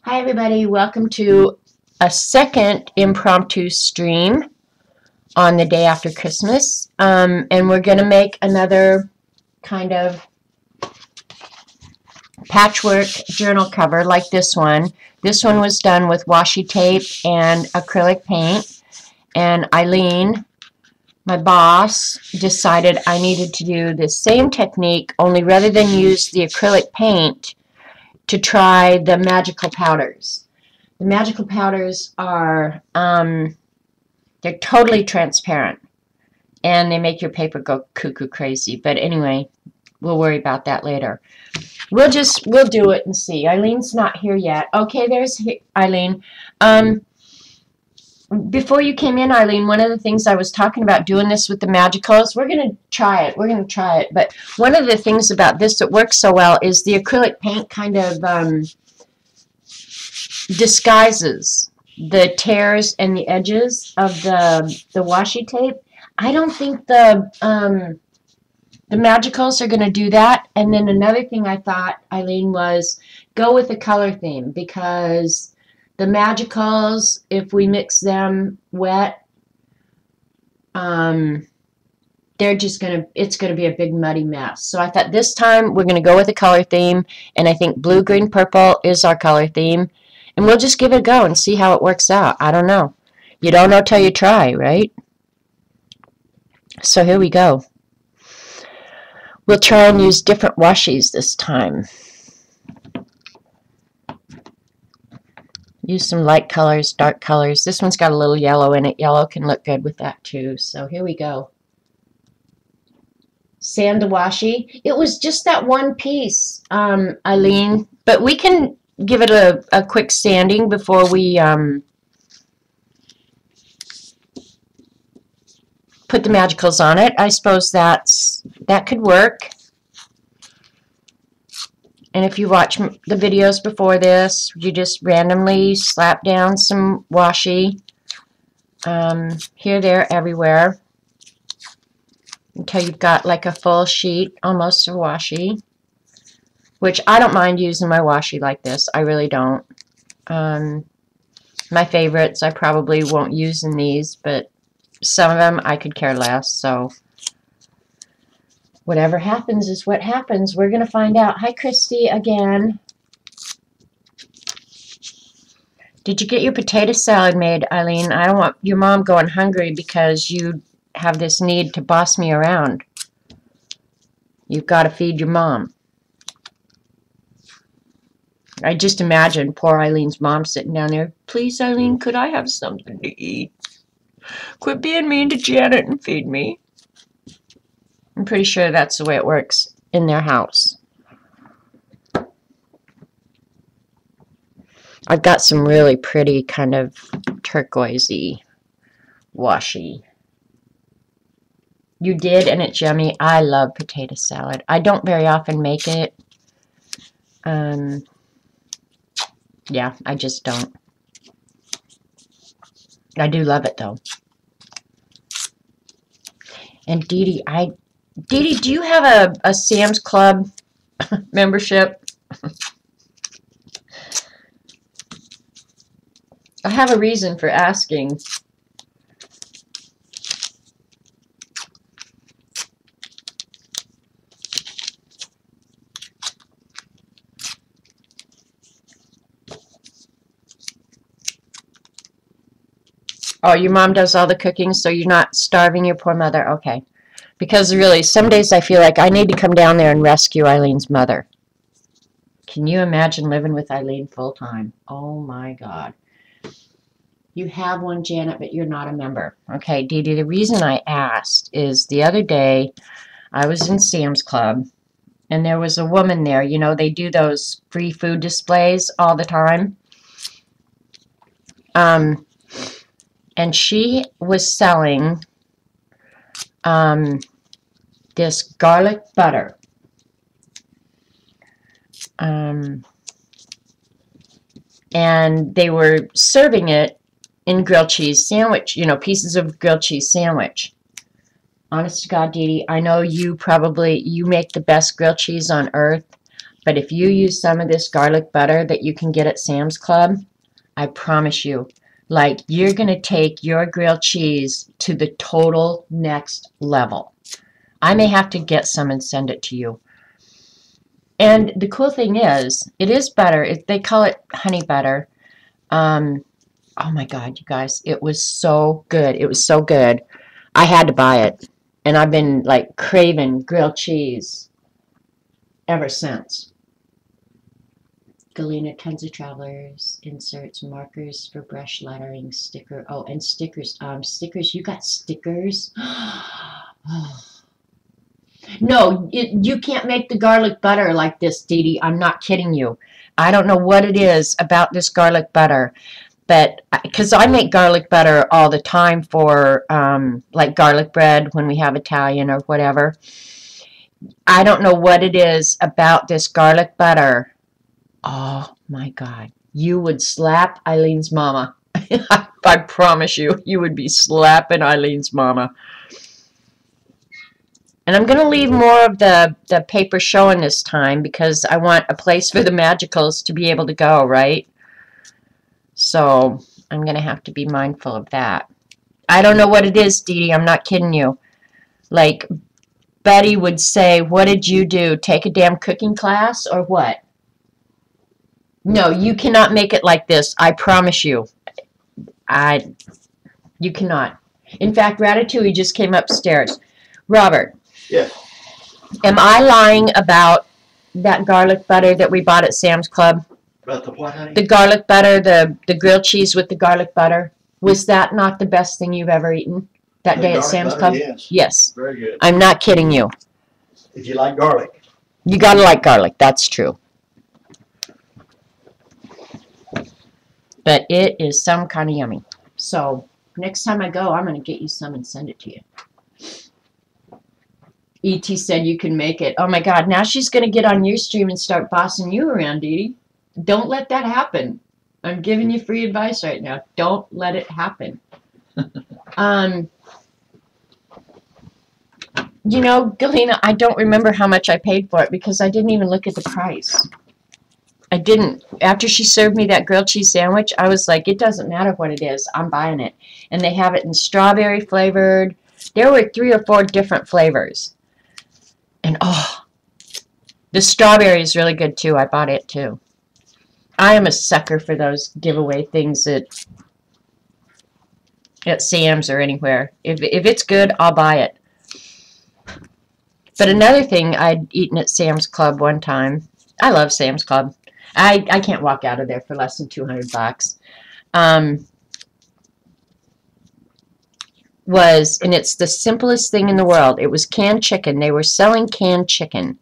Hi everybody, welcome to a second impromptu stream on the day after Christmas. And we're going to make another kind of patchwork journal cover like this one. This one was done with washi tape and acrylic paint. And Eileen, my boss, decided I needed to do the same technique, only rather than use the acrylic paint, to try the magical powders. The magical powders are, they're totally transparent, and they make your paper go cuckoo crazy. But anyway, we'll worry about that later. We'll do it and see. Eileen's not here yet. Okay, there's Eileen. Before you came in, Eileen, one of the things I was talking about doing this with the magicals, we're going to try it. We're going to try it. But one of the things about this that works so well is the acrylic paint kind of disguises the tears and the edges of the washi tape. I don't think the magicals are going to do that. And then another thing I thought, Eileen, was go with the color theme, because the magicals, if we mix them wet, they're just it's gonna be a big muddy mess. So I thought this time we're gonna go with the color theme, and I think blue, green, purple is our color theme, and we'll just give it a go and see how it works out. I don't know. You don't know till you try, right? So here we go. We'll try and use different washies this time. Use some light colors, dark colors. This one's got a little yellow in it. Yellow can look good with that too. So here we go. Sand the washi. It was just that one piece, Eileen, but we can give it a quick sanding before we put the magicals on it. I suppose that could work. And if you watch the videos before this, you just randomly slap down some washi here, there, everywhere, until you've got like a full sheet, almost of washi, which I don't mind using my washi like this. I really don't. My favorites I probably won't use in these, but some of them I could care less, so whatever happens is what happens. We're going to find out. Hi, Christy, again. Did you get your potato salad made, Eileen? I don't want your mom going hungry because you have this need to boss me around. You've got to feed your mom. I just imagine poor Eileen's mom sitting down there. Please, Eileen, could I have something to eat? Quit being mean to Janet and feed me. I'm pretty sure that's the way it works in their house. I've got some really pretty kind of turquoisey washi. You did, and it's yummy. I love potato salad. I don't very often make it. Yeah, I just don't. I do love it, though. And Dee Dee, do you have a Sam's Club membership? I have a reason for asking. Oh, your mom does all the cooking, so you're not starving your poor mother? Okay. Because really, some days I feel like I need to come down there and rescue Eileen's mother. Can you imagine living with Eileen full time? Oh my God. You have one, Janet, but you're not a member. Okay, Dee Dee, the reason I asked is the other day I was in Sam's Club, and there was a woman there. You know, they do those free food displays all the time. And she was selling this garlic butter. And they were serving it in grilled cheese sandwich, you know, pieces of grilled cheese sandwich. Honest to God, Dee Dee, I know you make the best grilled cheese on earth. But if you use some of this garlic butter that you can get at Sam's Club, I promise you, like, you're going to take your grilled cheese to the total next level. I may have to get some and send it to you. And the cool thing is, it is butter. They call it honey butter. Oh my God, you guys, it was so good. It was so good. I had to buy it. And I've been like craving grilled cheese ever since. Galena, tons of travelers, inserts, markers for brush lettering, sticker. Oh, and stickers. Stickers. You got stickers? Oh. No, you can't make the garlic butter like this, Dee Dee. I'm not kidding you. I don't know what it is about this garlic butter, but because I make garlic butter all the time for like garlic bread when we have Italian or whatever. I don't know what it is about this garlic butter. Oh my God. You would slap Eileen's mama. I promise you, you would be slapping Eileen's mama. And I'm going to leave more of the paper showing this time because I want a place for the magicals to be able to go, right? So I'm going to have to be mindful of that. I don't know what it is, Dee Dee. I'm not kidding you. Like, Betty would say, what did you do? Take a damn cooking class or what? No, you cannot make it like this. I promise you. You cannot. In fact, Ratatouille just came upstairs. Robert. Yes. Am I lying about that garlic butter that we bought at Sam's Club? About the what, honey? The garlic butter, the grilled cheese with the garlic butter. Was that not the best thing you've ever eaten that day at Sam's Club? Yes. Yes. Very good. I'm not kidding you. Did you like garlic? You gotta like garlic. That's true. But it is some kind of yummy. So next time I go, I'm going to get you some and send it to you. E.T. said you can make it. Oh my God, now she's going to get on your stream and start bossing you around, Dee Dee. Don't let that happen. I'm giving you free advice right now. Don't let it happen. You know, Galena, I don't remember how much I paid for it because I didn't even look at the price. I didn't. After she served me that grilled cheese sandwich, I was like, it doesn't matter what it is. I'm buying it. And they have it in strawberry flavored. There were 3 or 4 different flavors. And oh, the strawberry is really good too. I bought it too. I am a sucker for those giveaway things at Sam's or anywhere. If it's good, I'll buy it. But another thing I'd eaten at Sam's Club one time. I love Sam's Club. I can't walk out of there for less than $200. And it's the simplest thing in the world. It was canned chicken. They were selling canned chicken.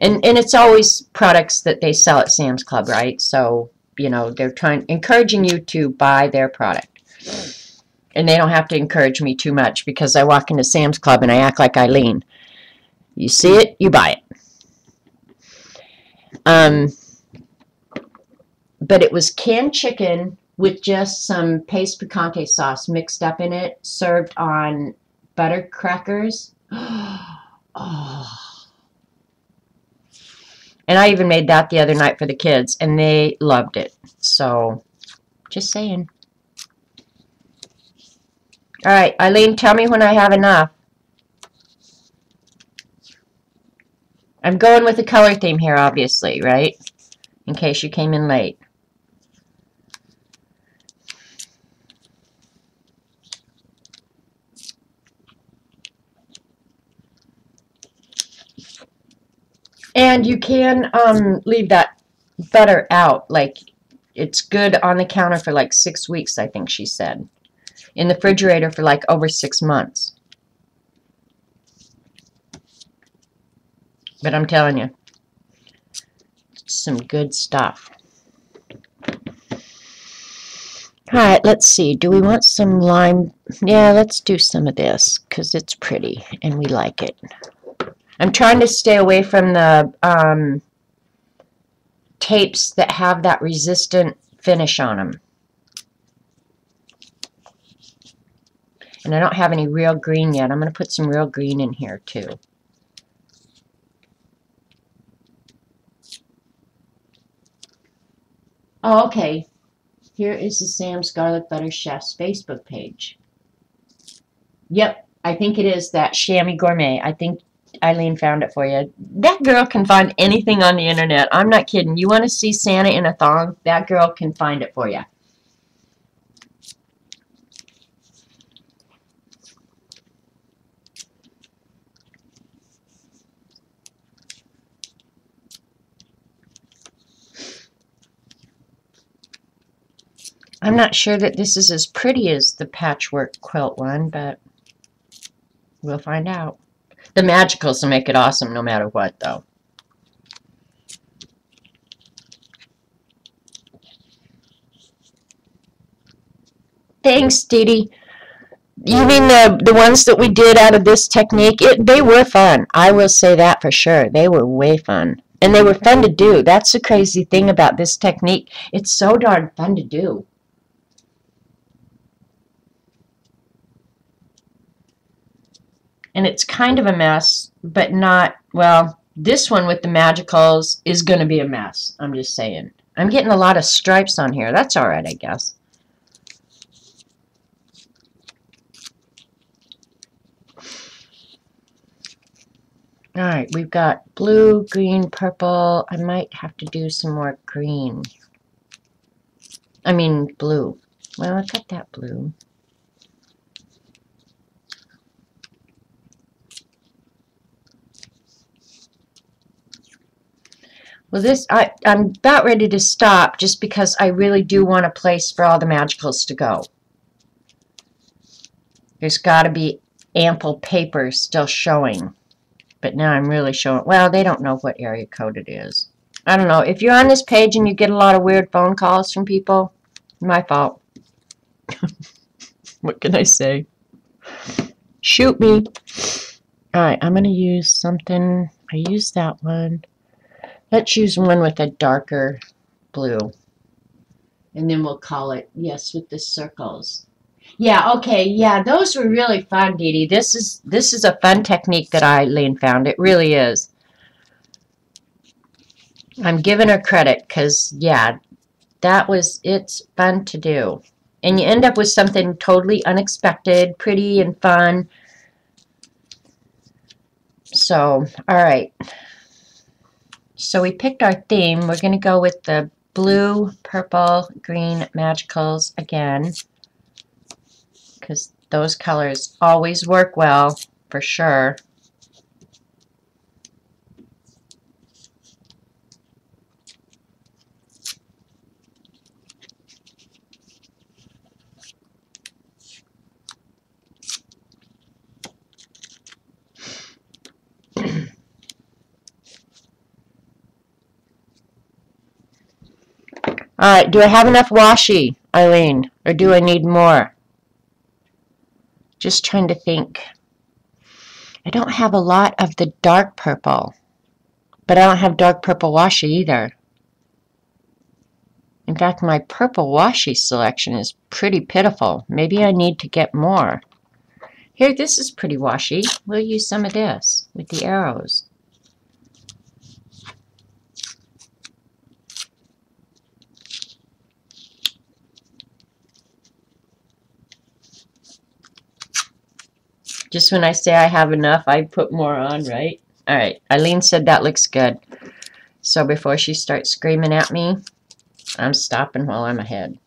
And it's always products that they sell at Sam's Club, right? So, you know, they're encouraging you to buy their product. And they don't have to encourage me too much because I walk into Sam's Club and I act like Eileen. You see it, you buy it. But it was canned chicken with just some paste picante sauce mixed up in it, served on butter crackers. Oh. And I even made that the other night for the kids, and they loved it. So, just saying. All right, Eileen, tell me when I have enough. I'm going with the color theme here, obviously, right? In case you came in late. And you can leave that butter out. Like, it's good on the counter for like 6 weeks, I think she said. In the refrigerator for like over 6 months. But I'm telling you, some good stuff. Alright, let's see. Do we want some lime? Yeah, let's do some of this because it's pretty and we like it. I'm trying to stay away from the tapes that have that resistant finish on them. And I don't have any real green yet. I'm going to put some real green in here too. Oh, okay. Here is the Sam's Garlic Butter Chef's Facebook page. Yep, I think it is that Chamois Gourmet. I think Eileen found it for you. That girl can find anything on the internet. I'm not kidding. You want to see Santa in a thong? That girl can find it for you. I'm not sure that this is as pretty as the patchwork quilt one, but we'll find out. The magicals will make it awesome no matter what, though. Thanks, Dee Dee. You mean the ones that we did out of this technique? They were fun. I will say that for sure. They were way fun. And they were fun to do. That's the crazy thing about this technique. It's so darn fun to do. And it's kind of a mess, but not, well, this one with the magicals is going to be a mess. I'm just saying. I'm getting a lot of stripes on here. That's all right, I guess. All right, we've got blue, green, purple. I might have to do some more green. I mean blue. Well, I've got that blue. Well, I'm about ready to stop just because I really do want a place for all the magicals to go. There's got to be ample paper still showing. But now I'm really showing, well, they don't know what area code it is. I don't know. If you're on this page and you get a lot of weird phone calls from people, my fault. What can I say? Shoot me. All right, I'm going to use something. I used that one. Let's use one with a darker blue. And then we'll call it, yes, with the circles. Yeah, okay, yeah, those were really fun, Dee Dee. This is a fun technique that Eileen found. It really is. I'm giving her credit because, yeah, it's fun to do. And you end up with something totally unexpected, pretty and fun. So, all right. So we picked our theme. We're going to go with the blue, purple, green magicals again, because those colors always work well, for sure. All right, do I have enough washi, Eileen, or do I need more? Just trying to think. I don't have a lot of the dark purple, but I don't have dark purple washi either. In fact, my purple washi selection is pretty pitiful. Maybe I need to get more. Here, this is pretty washi. We'll use some of this with the arrows. Just when I say I have enough, I put more on, right? All right, Eileen said that looks good. So before she starts screaming at me, I'm stopping while I'm ahead.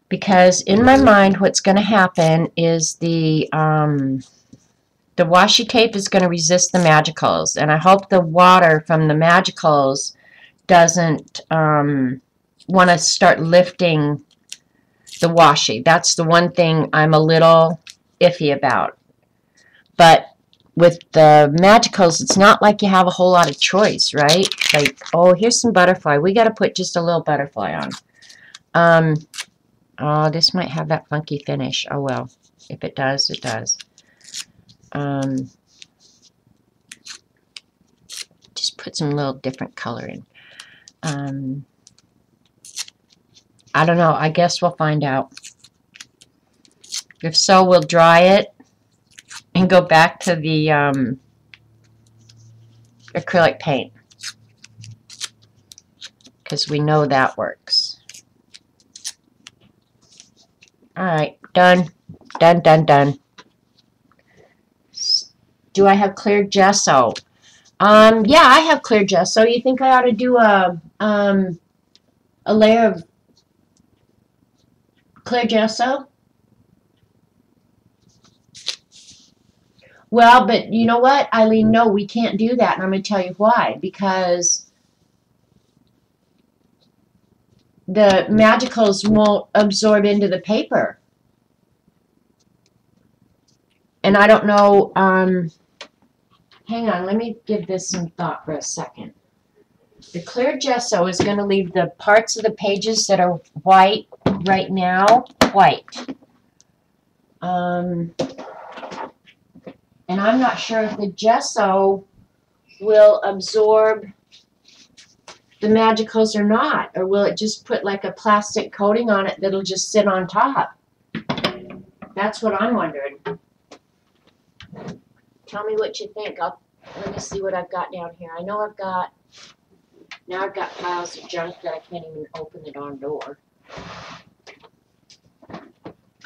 Because in my mind, what's going to happen is the washi tape is going to resist the magicals. And I hope the water from the magicals doesn't want to start lifting the washi. That's the one thing I'm a little iffy about. But with the magicals, it's not like you have a whole lot of choice, right? Like, oh, here's some butterfly. We got to put just a little butterfly on. Oh, this might have that funky finish. Oh, well. If it does, it does. Just put some little different color in. I don't know. I guess we'll find out. If so, we'll dry it and go back to the acrylic paint, because we know that works. All right, done, done, done, done. Do I have clear gesso? Yeah, I have clear gesso. You think I ought to do a layer of clear gesso? Well, but you know what, Eileen? No, we can't do that, and I'm going to tell you why. Because the magicals won't absorb into the paper. And I don't know, hang on, let me give this some thought for a second. The clear gesso is going to leave the parts of the pages that are white right now white. And I'm not sure if the gesso will absorb the magicals or not, or will it just put like a plastic coating on it that'll just sit on top? That's what I'm wondering. Tell me what you think. Let me see what I've got down here. I know I've got piles of junk that I can't even open the darn door.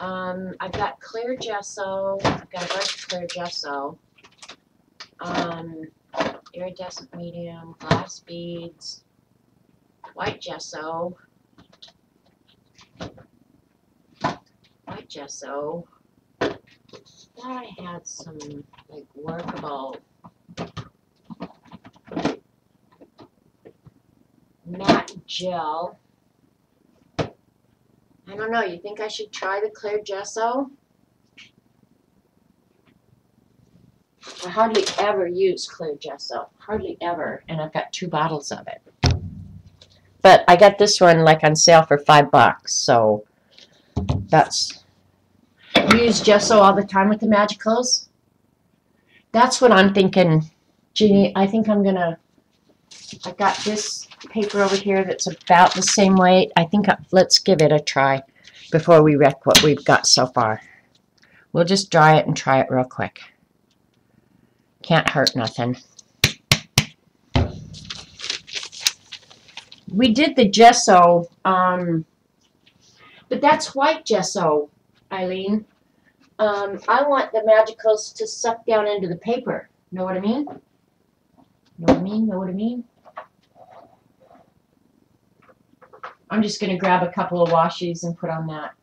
I've got clear gesso. I've got a bunch of clear gesso. Iridescent medium, glass beads, white gesso, Thought I had some like workable matte gel. I don't know, you think I should try the clear gesso? I hardly ever use clear gesso. Hardly ever. And I've got 2 bottles of it. But I got this one like on sale for $5. So that's... You use gesso all the time with the magicals? That's what I'm thinking, Jeannie. I think I'm going to... I've got this paper over here that's about the same weight. I think let's give it a try before we wreck what we've got so far. We'll just dry it and try it real quick. Can't hurt nothing. We did the gesso, but that's white gesso, Eileen. I want the magicals to suck down into the paper. Know what I mean? Know what I mean? Know what I mean? I'm just going to grab a couple of washies and put on that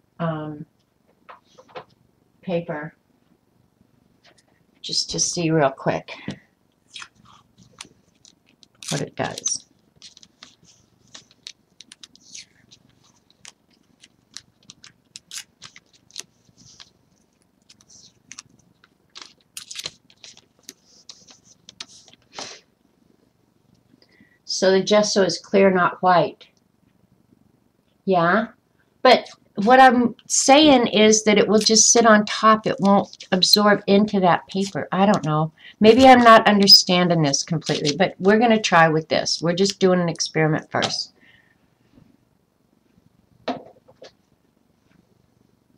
paper just to see real quick what it does. So the gesso is clear, not white. Yeah, but what I'm saying is that it will just sit on top. It won't absorb into that paper. I don't know. Maybe I'm not understanding this completely, but we're going to try with this. We're just doing an experiment first.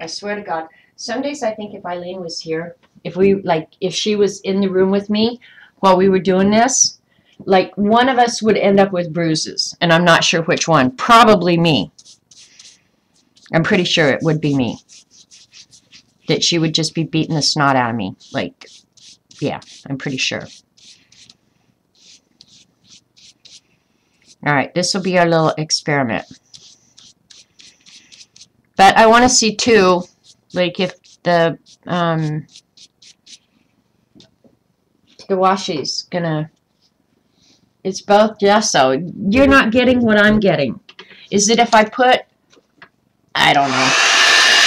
I swear to God, some days I think if Eileen was here, if she was in the room with me while we were doing this, like one of us would end up with bruises, and I'm not sure which one. Probably me. I'm pretty sure it would be me. That she would just be beating the snot out of me. Like, yeah, I'm pretty sure. Alright, this will be our little experiment. But I want to see too, like if the washi's gonna... It's both gesso. You're not getting what I'm getting. Is it if I put... I don't know.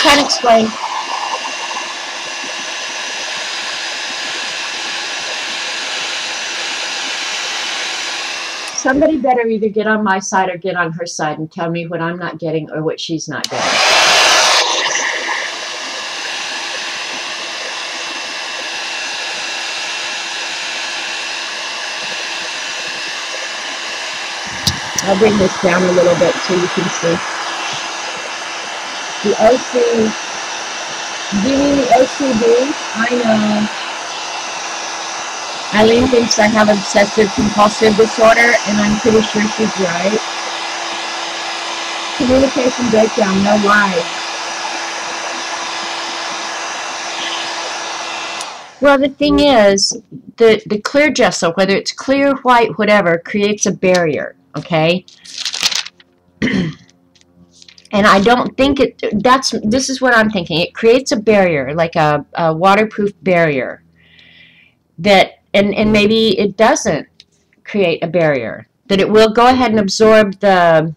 Can't explain. Somebody better either get on my side or get on her side and tell me what I'm not getting or what she's not getting. I'll bring this down a little bit so you can see. The OC, do you mean the OCD? I know. Eileen thinks I have obsessive compulsive disorder, and I'm pretty sure she's right. Communication breakdown, no lie. Well, the thing is, the clear gesso, whether it's clear, white, whatever, creates a barrier, okay? And I don't think this is what I'm thinking. It creates a barrier, like a waterproof barrier, and maybe it doesn't create a barrier, that it will go ahead and absorb the,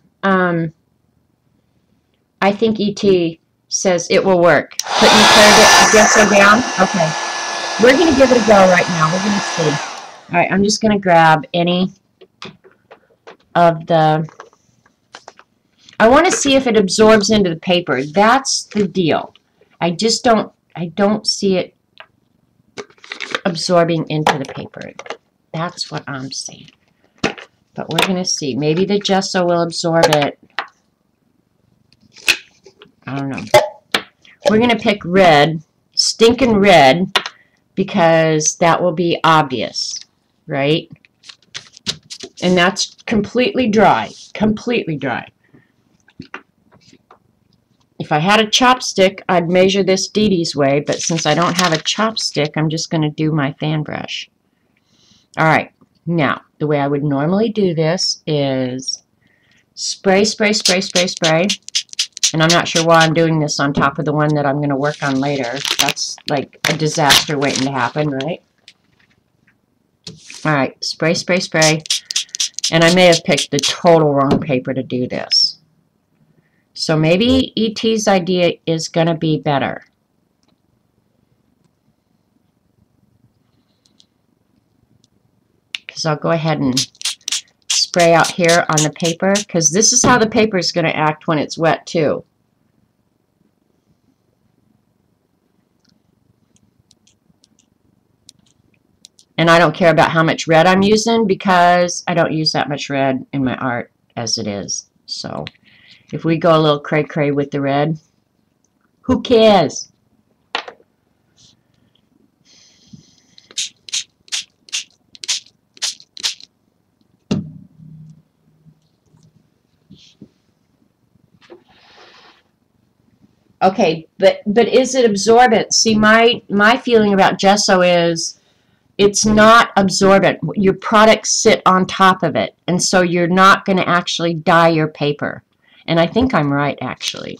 I think ET says it will work. Putting the gesso down? Okay. We're going to give it a go right now. We're going to see. All right, I'm just going to grab any of the... I want to see if it absorbs into the paper. That's the deal. I don't see it absorbing into the paper. That's what I'm saying. But we're going to see. Maybe the gesso will absorb it. I don't know. We're going to pick red, stinking red, because that will be obvious, right? And that's completely dry, completely dry. If I had a chopstick, I'd measure this Dee Dee's way, but since I don't have a chopstick, I'm just going to do my fan brush. All right, now, the way I would normally do this is spray, spray, spray, spray, spray. And I'm not sure why I'm doing this on top of the one that I'm going to work on later. That's like a disaster waiting to happen, right? All right, spray, spray, spray. And I may have picked the total wrong paper to do this. So maybe ET's idea is going to be better. Because I'll go ahead and spray out here on the paper, because this is how the paper is going to act when it's wet too. And I don't care about how much red I'm using, because I don't use that much red in my art as it is. So if we go a little cray-cray with the red, who cares? Okay, but is it absorbent? See, my feeling about gesso is it's not absorbent. Your products sit on top of it, and so you're not going to actually dye your paper. And I think I'm right, actually.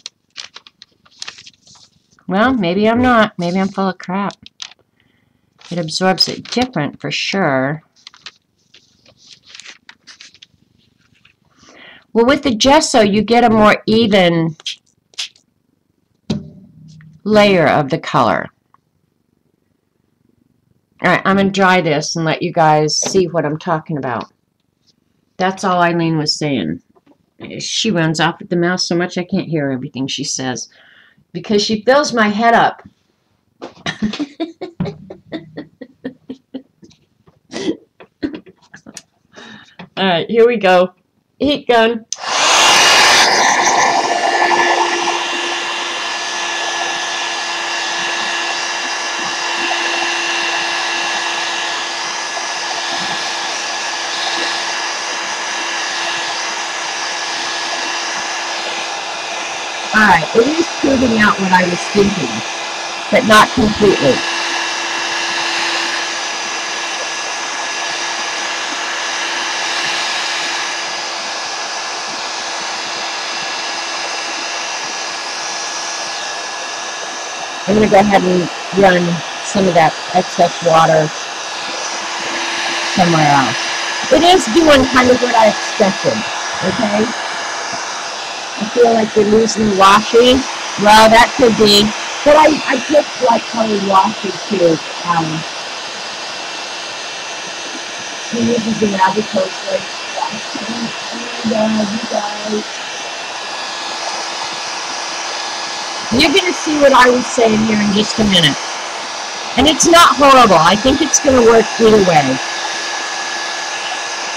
Well, maybe I'm not. Maybe I'm full of crap. It absorbs it different for sure. Well, with the gesso, you get a more even layer of the color. Alright, I'm going to dry this and let you guys see what I'm talking about. That's all Eileen was saying. She runs off at the mouth so much I can't hear everything she says, because she fills my head up. Alright, here we go. Heat gun. Alright, it is proving out what I was thinking, but not completely. I'm going to go ahead and run some of that excess water somewhere else. It is doing kind of what I expected, okay? I feel like they're losing the washi. Well, that could be. But I picked like colored washi too. She uses the Navico's like and you guys. You're going to see what I was saying here in just a minute. And it's not horrible. I think it's going to work either way.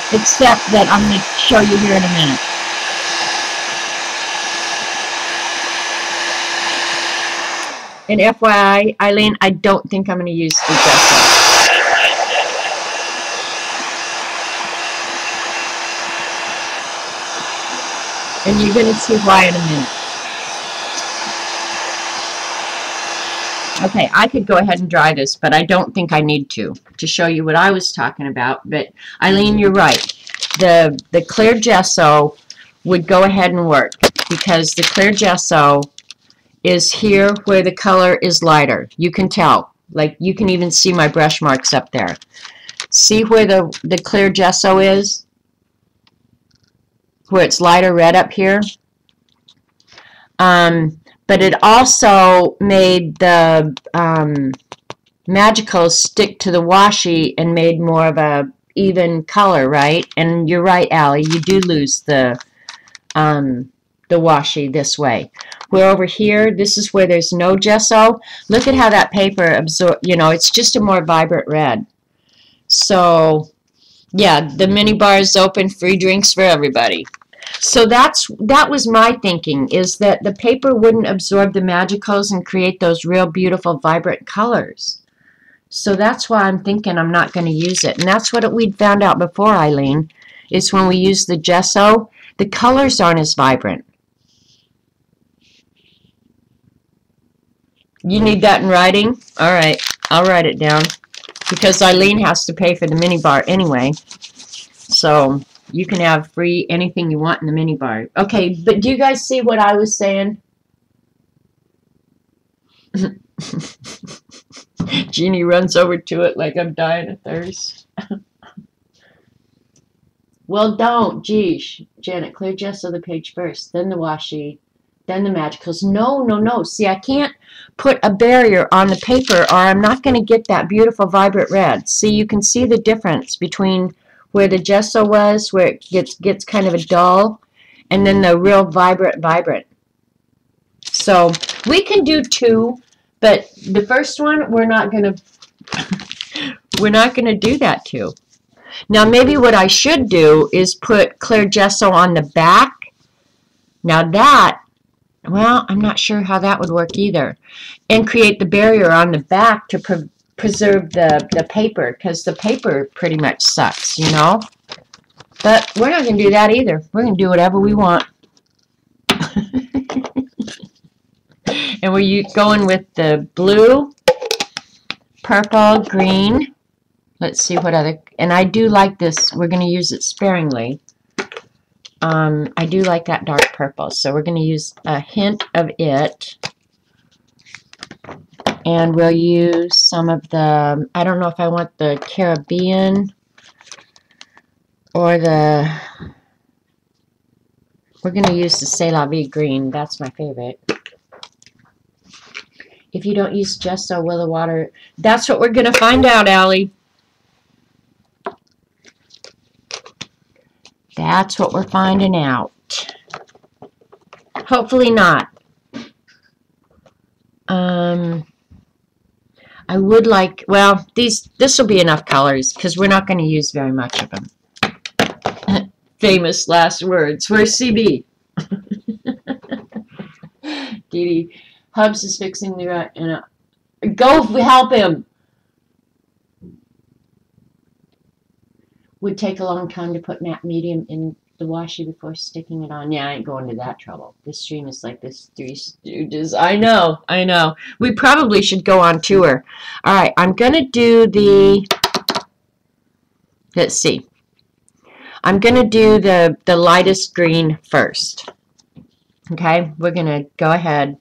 Except that I'm going to show you here in a minute. And FYI, Eileen, I don't think I'm going to use the gesso. And you're going to see why in a minute. Okay, I could go ahead and dry this, but I don't think I need to show you what I was talking about. But Eileen, you're right. The clear gesso would go ahead and work because the clear gesso is here where the color is lighter. You can tell. Like, you can even see my brush marks up there. See where the clear gesso is? Where it's lighter red up here? But it also made the magicals stick to the washi and made more of a even color, right? And you're right, Allie, you do lose the washi this way. Where over here, this is where there's no gesso. Look at how that paper absorb. You know, it's just a more vibrant red. So, yeah, the mini bar is open, free drinks for everybody. So that was my thinking, is that the paper wouldn't absorb the magicals and create those real beautiful vibrant colors. So that's why I'm thinking I'm not going to use it. And that's what we'd found out before, Eileen, is when we use the gesso, the colors aren't as vibrant. You need that in writing? All right, I'll write it down. Because Eileen has to pay for the mini bar anyway. So you can have free anything you want in the mini bar. Okay, but do you guys see what I was saying? Jeannie runs over to it like I'm dying of thirst. Well, don't. Geez, Janet, clear gesso the page first, then the washi, then the magicals. No, no, no. See, I can't put a barrier on the paper or I'm not going to get that beautiful vibrant red. See, you can see the difference between where the gesso was, where it gets kind of a dull, and then the real vibrant. So we can do two, but the first one we're not gonna do that to. Now maybe what I should do is put clear gesso on the back. Now that, well, I'm not sure how that would work either, and create the barrier on the back to preserve the paper, because the paper pretty much sucks, you know. But we're not going to do that either. We're going to do whatever we want. And we're going with the blue, purple, green. Let's see what other, and I do like this. We're going to use it sparingly. I do like that dark purple, so we're going to use a hint of it. And we'll use some of the, I don't know if I want the Caribbean or the, we're going to use the C'est La Vie green. That's my favorite. If you don't use gesso, will the water, that's what we're going to find out, Allie. That's what we're finding out. Hopefully not. I would like, well, this will be enough colors because we're not going to use very much of them. Famous last words. Where's CB? Dee Dee. Hubs is fixing the go help him. Would take a long time to put matte medium in the washi before sticking it on. Yeah, I ain't going to that trouble. This stream is like this Three Stooges. I know, I know. We probably should go on tour. All right, I'm going to do the, let's see. I'm going to do the lightest green first. Okay, we're going to go ahead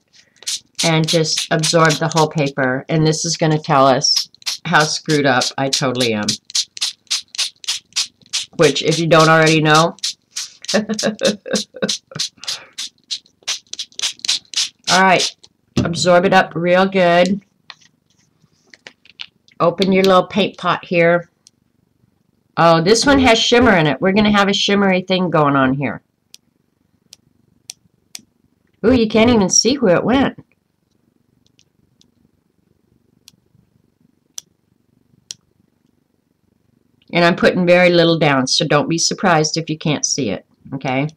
and just absorb the whole paper. And this is going to tell us how screwed up I totally am. Which, if you don't already know, all right, absorb it up real good. Open your little paint pot here. Oh, this one has shimmer in it. We're going to have a shimmery thing going on here. Ooh, you can't even see where it went. And I'm putting very little down, so don't be surprised if you can't see it, okay?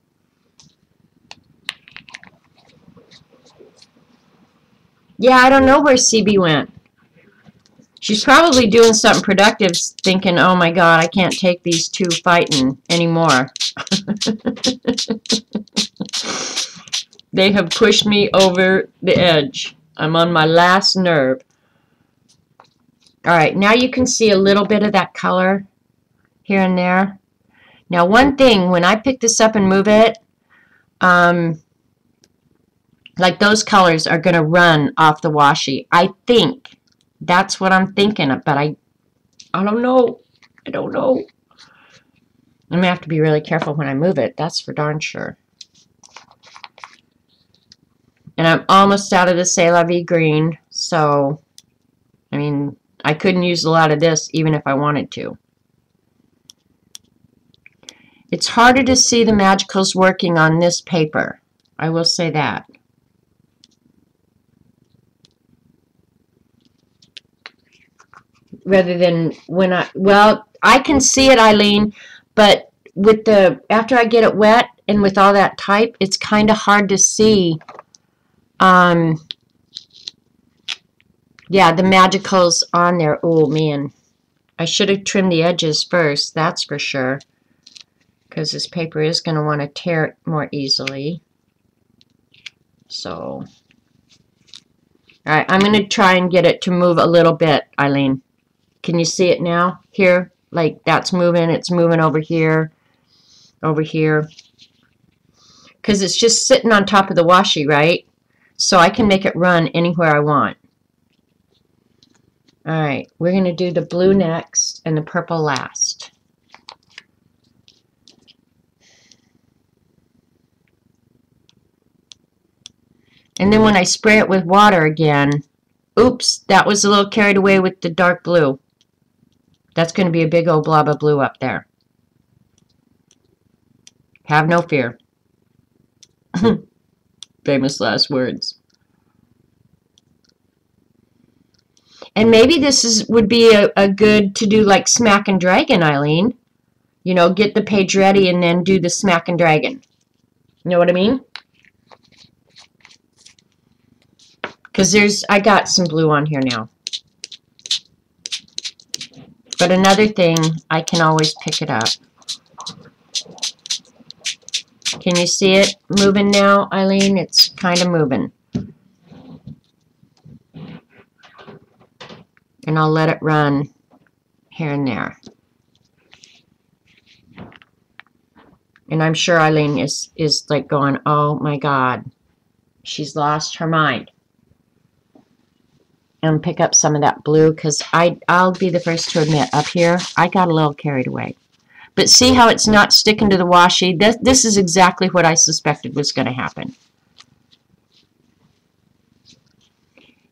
Yeah, I don't know where CB went. She's probably doing something productive, thinking, oh my God, I can't take these two fighting anymore. They have pushed me over the edge. I'm on my last nerve. All right, now you can see a little bit of that color here and there. Now, one thing, when I pick this up and move it, like those colors are going to run off the washi. I think. That's what I'm thinking of, but I don't know. I don't know. I'm going to have to be really careful when I move it. That's for darn sure. And I'm almost out of the C'est La Vie green, so, I mean, I couldn't use a lot of this even if I wanted to. It's harder to see the magicals working on this paper. I will say that. Rather than when well, I can see it, Eileen, but with after I get it wet and with all that type, it's kind of hard to see. Yeah, the magicals on there. Oh, man. I should have trimmed the edges first, that's for sure. Because this paper is going to want to tear it more easily. So, alright, I'm going to try and get it to move a little bit, Eileen. Can you see it now? Here, like that's moving, it's moving over here, because it's just sitting on top of the washi, right? So I can make it run anywhere I want. Alright, we're going to do the blue next and the purple last. And then when I spray it with water again, oops, that was a little carried away with the dark blue. That's going to be a big old blob of blue up there. Have no fear. Famous last words. And maybe this would be a good to do like Smack and Dragon, Eileen. You know, get the page ready and then do the Smack and Dragon. You know what I mean? Because I got some blue on here now. But another thing, I can always pick it up. Can you see it moving now, Eileen? It's kind of moving. And I'll let it run here and there. And I'm sure Eileen is like going, oh my God, she's lost her mind. And pick up some of that blue, because I'll be the first to admit, up here, I got a little carried away. But see how it's not sticking to the washi? This is exactly what I suspected was going to happen.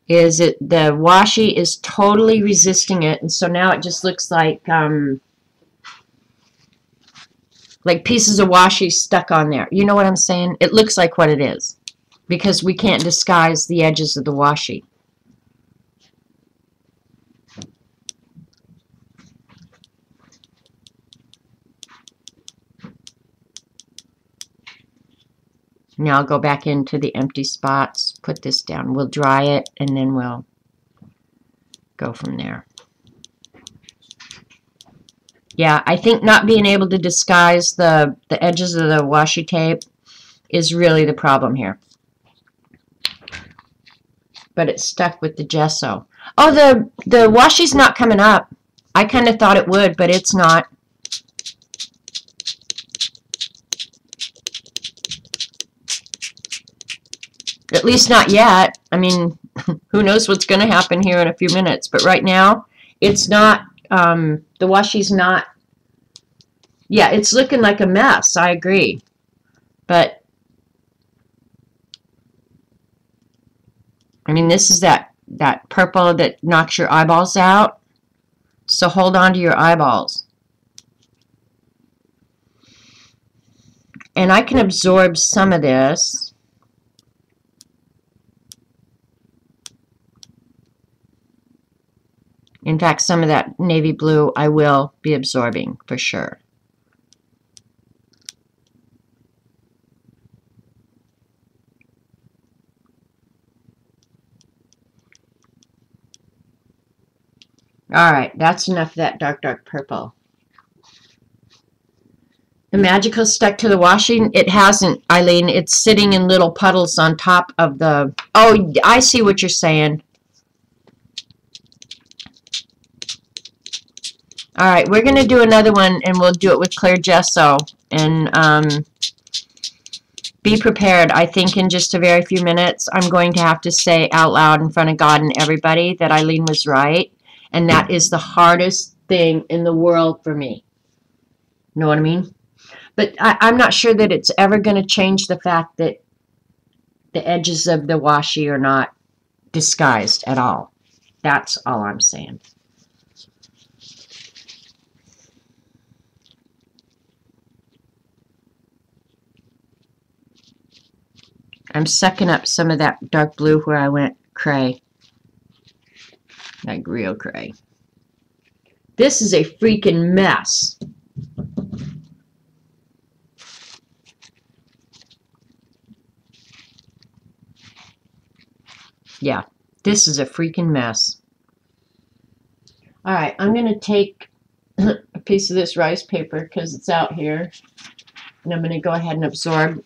The washi is totally resisting it, and so now it just looks like pieces of washi stuck on there. You know what I'm saying? It looks like what it is, because we can't disguise the edges of the washi. Now I'll go back into the empty spots, put this down. We'll dry it, and then we'll go from there. Yeah, I think not being able to disguise the edges of the washi tape is really the problem here. But it's stuck with the gesso. Oh, the washi's not coming up. I kind of thought it would, but it's not. At least not yet. I mean, who knows what's going to happen here in a few minutes. But right now, it's not, the washi's not, yeah, it's looking like a mess. I agree. But, I mean, this is that purple that knocks your eyeballs out. So hold on to your eyeballs. And I can absorb some of this. In fact, some of that navy blue I will be absorbing for sure. All right, that's enough of that dark purple. The magical stuck to the washing? It hasn't, Eileen. It's sitting in little puddles on top of the... Oh, I see what you're saying. All right, we're going to do another one, and we'll do it with clear gesso. And be prepared. I think in just a very few minutes, I'm going to have to say out loud in front of God and everybody that Eileen was right. And that is the hardest thing in the world for me. Know what I mean? But I'm not sure that it's ever going to change the fact that the edges of the washi are not disguised at all. That's all I'm saying. I'm sucking up some of that dark blue where I went cray. Like real cray. This is a freaking mess. Yeah, this is a freaking mess. All right, I'm going to take a piece of this rice paper because it's out here. And I'm going to go ahead and absorb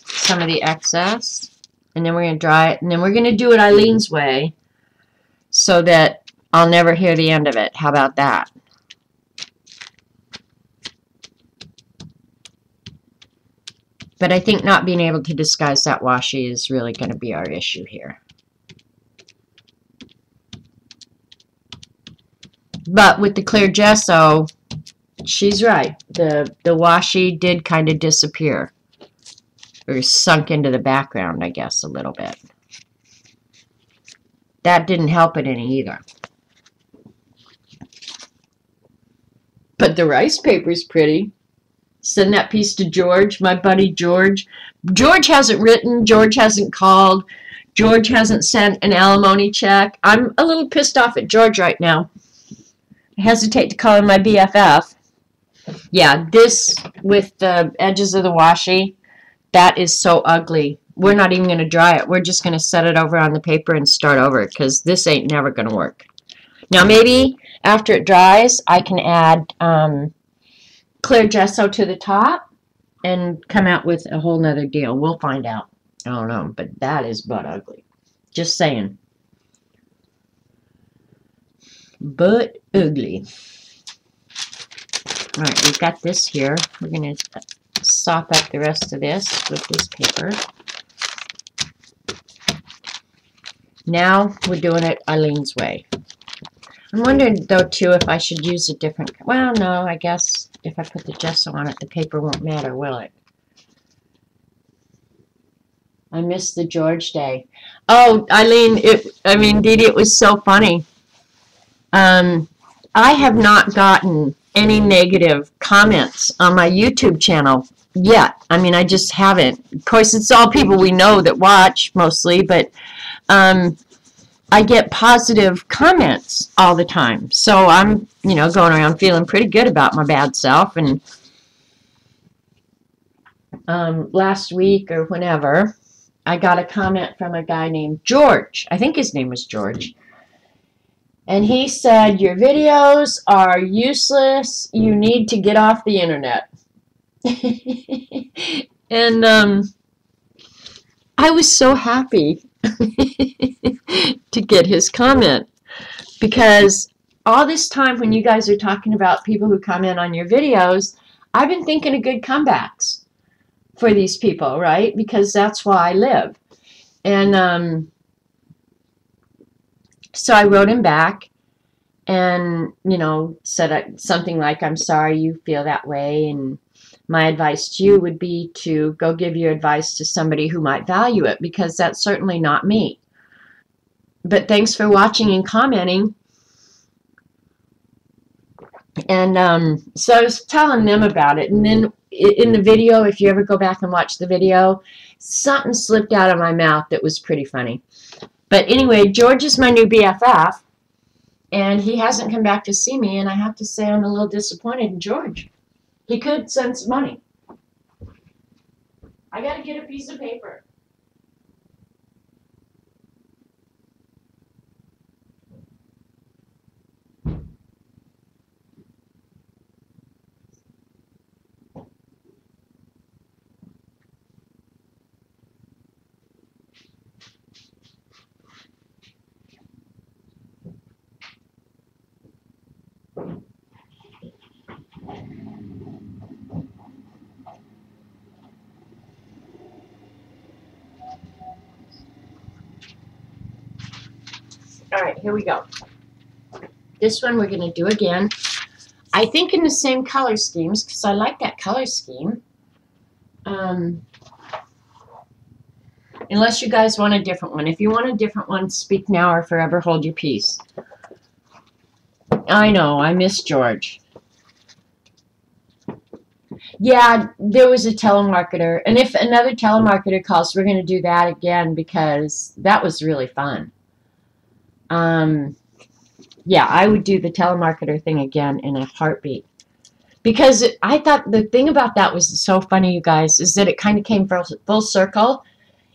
some of the excess. And then we're going to dry it. And then we're going to do it Eileen's way so that I'll never hear the end of it. How about that? But I think not being able to disguise that washi is really going to be our issue here. But with the clear gesso, she's right. The washi did kind of disappear. Or sunk into the background, I guess, a little bit. That didn't help it any either. But the rice paper's pretty. Send that piece to George, my buddy George. George hasn't written. George hasn't called. George hasn't sent an alimony check. I'm a little pissed off at George right now. I hesitate to call him my BFF. Yeah, this with the edges of the washi, that is so ugly. We're not even going to dry it. We're just going to set it over on the paper and start over because this ain't never going to work. Now maybe after it dries, I can add clear gesso to the top and come out with a whole nother deal. We'll find out. I don't know, but that is butt ugly. Just saying. But ugly. All right, we've got this here. We're going to sop up the rest of this with this paper. Now we're doing it Eileen's way. I'm wondering, though, too, if I should use a different... Well, no, I guess if I put the gesso on it, the paper won't matter, will it? I missed the George Day. Oh, Eileen, Dee Dee, it was so funny. I have not gotten any negative comments on my YouTube channel yet. I mean, I just haven't. Of course, it's all people we know that watch, mostly, but I get positive comments all the time. So I'm, going around feeling pretty good about my bad self. And last week or whenever, I got a comment from a guy named George. I think his name was George. And he said, your videos are useless. You need to get off the internet. And I was so happy to get his comment. Because all this time when you guys are talking about people who comment on your videos, I've been thinking of good comebacks for these people, right? Because that's why I live. And so I wrote him back and, said something like, I'm sorry you feel that way, and my advice to you would be to go give your advice to somebody who might value it, because that's certainly not me. But thanks for watching and commenting. And so I was telling them about it, and then in the video, if you ever go back and watch the video, something slipped out of my mouth that was pretty funny. But anyway, George is my new BFF, and he hasn't come back to see me, and I have to say I'm a little disappointed in George. He could send some money. I got to get a piece of paper. All right, here we go. This one we're going to do again. I think in the same color schemes because I like that color scheme. Unless you guys want a different one. If you want a different one, speak now or forever hold your peace. I know, I miss George. Yeah, there was a telemarketer. And if another telemarketer calls, we're going to do that again because that was really fun. Yeah, I would do the telemarketer thing again in a heartbeat. Because I thought the thing about that was so funny, you guys, is that it kind of came full circle.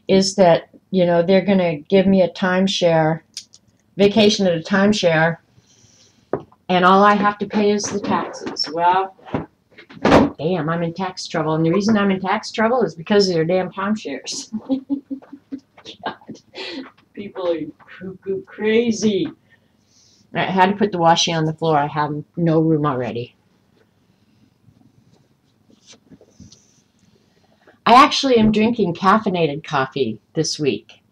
Is that, you know, they're going to give me a timeshare, vacation at a timeshare, and all I have to pay is the taxes. Well, damn, I'm in tax trouble. And the reason I'm in tax trouble is because of their damn timeshares. God, people are cuckoo crazy. I had to put the washi on the floor. I have no room already. I actually am drinking caffeinated coffee this week,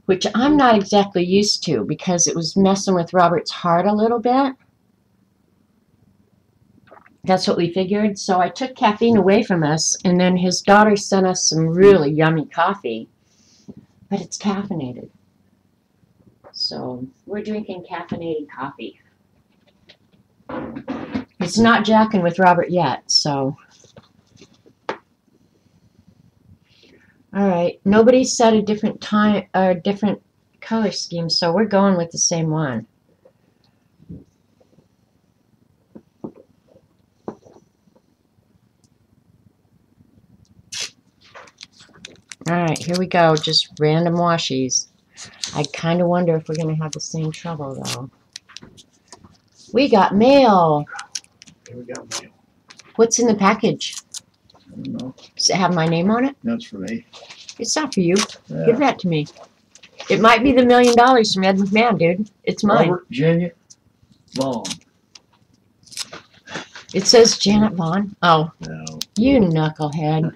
which I'm not exactly used to because it was messing with Robert's heart a little bit. That's what we figured. So I took caffeine away from us, and then his daughter sent us some really yummy coffee, but it's caffeinated. So we're drinking caffeinated coffee. It's not jacking with Robert yet, so... All right, nobody said a different time or different color scheme, so we're going with the same one. All right, here we go, just random washies. I kind of wonder if we're going to have the same trouble, though. We got mail. Here we got mail. What's in the package? I don't know. Does it have my name on it? That's for me. It's not for you. Yeah. Give that to me. It might be the $1 million from Ed McMahon, dude. It's mine. Robert Virginia Vaughn. It says Janet Vaughn. Oh, No. you knucklehead.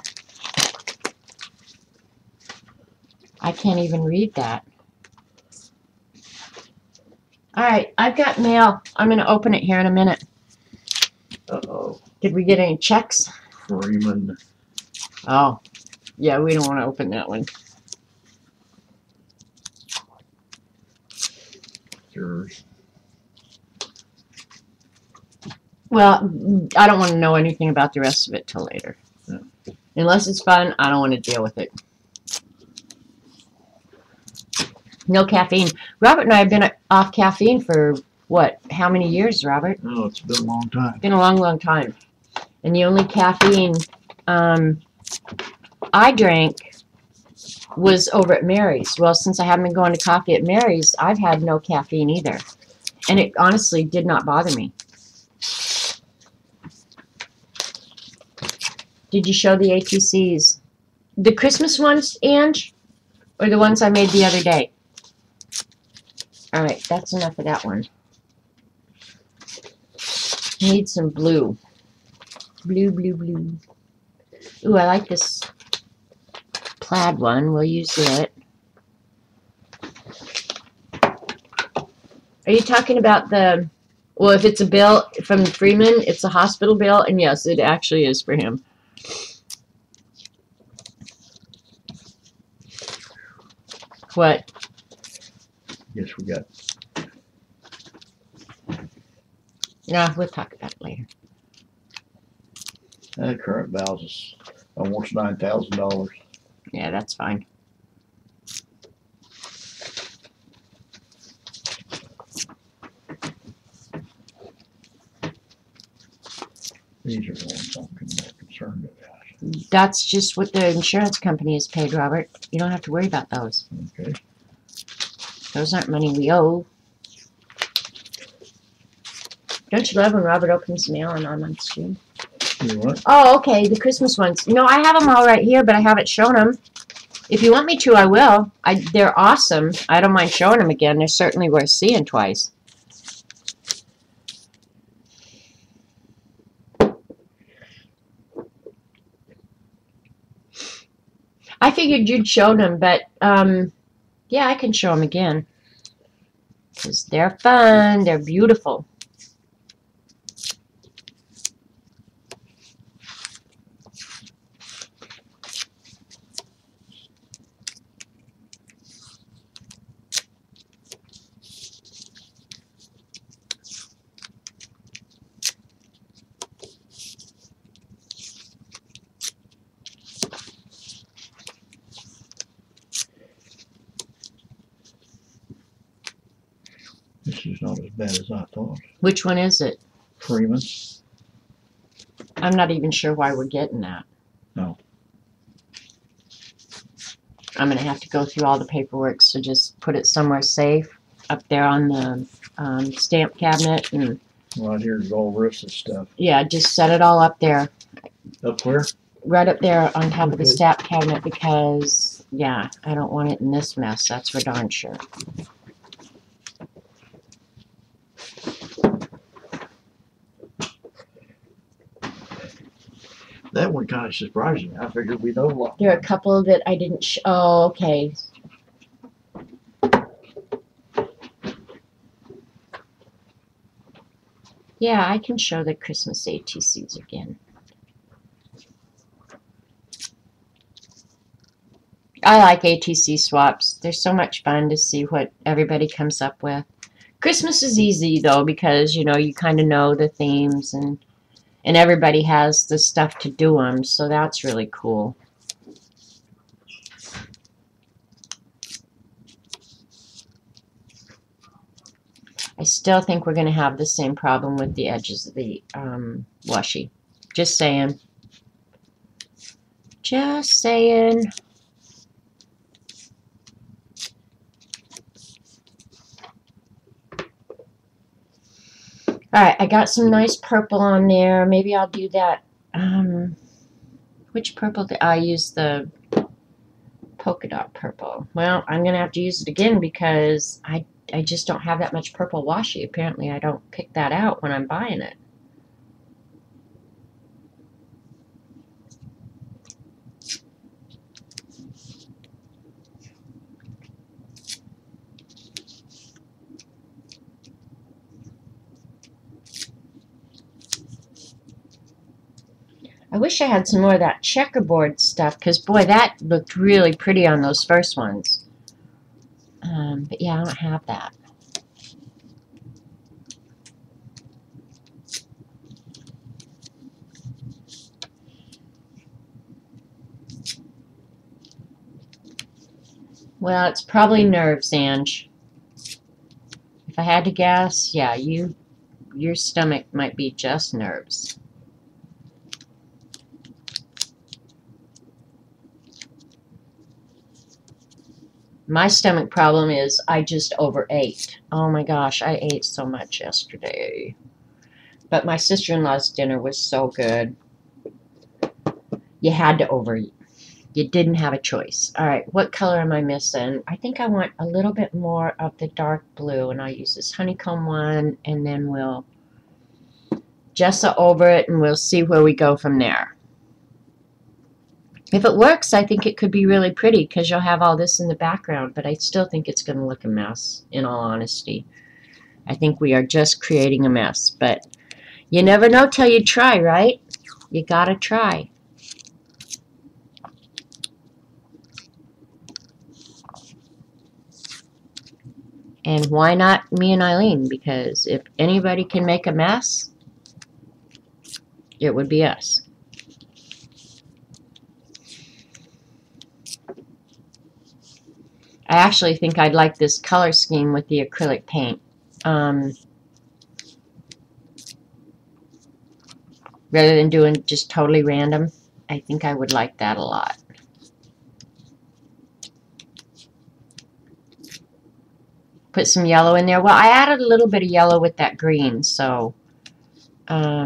I can't even read that. All right, I've got mail. I'm going to open it here in a minute. Uh-oh. Did we get any checks? Freeman. Oh, yeah, we don't want to open that one. Yours. Well, I don't want to know anything about the rest of it till later. Yeah. Unless it's fun, I don't want to deal with it. No caffeine. Robert and I have been off caffeine for, what, how many years, Robert? Oh, it's been a long time. Been a long, long time. And the only caffeine I drank was over at Mary's. Well, since I haven't been going to coffee at Mary's, I've had no caffeine either. And it honestly did not bother me. Did you show the ATCs? The Christmas ones, Ange? Or the ones I made the other day? Alright, that's enough of that one. Need some blue. Blue, blue, blue. Ooh, I like this plaid one. We'll use it. Are you talking about the... Well, if it's a bill from Freeman, it's a hospital bill, and yes, it actually is for him. What? Yes, we got. Yeah, we'll talk about it later. Current balance is almost $9,000. Yeah, that's fine. These are the ones I'm more concerned about. That's just what the insurance company has paid, Robert. You don't have to worry about those. Okay. Those aren't money we owe. Don't you love when Robert opens mail and I'm on stream? You what? Oh, okay, the Christmas ones. No, I have them all right here, but I haven't shown them. If you want me to, I will. They're awesome. I don't mind showing them again. They're certainly worth seeing twice. I figured you'd show them, but yeah, I can show them again. because they're fun. They're beautiful. This is not as bad as I thought. Which one is it? Freeman. I'm not even sure why we're getting that. No. I'm going to have to go through all the paperwork, so just put it somewhere safe up there on the stamp cabinet. And Right here's all the rest of the stuff. yeah, just set it all up there. Up where? Right up there on top of the Okay. stamp cabinet because, yeah, I don't want it in this mess. That's for darn sure. That one kind of surprised me. I figured we'd know a lot. There are a couple that I didn't oh, okay. Yeah, I can show the Christmas ATCs again. I like ATC swaps. They're so much fun to see what everybody comes up with. Christmas is easy, though, because, you know, you kind of know the themes and everybody has the stuff to do them, so that's really cool. I still think we're going to have the same problem with the edges of the washi. Just saying. Just saying. Alright, I got some nice purple on there. Maybe I'll do that. Which purple did I use? The polka dot purple. Well, I'm going to have to use it again because I just don't have that much purple washi. Apparently, I don't pick that out when I'm buying it. I wish I had some more of that checkerboard stuff because, boy, that looked really pretty on those first ones. But, yeah, I don't have that. Well, it's probably nerves, Ange. If I had to guess, yeah, your stomach might be just nerves. My stomach problem is I just overate. Oh my gosh, I ate so much yesterday. But my sister-in-law's dinner was so good. You had to overeat. You didn't have a choice. All right, what color am I missing? I think I want a little bit more of the dark blue, and I'll use this honeycomb one, and then we'll gesso over it, and we'll see where we go from there. If it works, I think it could be really pretty because you'll have all this in the background, but I still think it's going to look a mess, in all honesty. I think we are just creating a mess, but you never know till you try, right? You gotta try. And why not me and Eileen? Because if anybody can make a mess, it would be us. I actually think I'd like this color scheme with the acrylic paint. Rather than doing just totally random, I think I would like that a lot. Put some yellow in there. Well, I added a little bit of yellow with that green, so all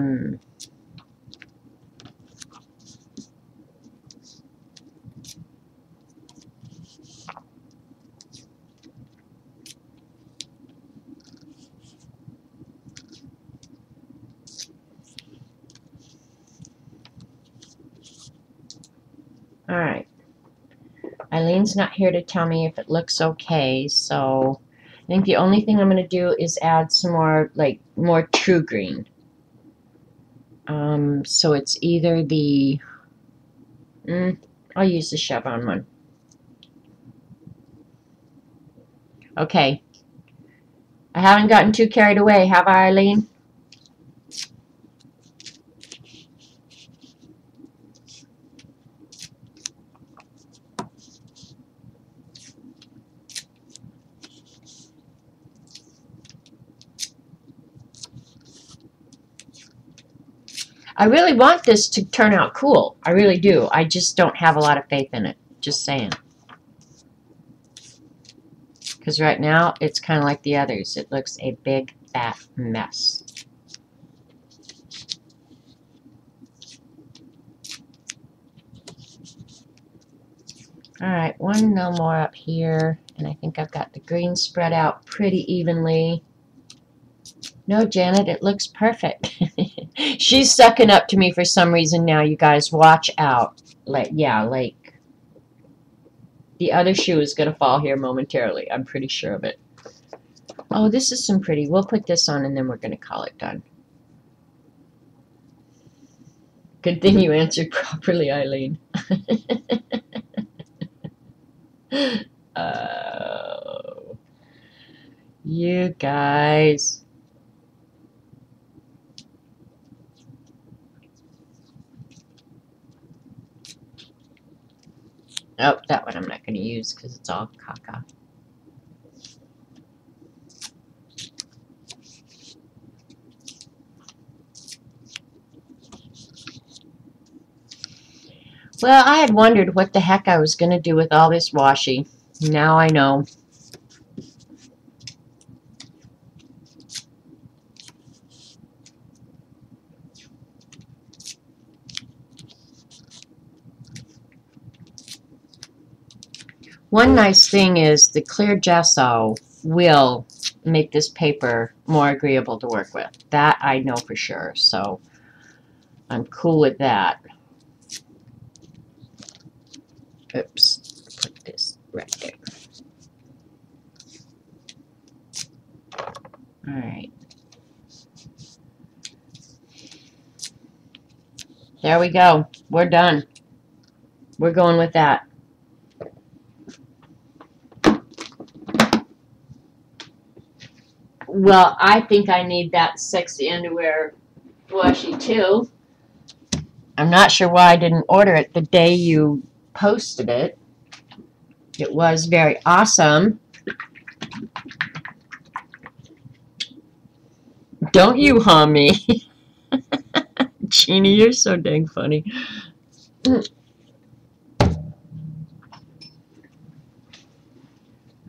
right. Eileen's not here to tell me if it looks okay, so I think the only thing I'm going to do is add some more, like, more true green. So it's either the, I'll use the chevron one. Okay. I haven't gotten too carried away, have I, Eileen? I really want this to turn out cool. I really do. I just don't have a lot of faith in it. Just saying. Because right now, it's kind of like the others. It looks a big, fat mess. Alright, one no more up here. And I think I've got the green spread out pretty evenly. No, Janet, it looks perfect. She's sucking up to me for some reason now, you guys. Watch out. Like the other shoe is going to fall here momentarily. I'm pretty sure of it. Oh, this is some pretty. We'll put this on and then we're going to call it done. Good thing you answered properly, Eileen. Oh, you guys. Oh, that one I'm not going to use because it's all caca. Well, I had wondered what the heck I was going to do with all this washi. Now I know. One nice thing is the clear gesso will make this paper more agreeable to work with. That I know for sure, so I'm cool with that. Oops, put this right there. Alright. There we go. We're done. We're going with that. Well, I think I need that sexy underwear washi too. I'm not sure why I didn't order it the day you posted it. It was very awesome. Don't you, me? Jeannie, you're so dang funny.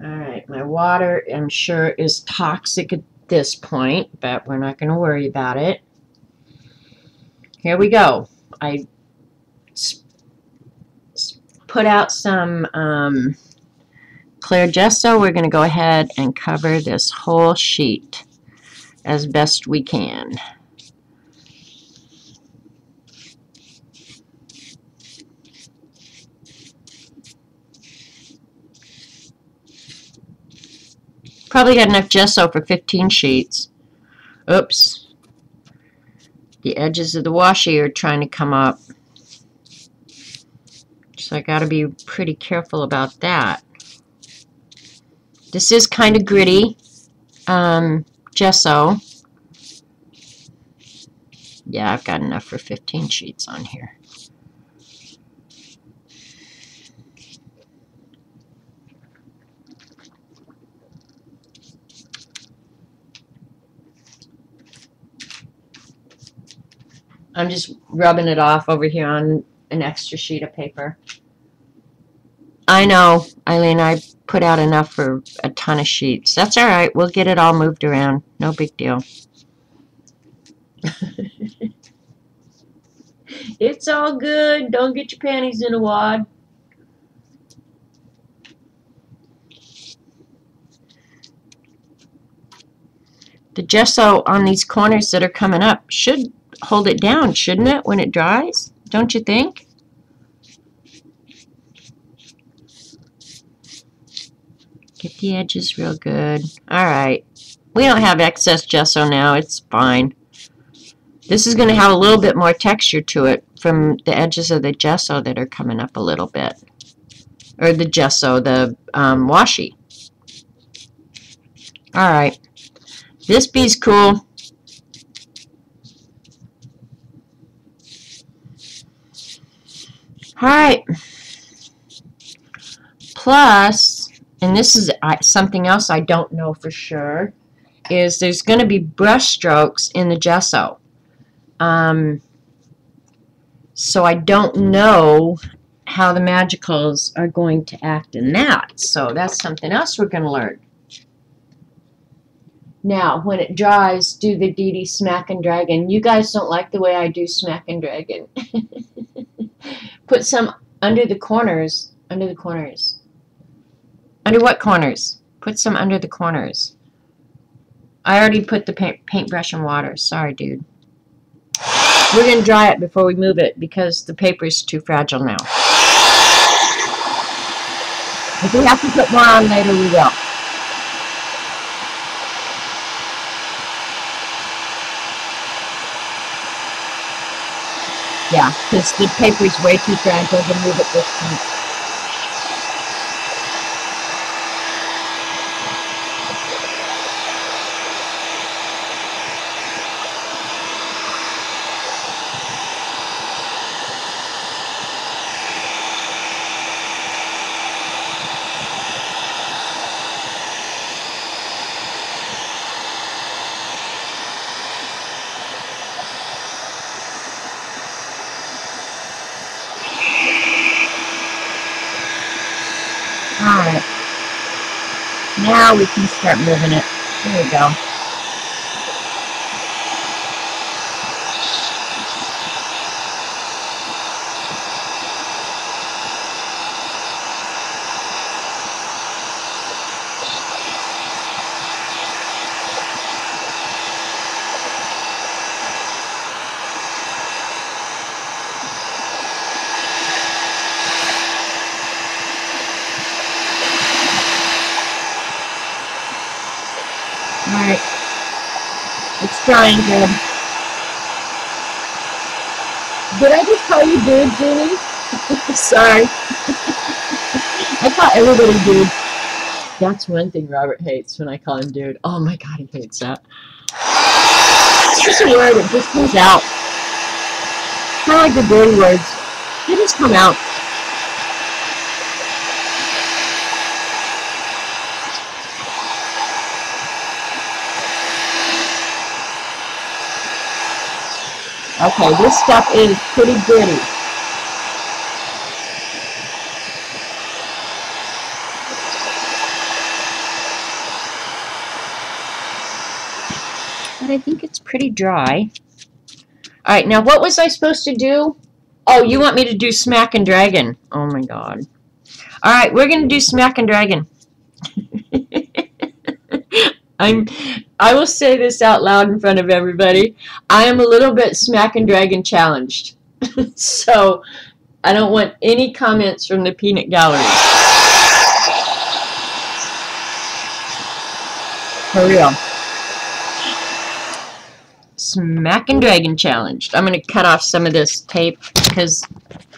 Alright, my water, I'm sure, is toxic at this point, but we're not going to worry about it. Here we go. I put out some clear gesso. We're going to go ahead and cover this whole sheet as best we can. Probably got enough gesso for 15 sheets. Oops. The edges of the washi are trying to come up. So I got to be pretty careful about that. This is kind of gritty gesso. Yeah, I've got enough for 15 sheets on here. I'm just rubbing it off over here on an extra sheet of paper. I know, Eileen, I put out enough for a ton of sheets. That's all right. We'll get it all moved around. No big deal. It's all good. Don't get your panties in a wad. The gesso on these corners that are coming up should hold it down, shouldn't it, when it dries? Don't you think? Get the edges real good. Alright. We don't have excess gesso now. It's fine. This is going to have a little bit more texture to it from the edges of the gesso that are coming up a little bit. Or the gesso, the washi. Alright. This bee's cool. Alright. Plus, and this is something else I don't know for sure, is there's going to be brush strokes in the gesso. So I don't know how the magicals are going to act in that. So that's something else we're going to learn. Now, when it dries, do the Dee Dee Smack and Dragon. You guys don't like the way I do Smack and Dragon. Put some under the corners. Under the corners. Under what corners? Put some under the corners. I already put the paintbrush in water. Sorry, dude. We're going to dry it before we move it because the paper is too fragile now. If we have to put more on later, we will. Yeah, because the paper is way too fragile to move at this point. Alright. Now we can start moving it. There we go. Alright. It's drying good. Did I just call you dude, Julie? Sorry. I call everybody dude. That's one thing Robert hates when I call him dude. Oh my god, he hates that. It's just a word, it just comes out. Kind of like the dirty words. They just come out. Okay, this stuff is pretty gritty. But I think it's pretty dry. Alright, now what was I supposed to do? Oh, you want me to do Smack and Dragon. Oh my god. Alright, we're going to do Smack and Dragon. I will say this out loud in front of everybody. I am a little bit Smack and Dragon challenged. So, I don't want any comments from the peanut gallery. For real. Smack and Dragon challenged. I'm going to cut off some of this tape because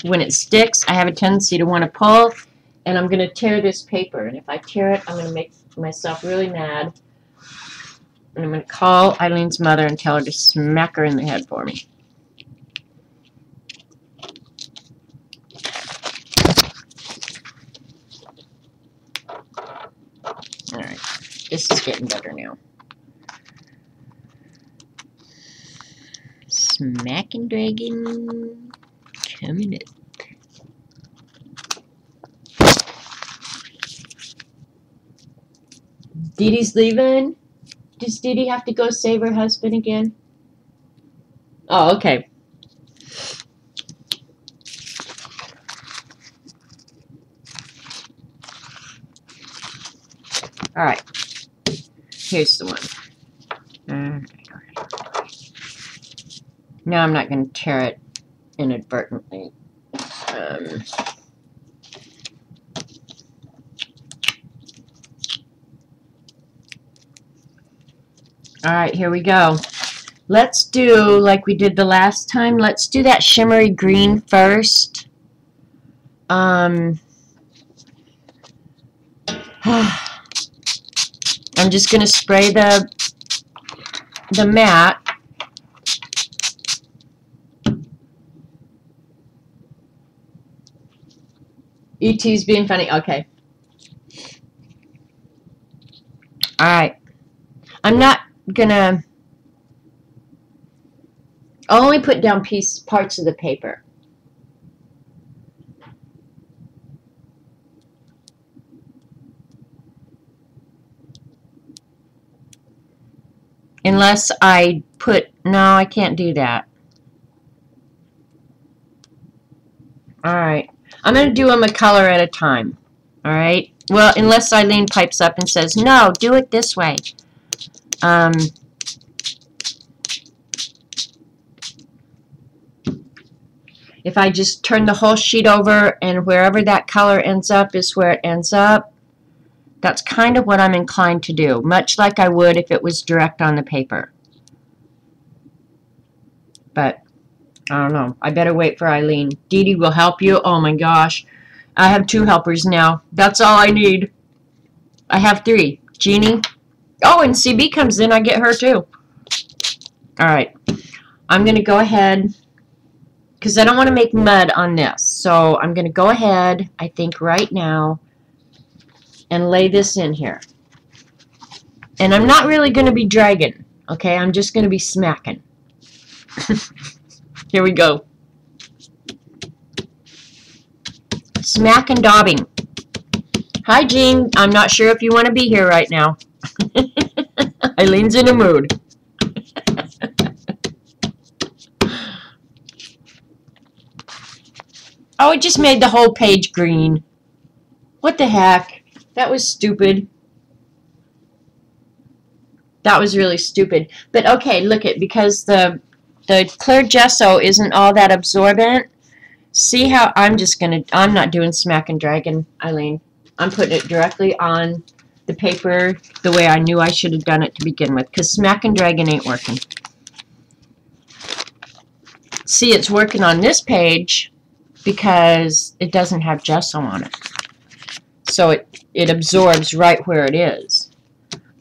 when it sticks, I have a tendency to want to pull, and I'm going to tear this paper. And if I tear it, I'm going to make myself really mad. And I'm going to call Eileen's mother and tell her to smack her in the head for me. Alright, this is getting better now. Smack and Dragon coming up. Dee Dee's leaving. Does Dee Dee have to go save her husband again? Oh, okay. Alright. Here's the one. No, I'm not going to tear it inadvertently. All right, here we go. Let's do like we did the last time. Let's do that shimmery green first. I'm just going to spray the mat. E.T.'s being funny. Okay. All right. I'm not going to... I'll only put down parts of the paper. Unless I put... No, I can't do that. Alright. I'm going to do them a color at a time. Alright? Well, unless Eileen pipes up and says, no, do it this way. If I just turn the whole sheet over and wherever that color ends up is where it ends up, that's kind of what I'm inclined to do, much like I would if it was direct on the paper. But, I don't know. I better wait for Eileen. Dee Dee will help you. Oh my gosh. I have 2 helpers now. That's all I need. I have 3. Jeannie. Oh, and CB comes in. I get her too. Alright. I'm going to go ahead, because I don't want to make mud on this. So I'm going to go ahead, I think right now, and lay this in here. And I'm not really going to be dragging. Okay, I'm just going to be smacking. Here we go. Smack and daubing. Hi, Jean. I'm not sure if you want to be here right now. Eileen's in a mood. Oh, it just made the whole page green. What the heck? That was stupid. That was really stupid. But okay, look it, because the clear gesso isn't all that absorbent. See how I'm not doing smack and dragging, Eileen. I'm putting it directly on the paper the way I knew I should have done it to begin with, because smack and dragging ain't working. See, it's working on this page because it doesn't have gesso on it. So it absorbs right where it is.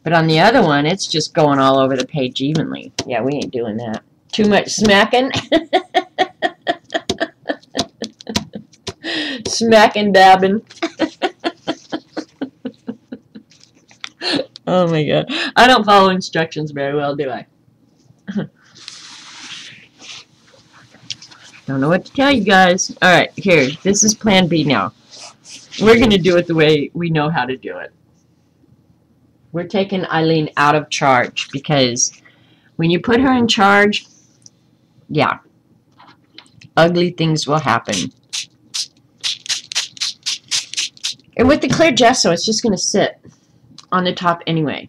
But on the other one, it's just going all over the page evenly. Yeah, we ain't doing that. Too much smacking. Smacking, dabbing. Oh my god. I don't follow instructions very well, do I? Don't know what to tell you guys. Alright, here. This is plan B now. We're going to do it the way we know how to do it. We're taking Eileen out of charge, because when you put her in charge, yeah, ugly things will happen. And with the clear gesso, it's just going to sit on the top anyway.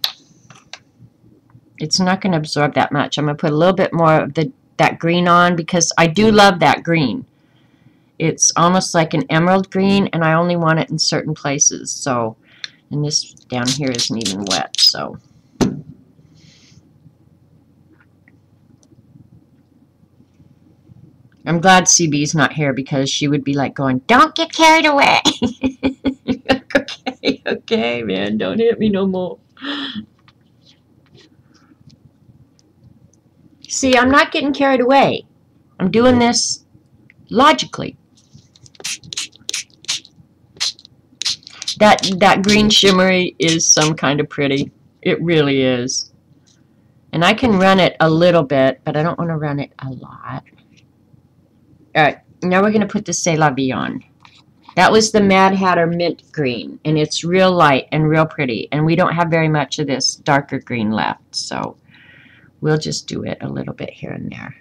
It's not going to absorb that much. I'm going to put a little bit more of that green on, because I do love that green. It's almost like an emerald green, and I only want it in certain places. So, and this down here isn't even wet, so. I'm glad CB's not here, because she would be like going, don't get carried away. Okay, okay, man, don't hit me no more. See, I'm not getting carried away. I'm doing this logically. That green shimmery is some kind of pretty. It really is. And I can run it a little bit, but I don't want to run it a lot. Alright, now we're going to put the C'est La Vie on. That was the Mad Hatter Mint Green, and it's real light and real pretty. And we don't have very much of this darker green left, so we'll just do it a little bit here and there.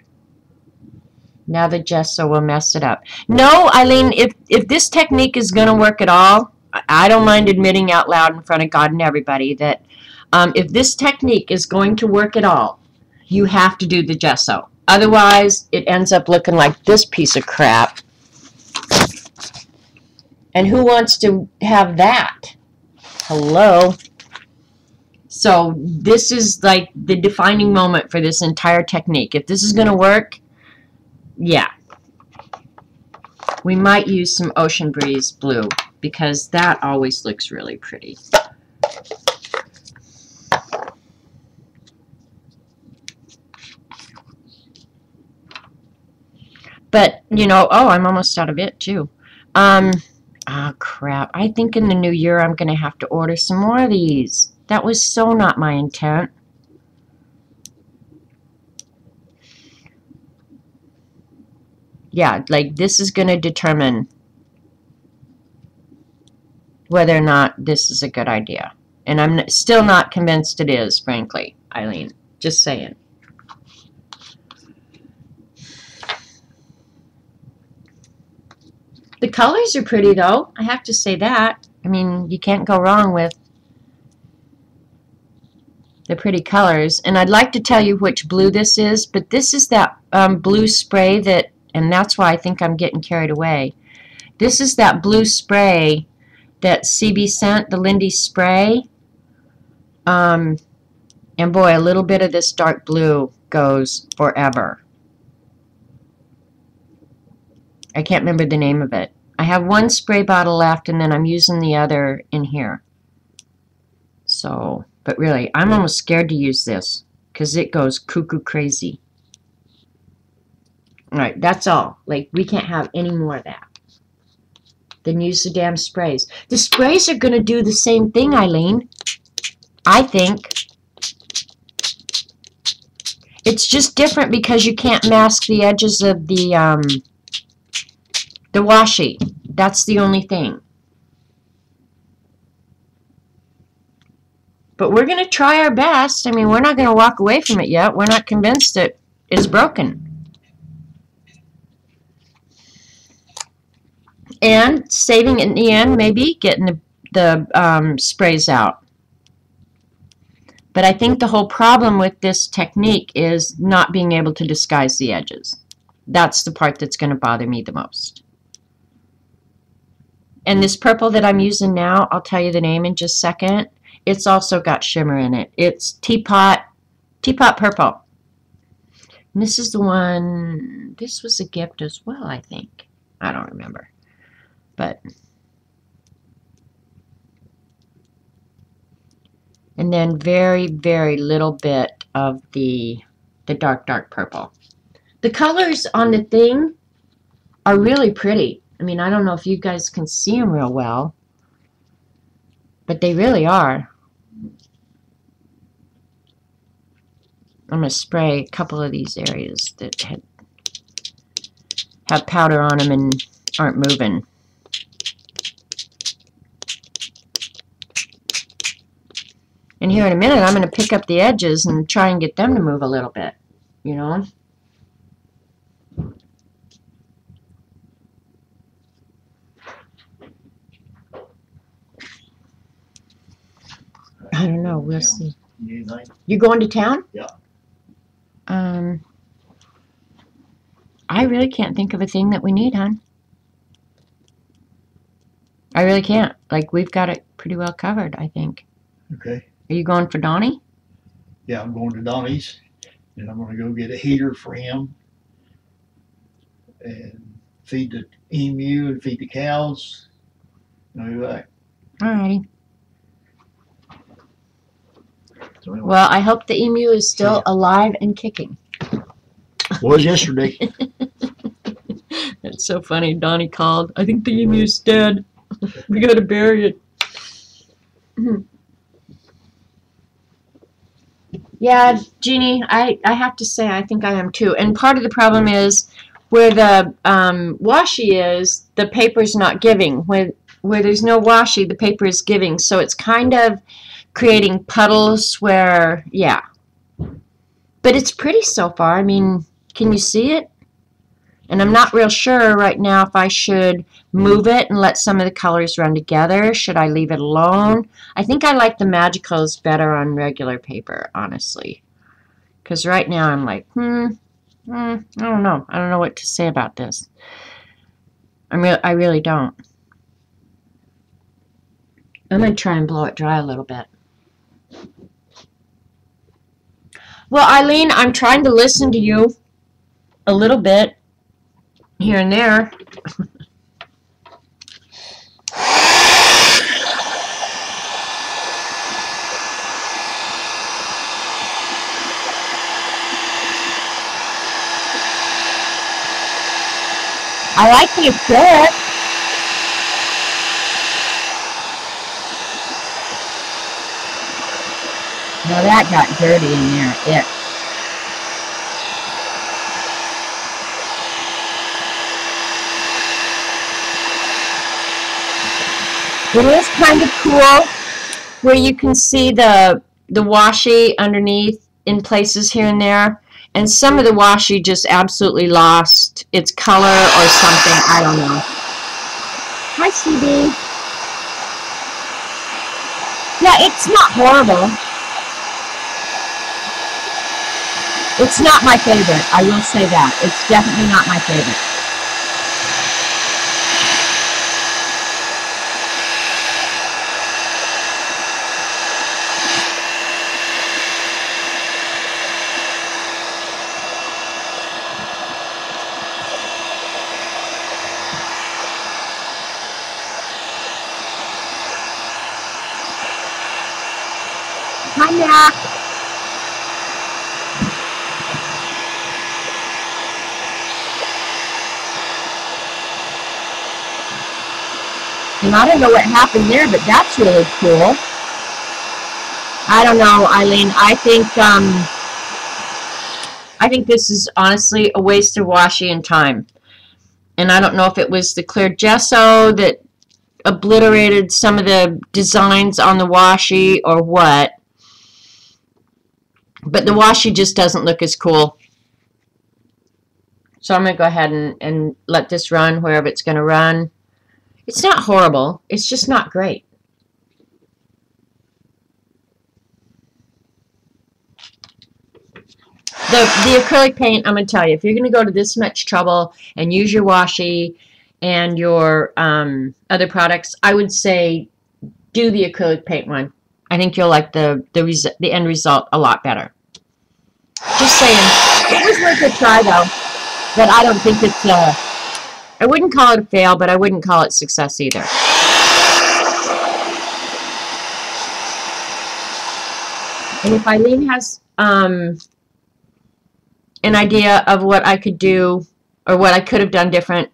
Now the gesso will mess it up. No, Eileen, if this technique is going to work at all, I don't mind admitting out loud in front of God and everybody that if this technique is going to work at all, you have to do the gesso. Otherwise, it ends up looking like this piece of crap. And who wants to have that? Hello? So this is like the defining moment for this entire technique. If this is going to work, yeah. We might use some Ocean Breeze blue because that always looks really pretty. But, you know, oh, I'm almost out of it too. Oh, crap. I think in the new year I'm going to have to order some more of these. That was so not my intent. Yeah, like this is going to determine whether or not this is a good idea. And I'm still not convinced it is, frankly, Eileen. Just saying. The colors are pretty, though. I have to say that. I mean, you can't go wrong with the pretty colors. And I'd like to tell you which blue this is, but this is that blue spray that, and that's why I think I'm getting carried away. This is that blue spray that CB sent, the Lindy spray. And boy, a little bit of this dark blue goes forever. I can't remember the name of it. I have one spray bottle left, and then I'm using the other in here. So, but really, I'm almost scared to use this because it goes cuckoo crazy. All right, that's all. Like, we can't have any more of that. Then use the damn sprays. The sprays are going to do the same thing, Eileen. I think. It's just different because you can't mask the edges of the washi. That's the only thing. But we're going to try our best. I mean, we're not going to walk away from it yet. We're not convinced that it's broken. And saving it in the end, maybe getting the sprays out. But I think the whole problem with this technique is not being able to disguise the edges. That's the part that's going to bother me the most. And this purple that I'm using now, I'll tell you the name in just a second. It's also got shimmer in it. It's Teapot Purple. And this is the one, this was a gift as well, I think. I don't remember. But, and then very, very little bit of the dark, dark purple. The colors on the thing are really pretty. I mean, I don't know if you guys can see them real well, but they really are. I'm going to spray a couple of these areas that have powder on them and aren't moving. And here in a minute, I'm going to pick up the edges and try and get them to move a little bit, you know. I don't know. We'll see. You going to town? Yeah. I really can't think of a thing that we need, hon. I really can't. Like, we've got it pretty well covered, I think. Okay. Are you going for Donnie? Yeah, I'm going to Donnie's, and I'm going to go get a heater for him and feed the emu and feed the cows. And I'll be back. Alrighty. So anyway, Well, I hope the emu is still alive and kicking. was yesterday. That's so funny. Donnie called. I think the emu's dead. We got to bury it. Yeah, Jeannie, I have to say I think I am too. And part of the problem is where the washi is, the paper's not giving. Where there's no washi, the paper is giving. So it's kind of creating puddles where, yeah. But it's pretty so far. I mean, can you see it? And I'm not real sure right now if I should move it and let some of the colors run together. Should I leave it alone? I think I like the Magicals better on regular paper, honestly. Because right now I'm like, I don't know. I don't know what to say about this. I really don't. I'm going to try and blow it dry a little bit. Well, Eileen, I'm trying to listen to you a little bit here and there. I like the acrylic. Now that got dirty in there. It is kind of cool where you can see the washi underneath in places here and there. And some of the washi just absolutely lost its color or something. I don't know. Hi, CB. Yeah, it's not horrible. It's not my favorite. I will say that. It's definitely not my favorite. Hi, Mac. And I don't know what happened there, but that's really cool. I don't know, Eileen. I think this is honestly a waste of washi and time. And I don't know if it was the clear gesso that obliterated some of the designs on the washi or what. But the washi just doesn't look as cool. So I'm going to go ahead and let this run wherever it's going to run. It's not horrible. It's just not great. The acrylic paint, I'm going to tell you, if you're going to go to this much trouble and use your washi and your other products, I would say do the acrylic paint one. I think you'll like the end result a lot better. Just saying. It was worth a try, though. But I don't think it's I wouldn't call it a fail, but I wouldn't call it success either. And if Eileen has an idea of what I could do or what I could have done different,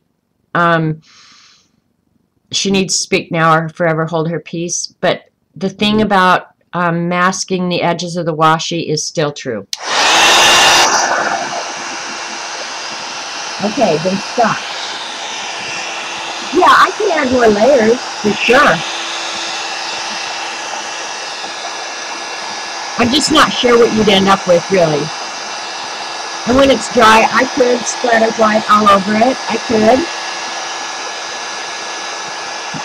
she needs to speak now or forever hold her peace. But the thing about masking the edges of the washi is still true. Okay, then stop. Yeah, I can add more layers, for sure. I'm just not sure what you'd end up with, really. And when it's dry, I could splatter white all over it. I could.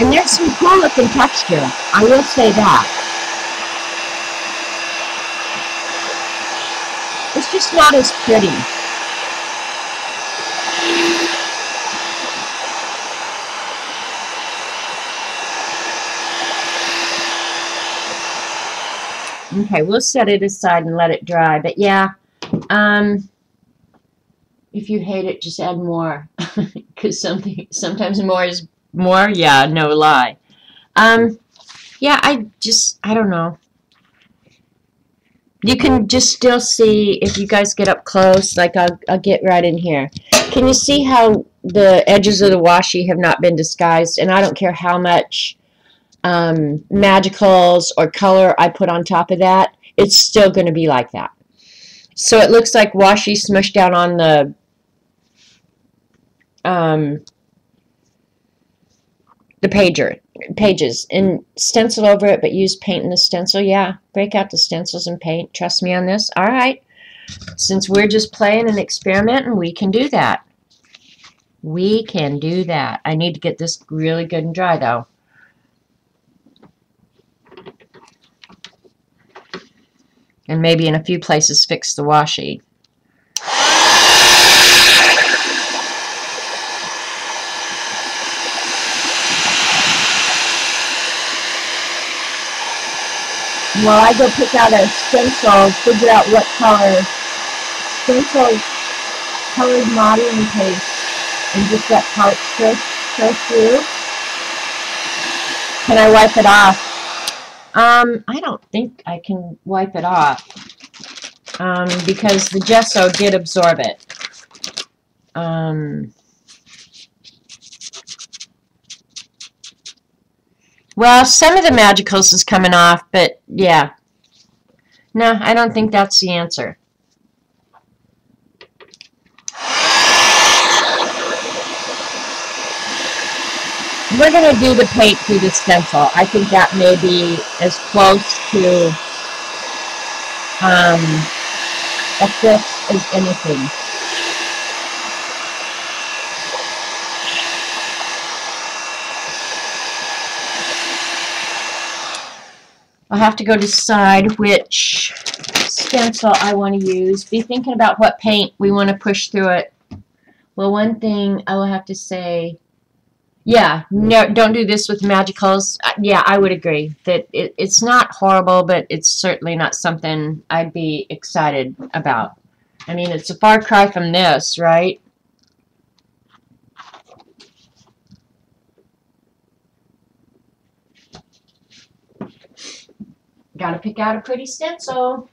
And there's some cool looking texture. I will say that. It's just not as pretty. Okay, we'll set it aside and let it dry. But yeah, if you hate it, just add more. Because sometimes more is more. Yeah, no lie. Yeah, I don't know. You can just still see, if you guys get up close, like I'll get right in here. Can you see how the edges of the washi have not been disguised? And I don't care how much magicals or color I put on top of that, it's still going to be like that. So it looks like washi smushed down on the pages, and stencil over it, but use paint in the stencil. Yeah, break out the stencils and paint. Trust me on this. All right. Since we're just playing and experimenting, we can do that. We can do that. I need to get this really good and dry, though. And maybe in a few places fix the washi. while I go pick out a stencil, figure out what color, stencil colored modeling paste, and just let part show through. Can I wipe it off? I don't think I can wipe it off because the gesso did absorb it. Well, some of the magicals is coming off, but yeah. No, I don't think that's the answer. We're going to do the paint through the stencil. I think that may be as close to a fix as anything. I'll have to go decide which stencil I want to use. Be thinking about what paint we want to push through it. Well, one thing I will have to say, yeah, no, don't do this with magicals. Yeah, I would agree that it's not horrible, but it's certainly not something I'd be excited about. I mean, it's a far cry from this, right? Gotta pick out a pretty stencil.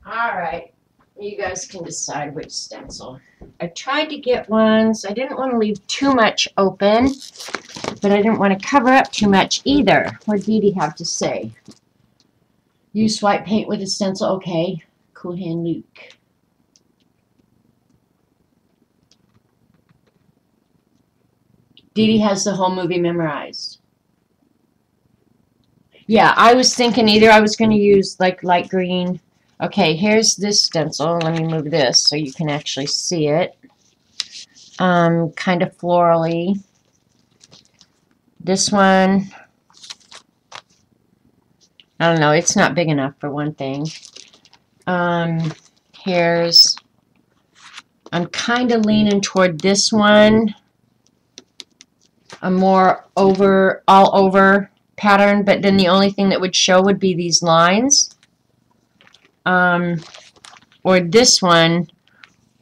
Alright, you guys can decide which stencil. I tried to get ones. I didn't want to leave too much open, but I didn't want to cover up too much either. What did Dee Dee have to say? Use white paint with a stencil. Okay. Cool Hand Luke. Dee Dee has the whole movie memorized. Yeah, I was thinking either I was going to use like light green. Okay, here's this stencil. Let me move this so you can actually see it. Kind of florally. This one, I don't know, it's not big enough for one thing. Here's, I'm kind of leaning toward this one. A more all over pattern, but then the only thing that would show would be these lines. Or this one,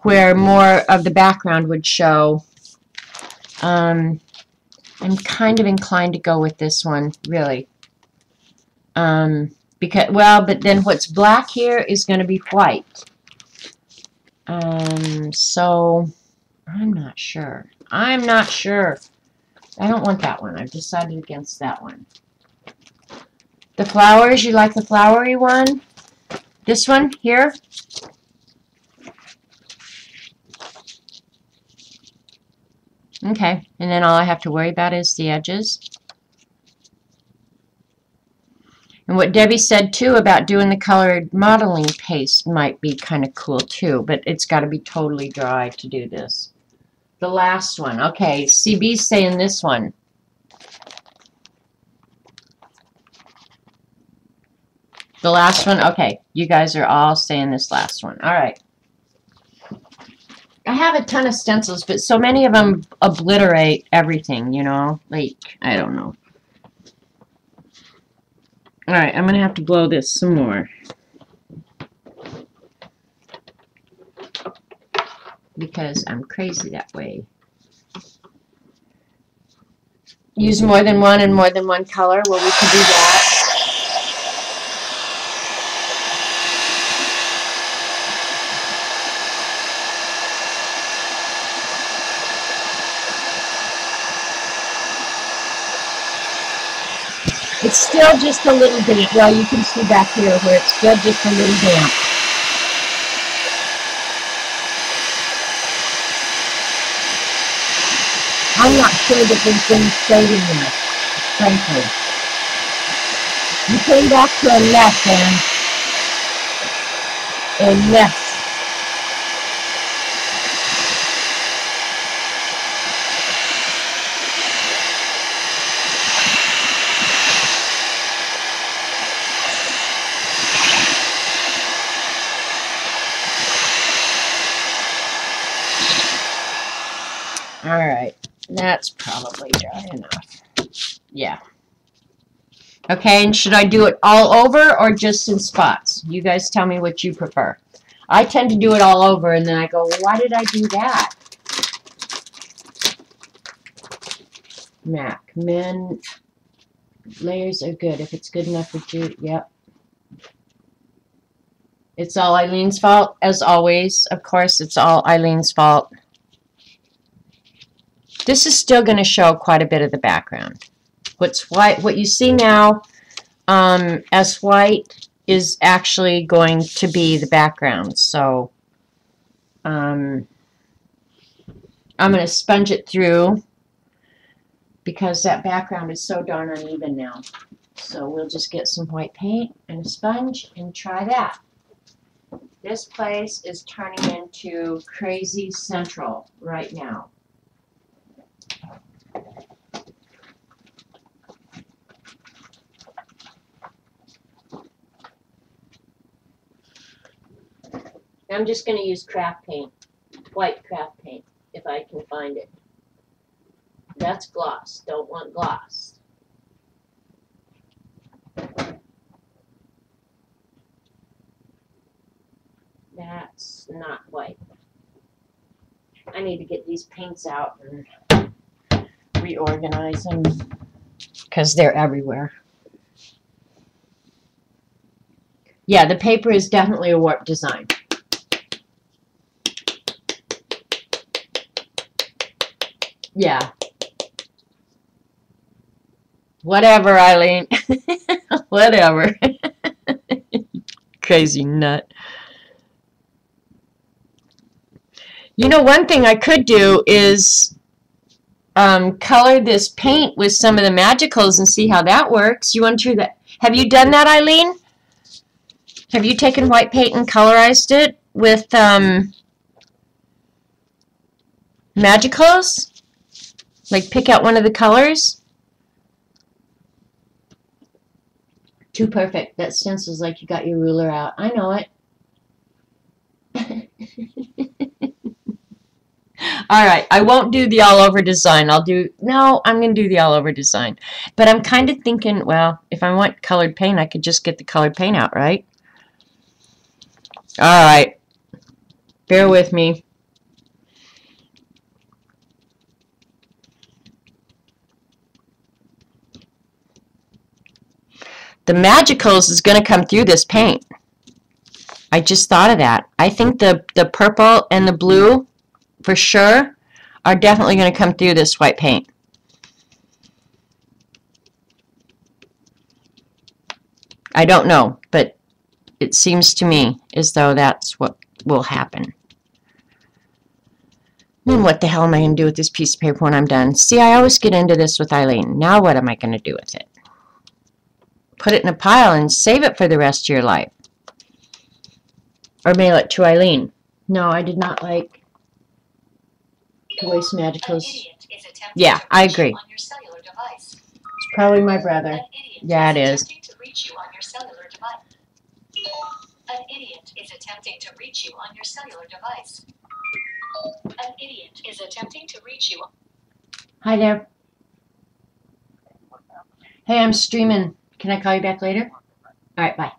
where more of the background would show. I'm kind of inclined to go with this one, really. Because, well, but then what's black here is going to be white. So, I'm not sure. I'm not sure. I don't want that one. I've decided against that one. The flowers, you like the flowery one? This one here? Okay, and then all I have to worry about is the edges. And what Debbie said too about doing the colored modeling paste might be kind of cool too, but it's got to be totally dry to do this. The last one. Okay, CB's saying this one. The last one? Okay, you guys are all saying this last one. All right. I have a ton of stencils, but so many of them obliterate everything, you know? Like, I don't know. Alright, I'm going to have to blow this some more. Because I'm crazy that way. Use more than one and more than one color? Well, we can do that. It's still just a little damp. Well, you can see back here where it's still just a little damp. I'm not sure that there's been shade in there, frankly. You came back to a mess, Anne. A mess. Alright, that's probably dry enough. Yeah. Okay, and should I do it all over or just in spots? You guys tell me what you prefer. I tend to do it all over, and then I go, well, why did I do that? MAC. Men layers are good. If it's good enough for you, yep. It's all Eileen's fault, as always. Of course, it's all Eileen's fault. This is still going to show quite a bit of the background. What's white, what you see now as white is actually going to be the background. So I'm going to sponge it through because that background is so darn uneven now. So we'll just get some white paint and a sponge and try that. This place is turning into crazy central right now. I'm just going to use craft paint, white craft paint, if I can find it. That's gloss. Don't want gloss. That's not white. I need to get these paints out and reorganize them because they're everywhere. Yeah, the paper is definitely a warped design. Yeah. Whatever, Eileen. Whatever. Crazy nut. You know, one thing I could do is color this paint with some of the magicals and see how that works. You want to do that? Have you done that, Eileen? Have you taken white paint and colorized it with magicals? Like pick out one of the colors? Too perfect. That stencil's like you got your ruler out. I know it. All right, I won't do the all-over design. I'm going to do the all-over design. But I'm kind of thinking, well, if I want colored paint, I could just get the colored paint out, right? All right. Bear with me. The magicals is going to come through this paint. I just thought of that. I think the purple and the blue, for sure, are definitely going to come through this white paint. I don't know, but it seems to me as though that's what will happen. Then what the hell am I going to do with this piece of paper when I'm done? See, I always get into this with Eileen. Now what am I going to do with it? Put it in a pile and save it for the rest of your life. Or mail it to Eileen. No, I did not like to waste magicals. Yeah, I agree. It's probably my brother. Yeah, it is. An idiot is attempting to reach you on your cellular device. An idiot is attempting to reach you. Hi there. Hey, I'm streaming. Can I call you back later? All right, bye.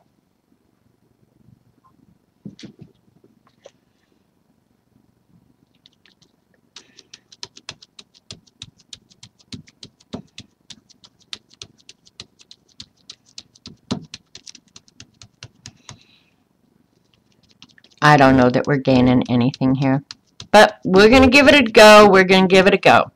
I don't know that we're gaining anything here, but we're going to give it a go. We're going to give it a go.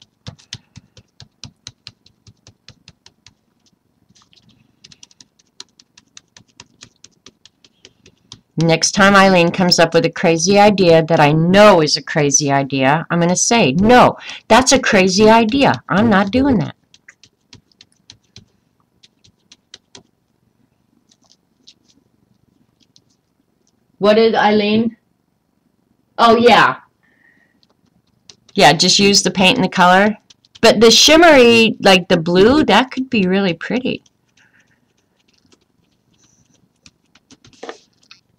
Next time Eileen comes up with a crazy idea that I know is a crazy idea, I'm going to say, no, that's a crazy idea. I'm not doing that. What did Eileen? Oh, yeah. Yeah, just use the paint and the color. But the shimmery, like the blue, that could be really pretty.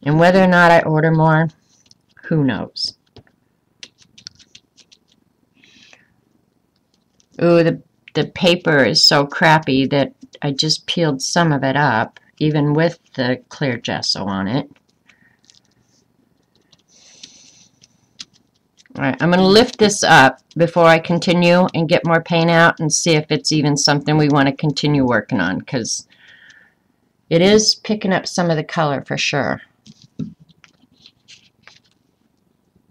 And whether or not I order more, who knows? Ooh, the paper is so crappy that I just peeled some of it up, even with the clear gesso on it. Alright, I'm going to lift this up before I continue and get more paint out and see if it's even something we want to continue working on, because it is picking up some of the color for sure.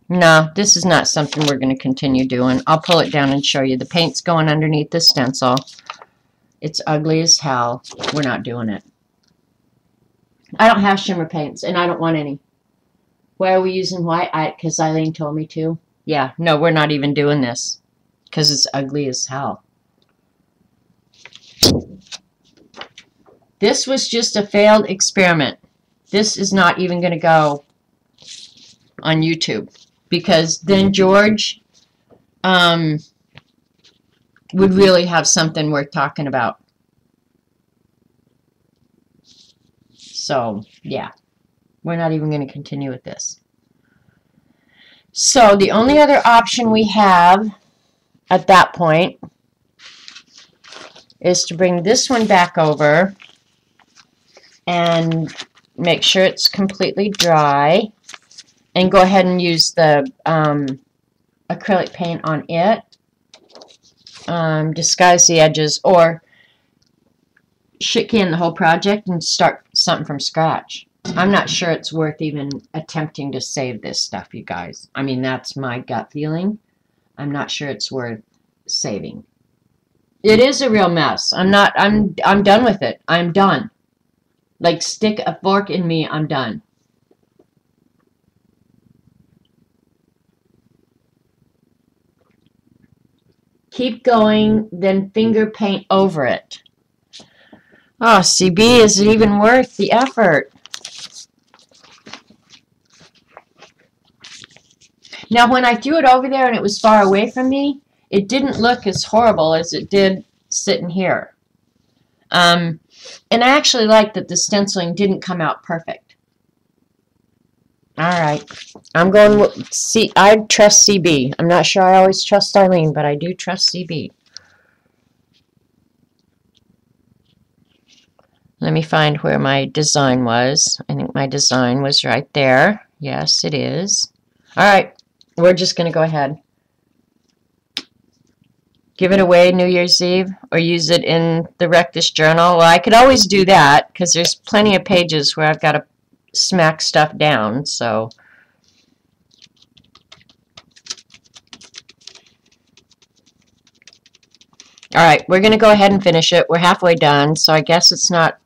No, this is not something we're going to continue doing. I'll pull it down and show you. The paint's going underneath the stencil. It's ugly as hell. We're not doing it. I don't have shimmer paints, and I don't want any. Why are we using white? Because Eileen told me to. Yeah, no, we're not even doing this because it's ugly as hell. This was just a failed experiment. This is not even going to go on YouTube because then George would really have something worth talking about. So, yeah, we're not even going to continue with this. So the only other option we have at that point is to bring this one back over and make sure it's completely dry and go ahead and use the acrylic paint on it, disguise the edges, or shit can the whole project and start something from scratch. I'm not sure it's worth even attempting to save this stuff, you guys. I mean, that's my gut feeling. I'm not sure it's worth saving. It is a real mess. I'm done with it. I'm done. Like, stick a fork in me, I'm done. Keep going, then finger paint over it. Oh, CB, is it even worth the effort? Now, when I threw it over there and it was far away from me, it didn't look as horrible as it did sitting here. And I actually like that the stenciling didn't come out perfect. All right. I'm going with C. I trust CB. I'm not sure I always trust Eileen, but I do trust CB. Let me find where my design was. I think my design was right there. Yes, it is. All right. We're just going to go ahead. Give it away New Year's Eve or use it in the Wreck This Journal. Well, I could always do that because there's plenty of pages where I've got to smack stuff down. So, all right, we're going to go ahead and finish it. We're halfway done, so I guess it's not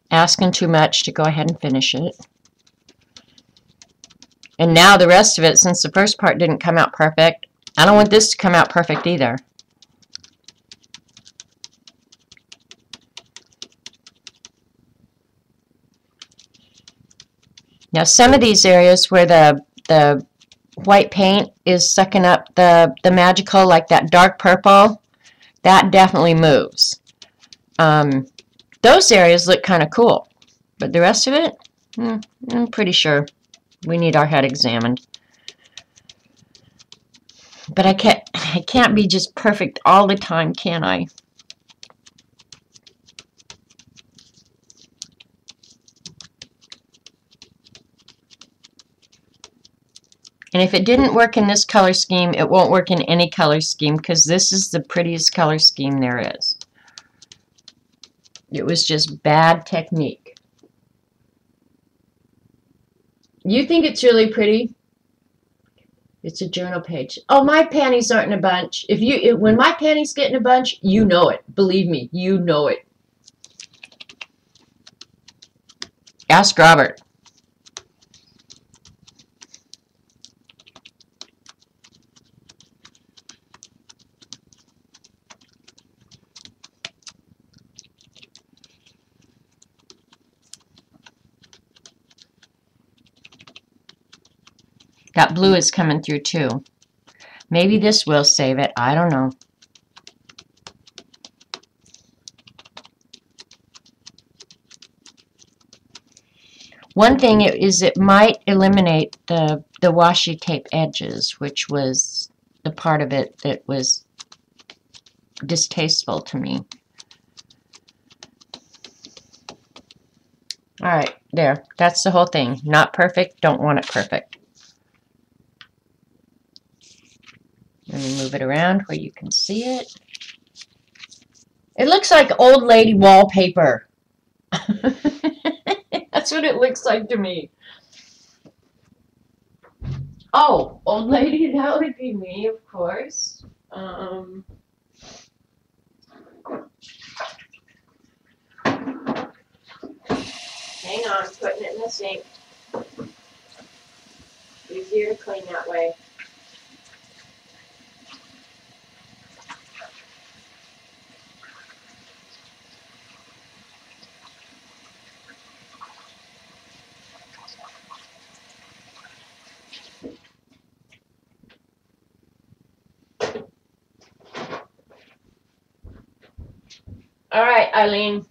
asking too much to go ahead and finish it. And now the rest of it, since the first part didn't come out perfect, I don't want this to come out perfect either. Now some of these areas where the white paint is sucking up the magical, like that dark purple, that definitely moves. Those areas look kind of cool, but the rest of it, I'm pretty sure we need our head examined. But I can't be just perfect all the time, can I? And if it didn't work in this color scheme, it won't work in any color scheme because this is the prettiest color scheme there is. It was just bad technique. You think it's really pretty? It's a journal page. Oh, my panties aren't in a bunch. When my panties get in a bunch, you know it. Believe me, you know it. Ask Robert. That blue is coming through too. Maybe this will save it. I don't know. One thing is it might eliminate the washi tape edges, which was the part of it that was distasteful to me. All right, there. That's the whole thing. Not perfect. Don't want it perfect. Let me move it around where you can see it. It looks like old lady wallpaper. That's what it looks like to me. Oh, old lady, that would be me, of course. Hang on, putting it in the sink. Easier to clean that way. All right, Eileen.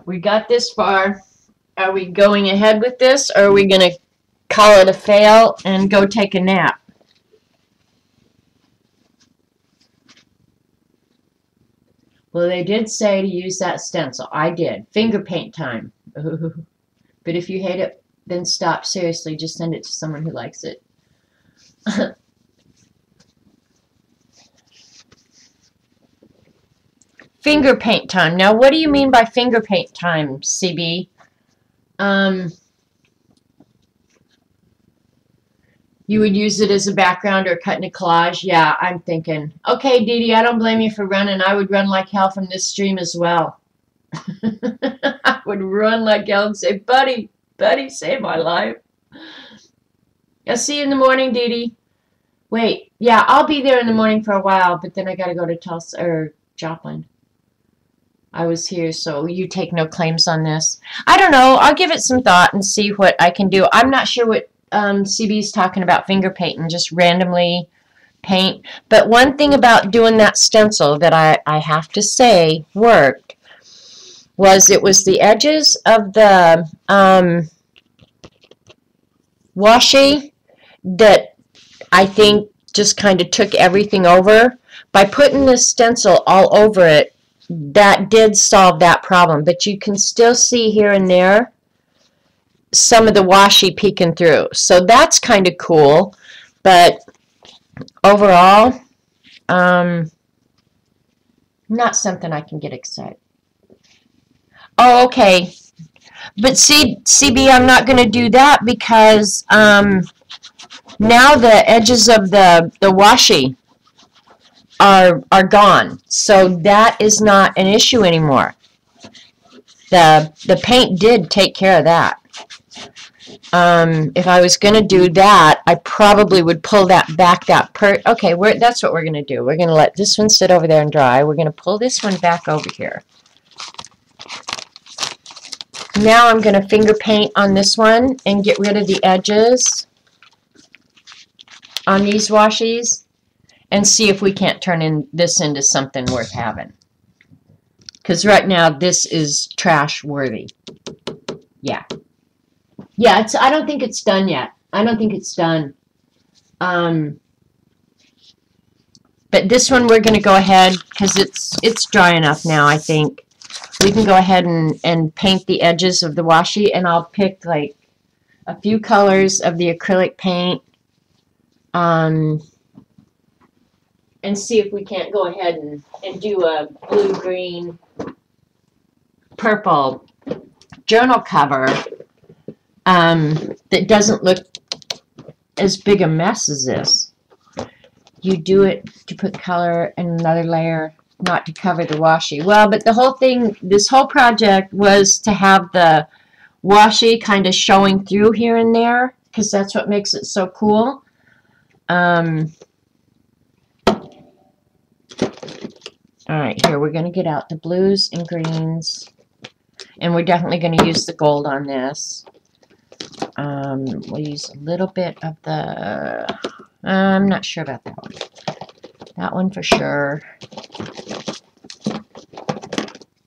We got this far. Are we going ahead with this, or are we going to call it a fail and go take a nap? Well, they did say to use that stencil. I did. Finger paint time. But if you hate it, then stop. Seriously, just send it to someone who likes it. Finger paint time. Now, what do you mean by finger paint time, CB? You would use it as a background or cut in a collage? Yeah, I'm thinking. Okay, Dee Dee, I don't blame you for running. I would run like hell from this stream as well. I would run like hell and say, buddy, save my life. I'll see you in the morning, Dee Dee. Wait, yeah, I'll be there in the morning for a while, but then I got to go to Tulsa or Joplin. I was here, so you take no claims on this. I don't know. I'll give it some thought and see what I can do. I'm not sure what CB's talking about finger painting, just randomly paint. But one thing about doing that stencil that I have to say worked was it was the edges of the washi that I think just kind of took everything over. By putting this stencil all over it, that did solve that problem. But you can still see here and there some of the washi peeking through. So that's kind of cool. But overall, not something I can get excited. Oh, okay. But see, CB, I'm not going to do that because now the edges of the washi are gone. So that is not an issue anymore. The paint did take care of that. If I was going to do that, I probably would pull that back. Okay, that's what we're going to do. We're going to let this one sit over there and dry. We're going to pull this one back over here. Now I'm going to finger paint on this one and get rid of the edges on these washies and see if we can't turn this into something worth having. Because right now this is trash worthy. Yeah. Yeah, I don't think it's done yet. I don't think it's done. But this one we're going to go ahead, because it's dry enough now, I think. We can go ahead and paint the edges of the washi, and I'll pick like a few colors of the acrylic paint and see if we can't go ahead and do a blue, green, purple journal cover that doesn't look as big a mess as this. You do it to put color in another layer, not to cover the washi. Well, but the whole thing, this whole project was to have the washi kind of showing through here and there, because that's what makes it so cool. Alright, here we're going to get out the blues and greens, and we're definitely going to use the gold on this. We'll use a little bit of the, I'm not sure about that one. That one for sure.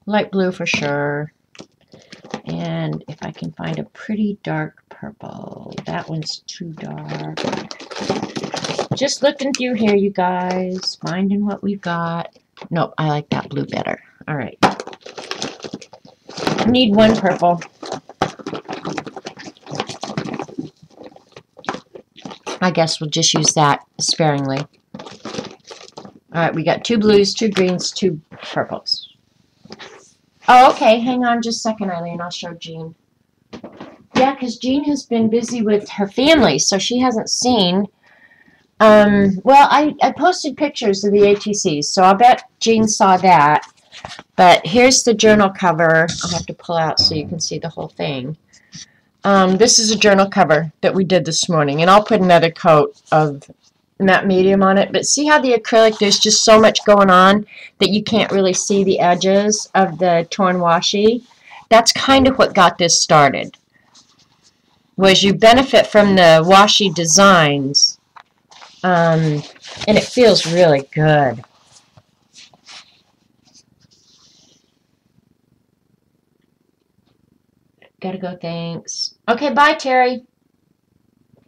Light blue for sure. And if I can find a pretty dark purple. That one's too dark. Just looking through here, you guys. Finding what we've got. Nope, I like that blue better. Alright. I need one purple. I guess we'll just use that sparingly. Alright, we got 2 blues, 2 greens, 2 purples. Oh, okay. Hang on just a second, Eileen. I'll show Jean. Yeah, because Jean has been busy with her family, so she hasn't seen. Well, I posted pictures of the ATCs, so I'll bet Jean saw that. But here's the journal cover. I'll have to pull out so you can see the whole thing. This is a journal cover that we did this morning, and I'll put another coat of matte medium on it. But see how the acrylic, there's just so much going on that you can't really see the edges of the torn washi. That's kind of what got this started, was you benefit from the washi designs, and it feels really good. Gotta go, thanks. Okay, bye, Terry.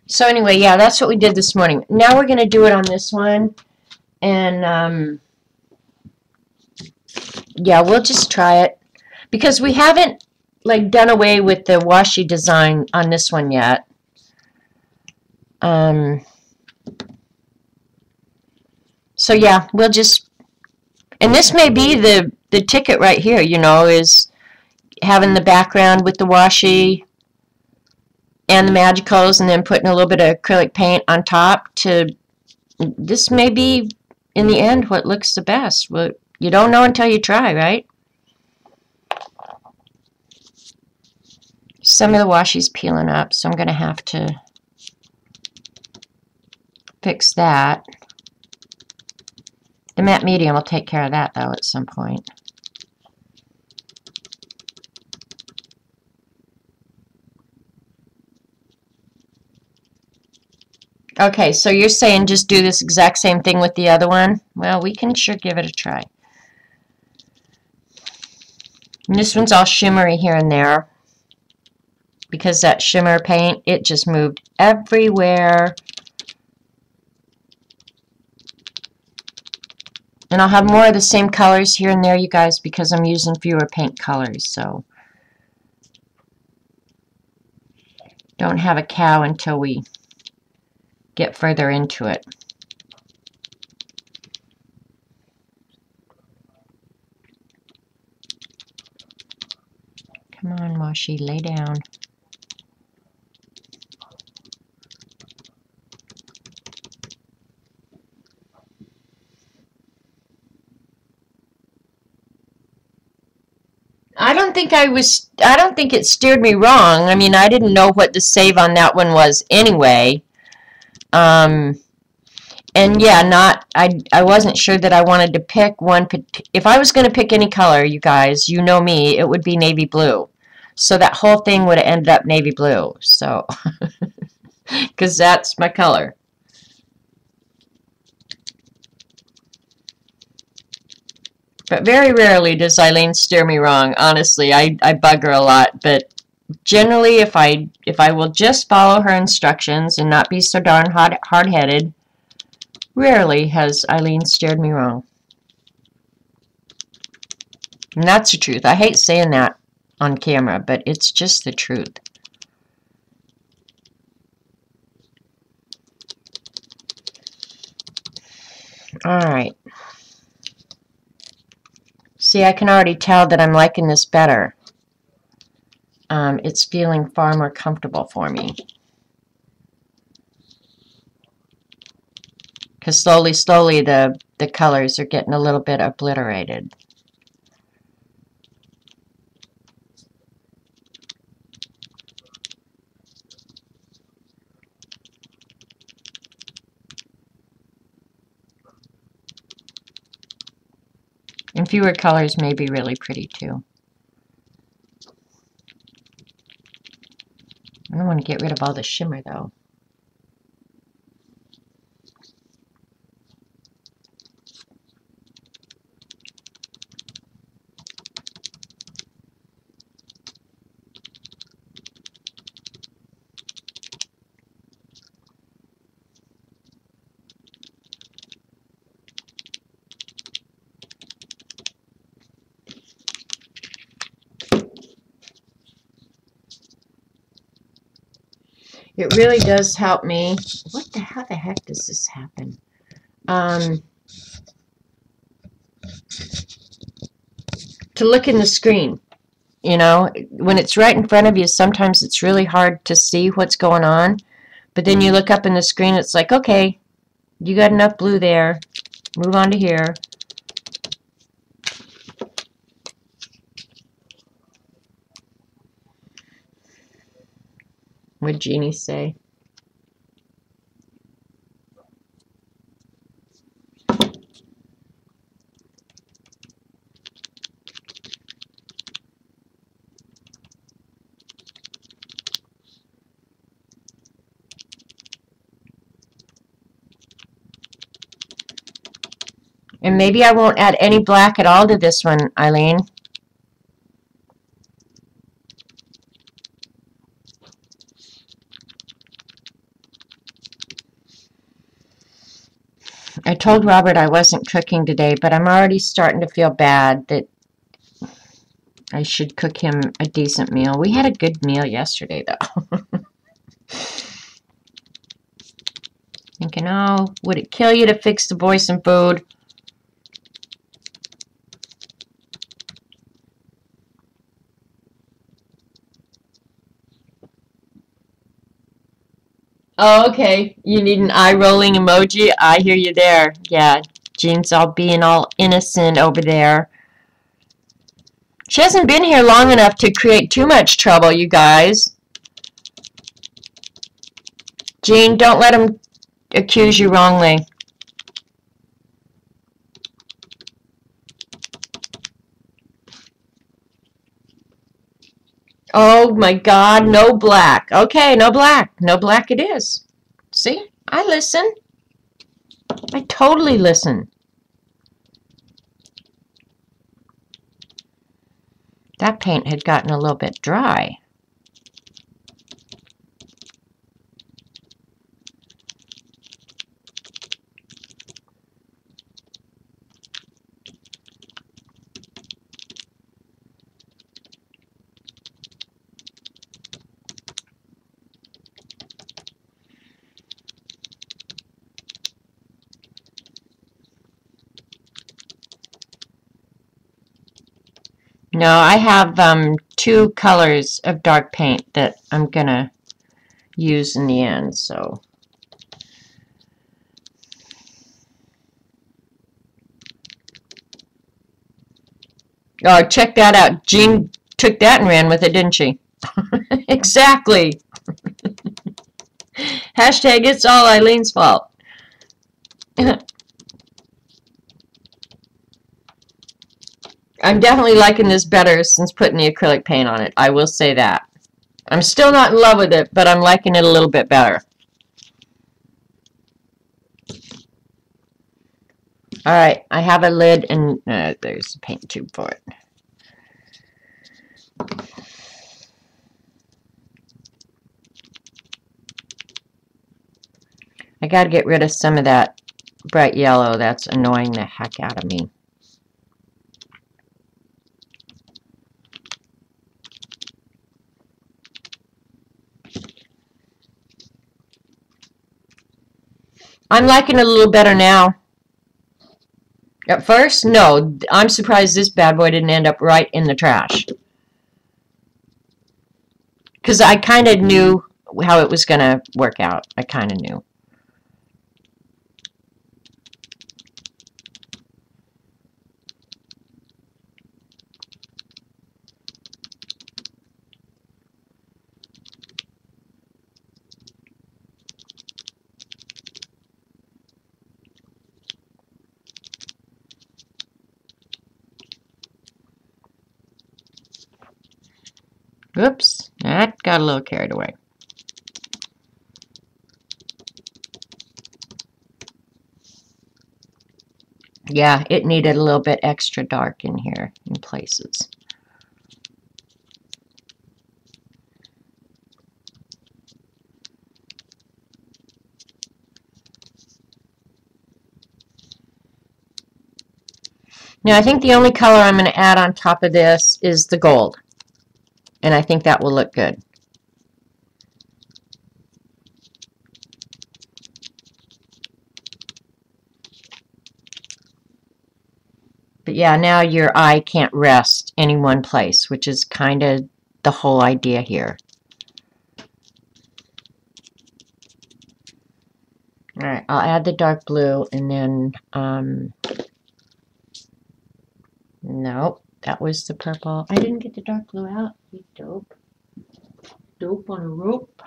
So anyway, yeah, that's what we did this morning. Now we're going to do it on this one. And, yeah, we'll just try it. Because we haven't, like, done away with the washi design on this one yet. So, yeah, we'll just... And this may be the ticket right here, you know, is having the background with the washi and the magicals, and then putting a little bit of acrylic paint on top. This may be, in the end, what looks the best. Well, you don't know until you try, right? Some of the washi's peeling up, so I'm going to have to fix that. The matte medium will take care of that, though, at some point. Okay, so you're saying just do this exact same thing with the other one? Well, we can sure give it a try. And this one's all shimmery here and there, because that shimmer paint, it just moved everywhere. And I'll have more of the same colors here and there, you guys, because I'm using fewer paint colors, so don't have a cow until we get further into it. Come on, washi, lay down. I don't think it steered me wrong. I mean, I didn't know what the save on that one was anyway. And yeah, I wasn't sure that I wanted to pick one. If I was going to pick any color, you guys, you know me, it would be navy blue. So that whole thing would have ended up navy blue. So, because that's my color. But very rarely does Eileen steer me wrong. Honestly, I bug her a lot, but generally, if I will just follow her instructions and not be so darn hard-headed, rarely has Eileen steered me wrong. And that's the truth. I hate saying that on camera, but it's just the truth. Alright. See, I can already tell that I'm liking this better. It's feeling far more comfortable for me. Because slowly, the colors are getting a little bit obliterated. And fewer colors may be really pretty too. I don't want to get rid of all the shimmer though. It really does help me. How the heck does this happen? To look in the screen. You know, when it's right in front of you, sometimes it's really hard to see what's going on. But then you look up in the screen, it's like, okay, you got enough blue there. Move on to here. What'd Jeannie say? And maybe I won't add any black at all to this one, Eileen. I told Robert I wasn't cooking today, but I'm already starting to feel bad that I should cook him a decent meal. We had a good meal yesterday, though. Thinking, oh, would it kill you to fix the boy some food? Oh, okay. You need an eye-rolling emoji? I hear you there. Yeah, Jean's all being all innocent over there. She hasn't been here long enough to create too much trouble, you guys. Jean, don't let him accuse you wrongly. Oh my God, no black. Okay, no black. No black it is. See, I listen. I totally listen. That paint had gotten a little bit dry. No, I have two colors of dark paint that I'm gonna use in the end, so. Oh, check that out. Jean took that and ran with it, didn't she? Exactly. Hashtag it's all Eileen's fault. I'm definitely liking this better since putting the acrylic paint on it. I will say that. I'm still not in love with it, but I'm liking it a little bit better. Alright, I have a lid and there's a paint tube for it. I got to get rid of some of that bright yellow. That's annoying the heck out of me. I'm liking it a little better now. At first, no. I'm surprised this bad boy didn't end up right in the trash. Because I kind of knew how it was going to work out. I kind of knew. Oops, that got a little carried away. Yeah, it needed a little bit extra dark in here in places. Now I think the only color I'm going to add on top of this is the gold. And I think that will look good. But yeah, now your eye can't rest any one place, which is kind of the whole idea here. Alright, I'll add the dark blue and then, nope, that was the purple. I didn't get the dark blue out. You dope. Dope on a rope.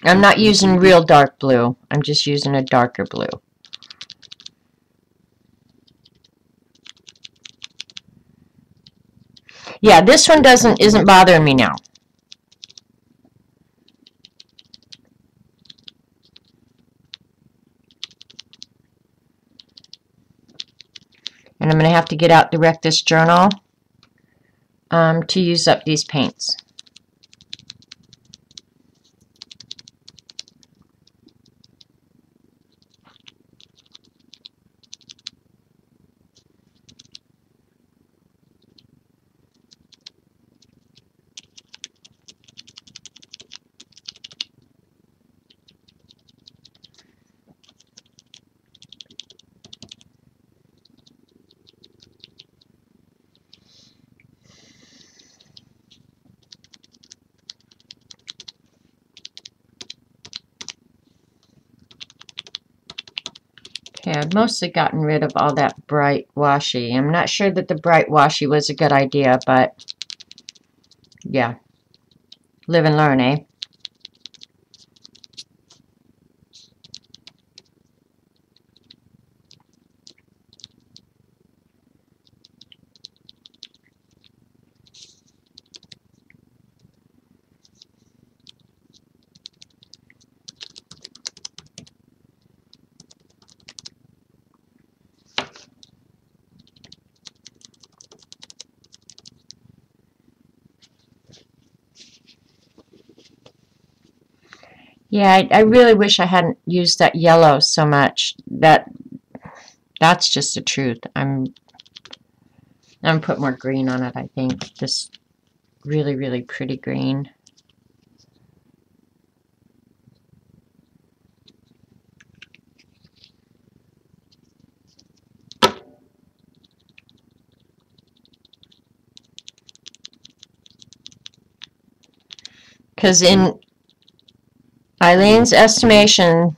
I'm not using real dark blue. I'm just using a darker blue. Yeah, this one isn't bothering me now. And I'm going to have to get out the Rectus journal to use up these paints. Okay, I've mostly gotten rid of all that bright washi. I'm not sure that the bright washi was a good idea, but yeah, live and learn, eh? Yeah, I really wish I hadn't used that yellow so much. That's just the truth. I'm put more green on it, I think. This really, really pretty green. Because in Eileen's estimation,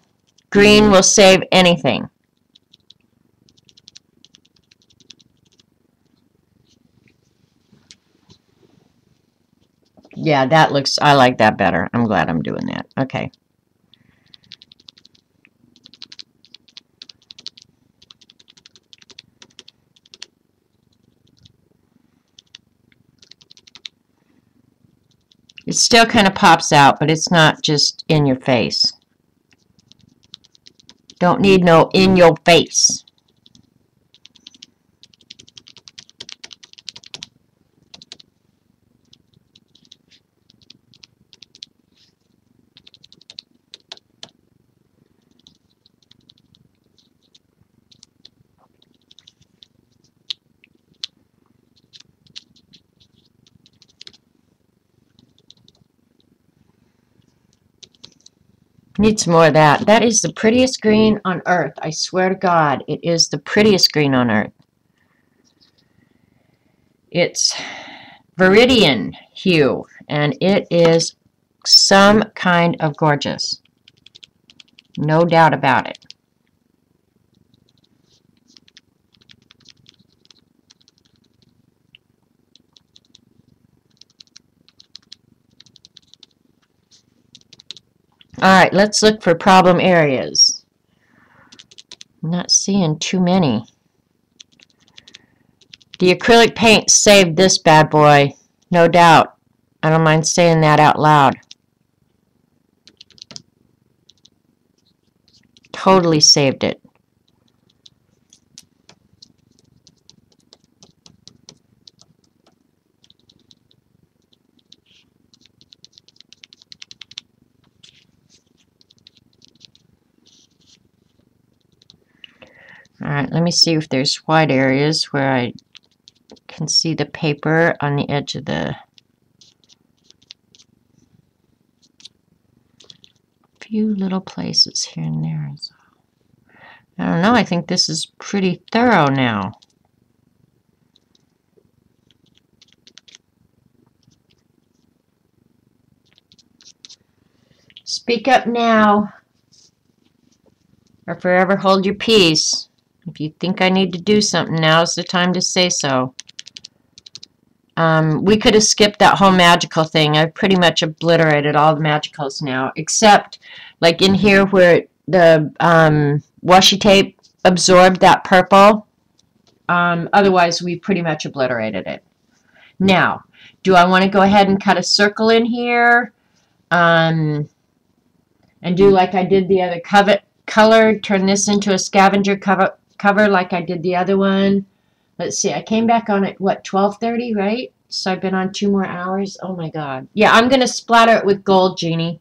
green will save anything. Yeah, that looks, I like that better. I'm glad I'm doing that. Okay. It still kind of pops out, but it's not just in your face. Don't need no in your face. Need some more of that. That is the prettiest green on earth. I swear to God, it is the prettiest green on earth. It's Viridian hue, and it is some kind of gorgeous. No doubt about it. All right, let's look for problem areas. I'm not seeing too many. The acrylic paint saved this bad boy, no doubt. I don't mind saying that out loud. Totally saved it. All right, let me see if there's white areas where I can see the paper on the edge of the few little places here and there. I don't know, I think this is pretty thorough now. Speak up now, or forever hold your peace. If you think I need to do something, now's the time to say so. We could have skipped that whole magical thing. I've pretty much obliterated all the magicals now, except like in here where the washi tape absorbed that purple. Otherwise, we pretty much obliterated it. Now, do I want to go ahead and cut a circle in here and do like I did the other color, turn this into a scavenger cover like I did the other one? Let's see, I came back on at, what, 12:30, right? So I've been on 2 more hours. Oh, my God. Yeah, I'm going to splatter it with gold, Jeannie.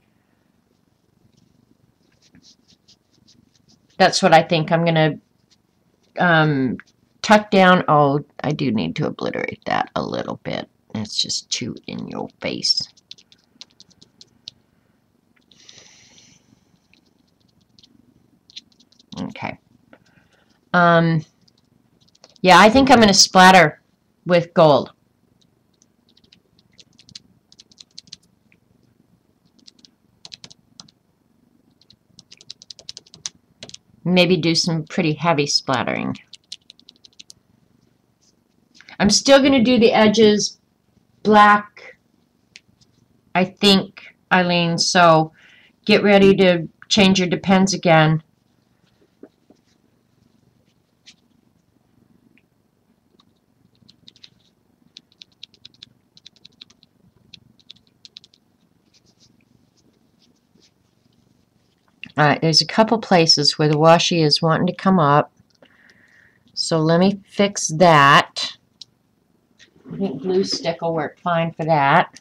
That's what I think. I'm going to tuck down. Oh, I do need to obliterate that a little bit. It's just too in your face. Okay. Yeah, I think I'm going to splatter with gold. Maybe do some pretty heavy splattering. I'm still going to do the edges black, I think, Eileen, so get ready to change your depends again. Alright, there's a couple places where the washi is wanting to come up. So let me fix that. I think glue stick will work fine for that.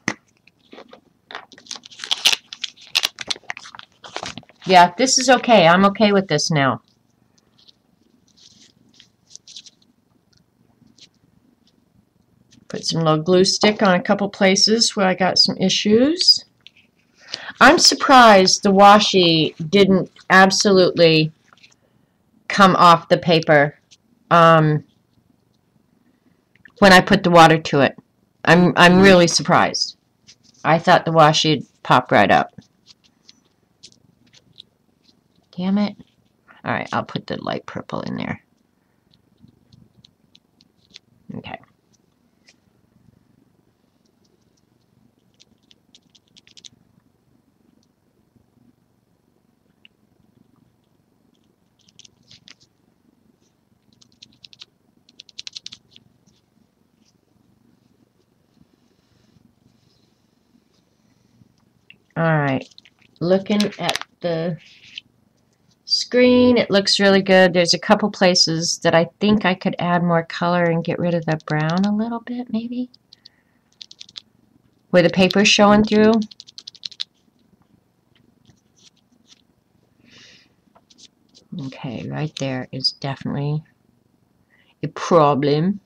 Yeah, this is okay. I'm okay with this now. Put some little glue stick on a couple places where I got some issues. I'm surprised the washi didn't absolutely come off the paper when I put the water to it. I'm really surprised. I thought the washi would pop right up. Damn it. Alright, I'll put the light purple in there. Okay. Alright, looking at the screen, it looks really good. There's a couple places that I think I could add more color and get rid of the brown a little bit, maybe. Where the paper's showing through. Okay, right there is definitely a problem.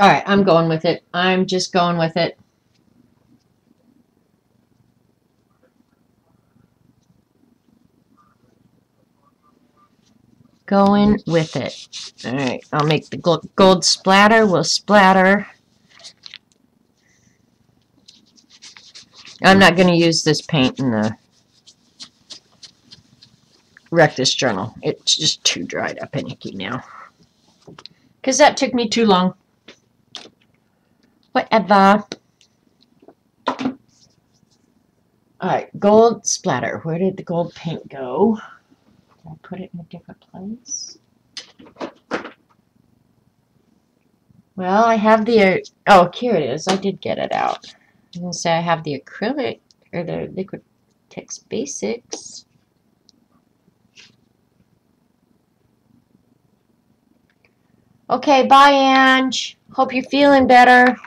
All right, I'm going with it. I'm just going with it. Going with it. All right, I'll make the gold splatter. We'll splatter. I'm not going to use this paint in the Rectus journal. It's just too dried up and icky now. Because that took me too long. Whatever. Alright, gold splatter. Where did the gold paint go? Did I put it in a different place? Well, I have the... Oh, here it is. I did get it out. I'm going to say I have the acrylic, or the Liquid Text Basics. Okay, bye, Ange. Hope you're feeling better.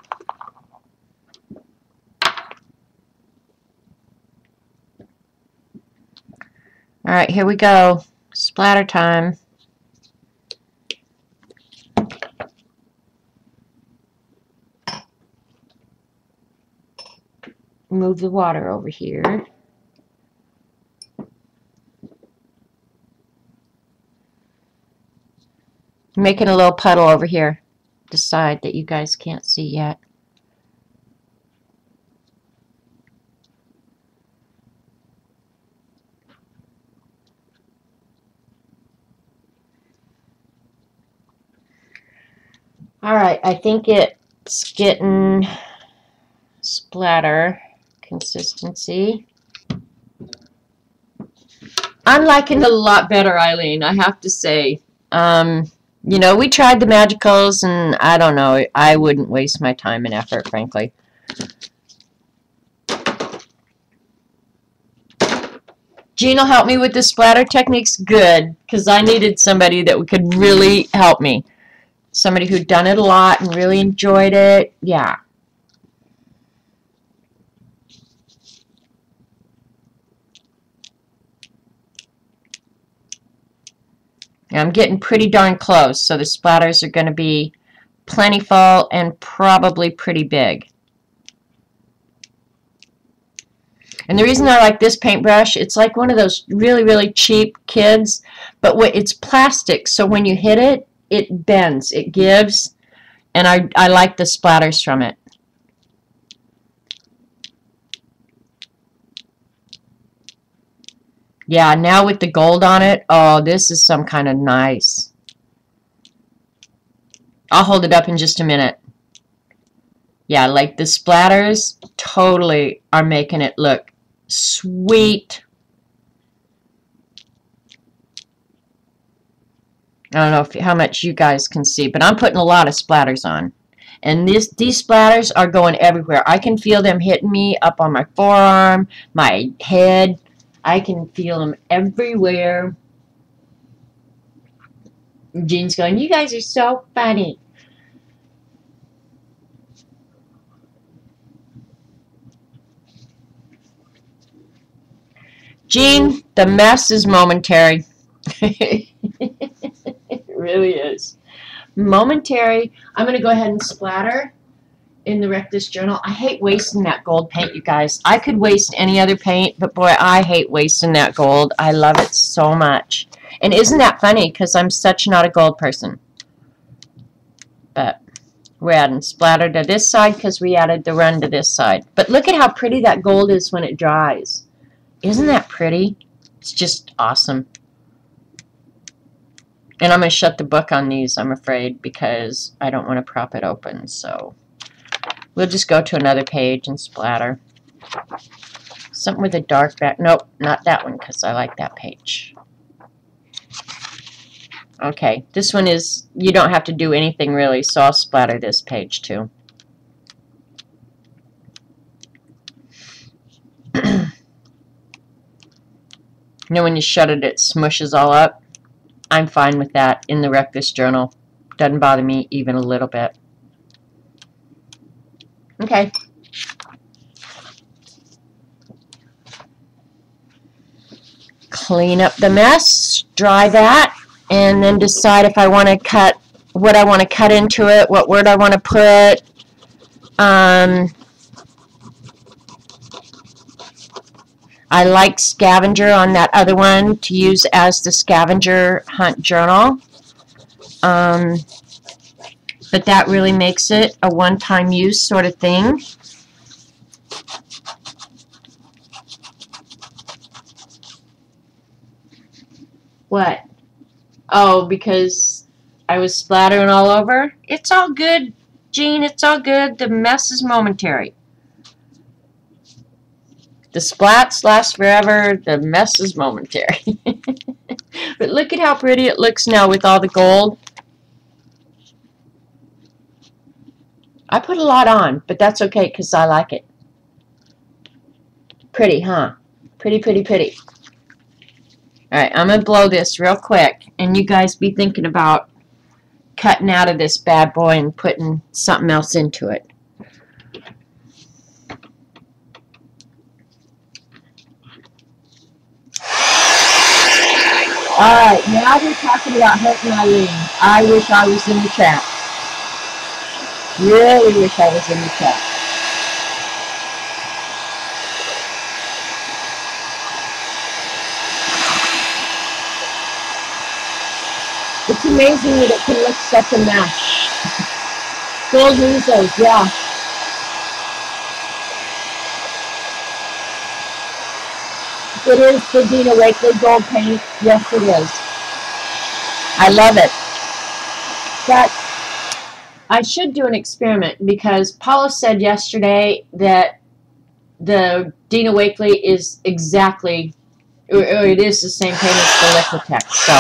Alright, here we go. Splatter time. Move the water over here. Making a little puddle over here. The side that you guys can't see yet. Alright, I think it's getting splatter consistency. I'm liking it a lot better, Eileen, I have to say. You know, we tried the Magicals, and I don't know, I wouldn't waste my time and effort, frankly. Jean will help me with the splatter techniques? Good, because I needed somebody that could really help me. Somebody who'd done it a lot and really enjoyed it. Yeah. I'm getting pretty darn close, so the splatters are going to be plentiful and probably pretty big. And the reason I like this paintbrush, it's like one of those really, really cheap kids, but it's plastic, so when you hit it, it bends, it gives, and I like the splatters from it. Yeah, now with the gold on it, oh, this is some kind of nice. I'll hold it up in just a minute. Yeah, like the splatters totally are making it look sweet. I don't know how much you guys can see, but I'm putting a lot of splatters on. And these splatters are going everywhere. I can feel them hitting me up on my forearm, my head. I can feel them everywhere. Jean's going, you guys are so funny. Jean, the mess is momentary. It really is. Momentary. I'm going to go ahead and splatter in the Rectus journal. I hate wasting that gold paint, you guys. I could waste any other paint, but boy, I hate wasting that gold. I love it so much. And isn't that funny? Because I'm such not a gold person. But we're adding splatter to this side because we added the run to this side. But look at how pretty that gold is when it dries. Isn't that pretty? It's just awesome. And I'm going to shut the book on these, I'm afraid, because I don't want to prop it open. So we'll just go to another page and splatter. Something with a dark back. Nope, not that one because I like that page. Okay, this one is, you don't have to do anything really, so I'll splatter this page too. You know when you shut it, it smushes all up? I'm fine with that in the Rectus journal. Doesn't bother me even a little bit. Okay. Clean up the mess, dry that, and then decide if I want to cut what I want to cut into it, what word I want to put. I like scavenger on that other one to use as the scavenger hunt journal. But that really makes it a one-time use sort of thing. What? Oh, because I was splattering all over? It's all good, Jean. It's all good. The mess is momentary. The splats last forever. The mess is momentary. But look at how pretty it looks now with all the gold. I put a lot on, but that's okay because I like it. Pretty, huh? Pretty, pretty, pretty. Alright, I'm going to blow this real quick, and you guys be thinking about cutting out of this bad boy and putting something else into it. Alright, now we're talking about hurting Eileen. I wish I was in the trap. Really wish I was in the trap. It's amazing that it can look such a mess. Gold measles, yeah. It is the Dina Wakley gold paint. Yes, it is. I love it. But I should do an experiment because Paula said yesterday that the Dina Wakley is exactly, or it is the same paint as the Liquitex. So.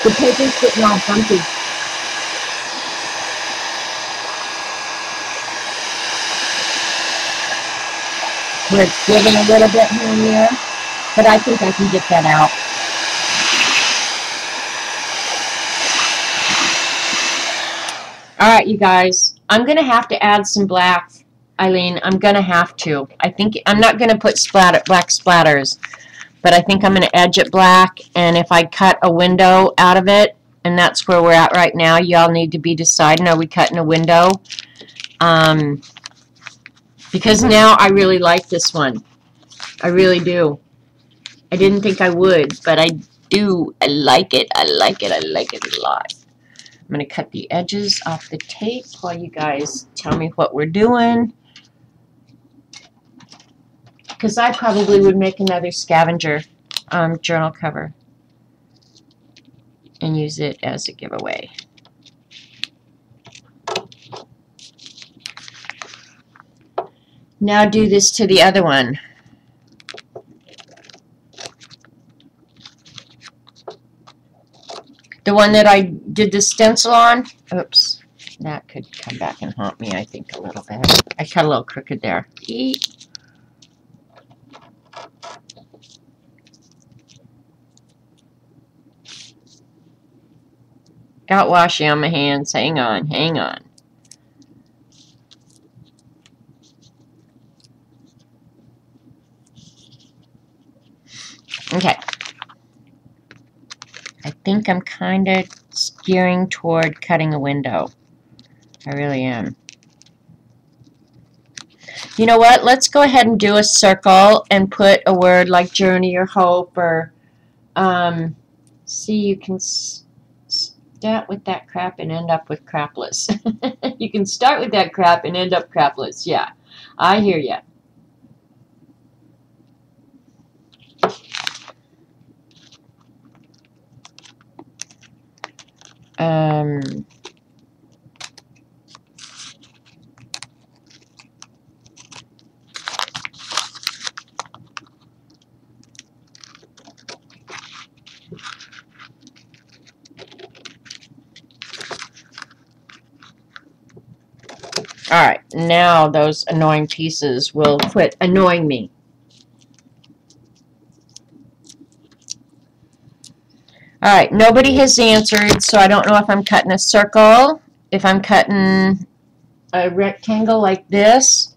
The paper's getting all bumpy. Where it's giving a little bit here and there, but I think I can get that out. Alright, you guys, I'm going to have to add some black, Eileen. I'm going to have to. I think I'm not going to put black splatters, but I think I'm going to edge it black, and if I cut a window out of it, and that's where we're at right now, y'all need to be deciding, are we cutting a window? Because now I really like this one. I really do. I didn't think I would, but I do. I like it. I like it. I like it a lot. I'm going to cut the edges off the tape while you guys tell me what we're doing. Because I probably would make another scavenger journal cover and use it as a giveaway. Now do this to the other one. The one that I did the stencil on. Oops. That could come back and haunt me, I think, a little bit. I cut a little crooked there. Eat. Got washi on my hands. Hang on, hang on. Okay. I think I'm kind of steering toward cutting a window. I really am. You know what? Let's go ahead and do a circle and put a word like journey or hope or see, you can start with that crap and end up with crapless. You can start with that crap and end up crapless. Yeah, I hear ya. Alright, now those annoying pieces will quit annoying me. Alright, nobody has answered, so I don't know if I'm cutting a circle, if I'm cutting a rectangle like this.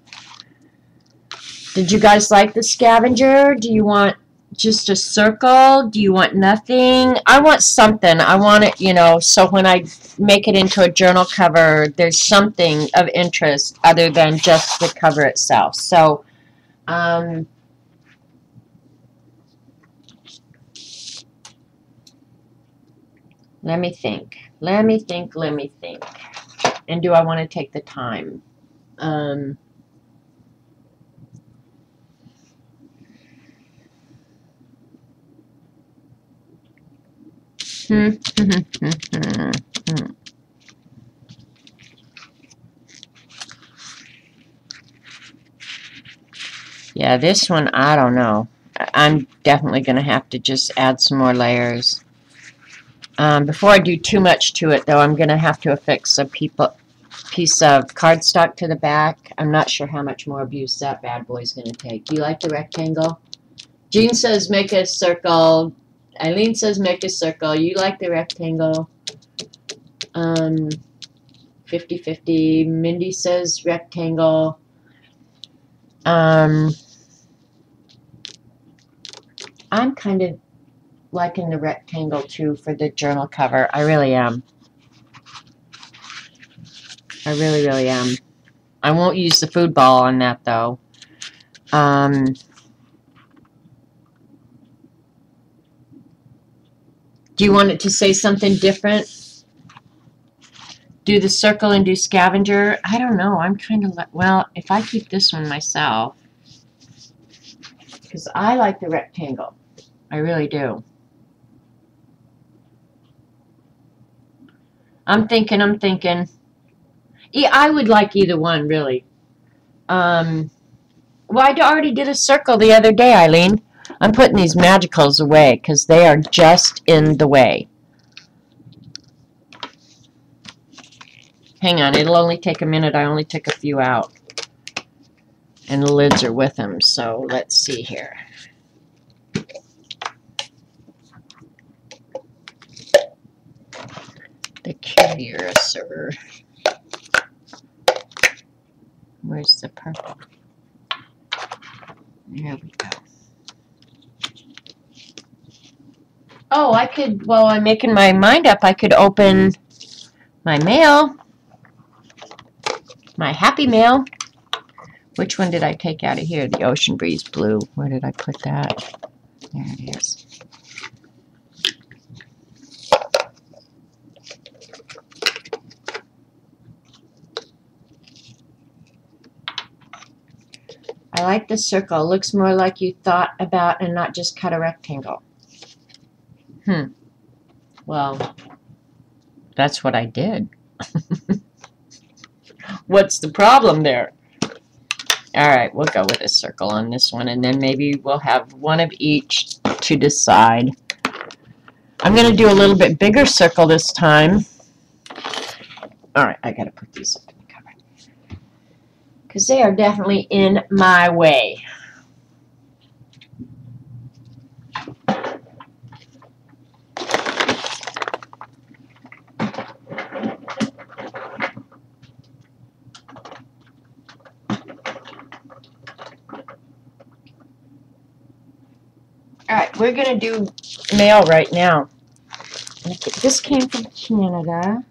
Did you guys like the scavenger? Do you want just a circle? Do you want nothing? I want something. I want it, you know, so when I make it into a journal cover, there's something of interest other than just the cover itself. So, let me think. Let me think. Let me think. And do I want to take the time? Yeah, this one, I don't know. I'm definitely going to have to just add some more layers. Before I do too much to it, though, I'm going to have to affix a piece of cardstock to the back. I'm not sure how much more abuse that bad boy's going to take. Do you like the rectangle? Jean says make a circle. Eileen says make a circle. You like the rectangle. 50-50. Mindy says rectangle. I'm kind of liking the rectangle too for the journal cover. I really am. I really, really am. I won't use the food ball on that though. Do you want it to say something different? Do the circle and do scavenger? I don't know. I'm kind of like, well, if I keep this one myself, because I like the rectangle. I really do. I'm thinking. Yeah, I would like either one, really. Well, I already did a circle the other day, Eileen. I'm putting these magicals away because they are just in the way. Hang on, it'll only take a minute. I only took a few out. And the lids are with them, so let's see here. The curiouser. Where's the purple? There we go. Oh, I could, while I'm making my mind up, I could open my mail. My happy mail. Which one did I take out of here? The Ocean Breeze Blue. Where did I put that? There it is. I like the circle. It looks more like you thought about and not just cut a rectangle. Well, that's what I did. What's the problem there? Alright, we'll go with a circle on this one, and then maybe we'll have one of each to decide. I'm going to do a little bit bigger circle this time. Alright, I got to put these up in the cover. Because they are definitely in my way. Alright, we're going to do mail right now. This came from Canada.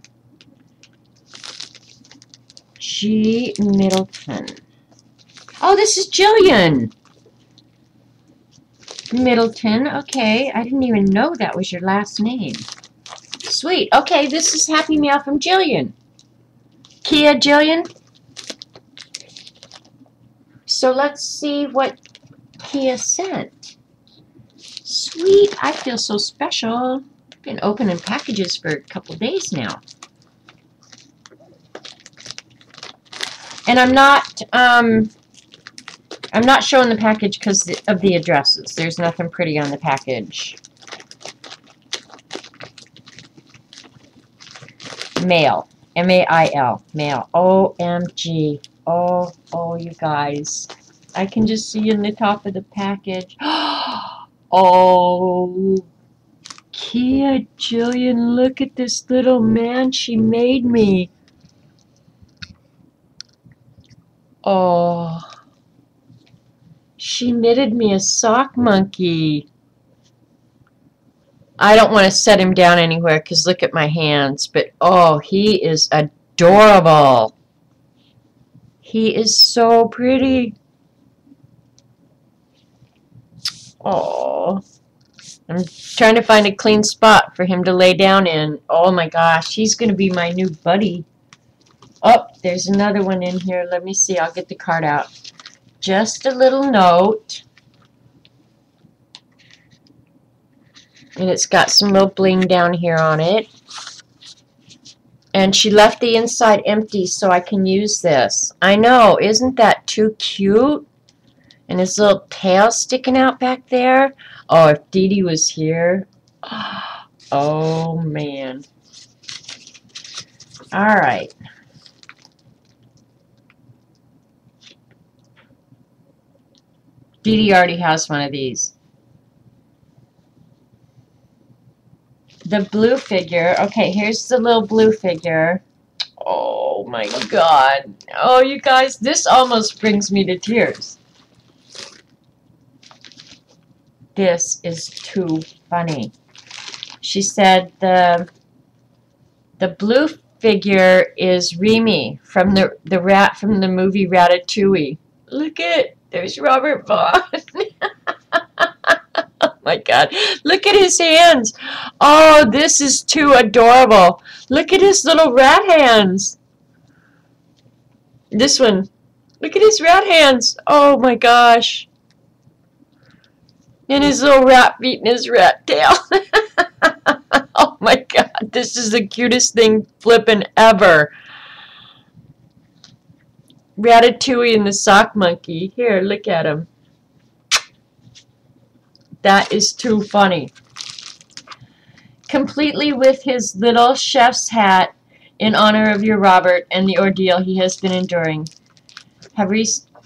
G. Middleton. Oh, this is Jillian. Middleton, okay. I didn't even know that was your last name. Sweet. Okay, this is Happy Mail from Jillian. Kia, Jillian. So let's see what Kia sent. Sweet. I feel so special. Been opening packages for a couple days now. And I'm not showing the package because of the addresses. There's nothing pretty on the package. Mail. M-A-I-L. Mail. O-M-G. Oh, you guys. I can just see in the top of the package. Oh, Kia, Jillian, look at this little man she made me. Oh, she knitted me a sock monkey. I don't want to set him down anywhere because look at my hands. But oh, he is adorable. He is so pretty. Oh, I'm trying to find a clean spot for him to lay down in. Oh my gosh, he's going to be my new buddy. Oh, there's another one in here. Let me see. I'll get the card out. Just a little note. And it's got some little bling down here on it. And she left the inside empty so I can use this. I know, isn't that too cute? And his little tail sticking out back there. Oh, if Dee Dee was here. Oh, man. All right. Dee Dee already has one of these. The blue figure. Okay, here's the little blue figure. Oh, my God. Oh, you guys, this almost brings me to tears. This is too funny. She said the blue figure is Remy from the rat from the movie Ratatouille. Look at, there's Robert Vaughn. Oh my God. Look at his hands. Oh, this is too adorable. Look at his little rat hands. This one. Look at his rat hands. Oh my gosh. And his little rat feet and his rat tail. Oh my God, this is the cutest thing flippin' ever. Ratatouille and the sock monkey. Here, look at him. That is too funny. Completely with his little chef's hat in honor of your Robert and the ordeal he has been enduring.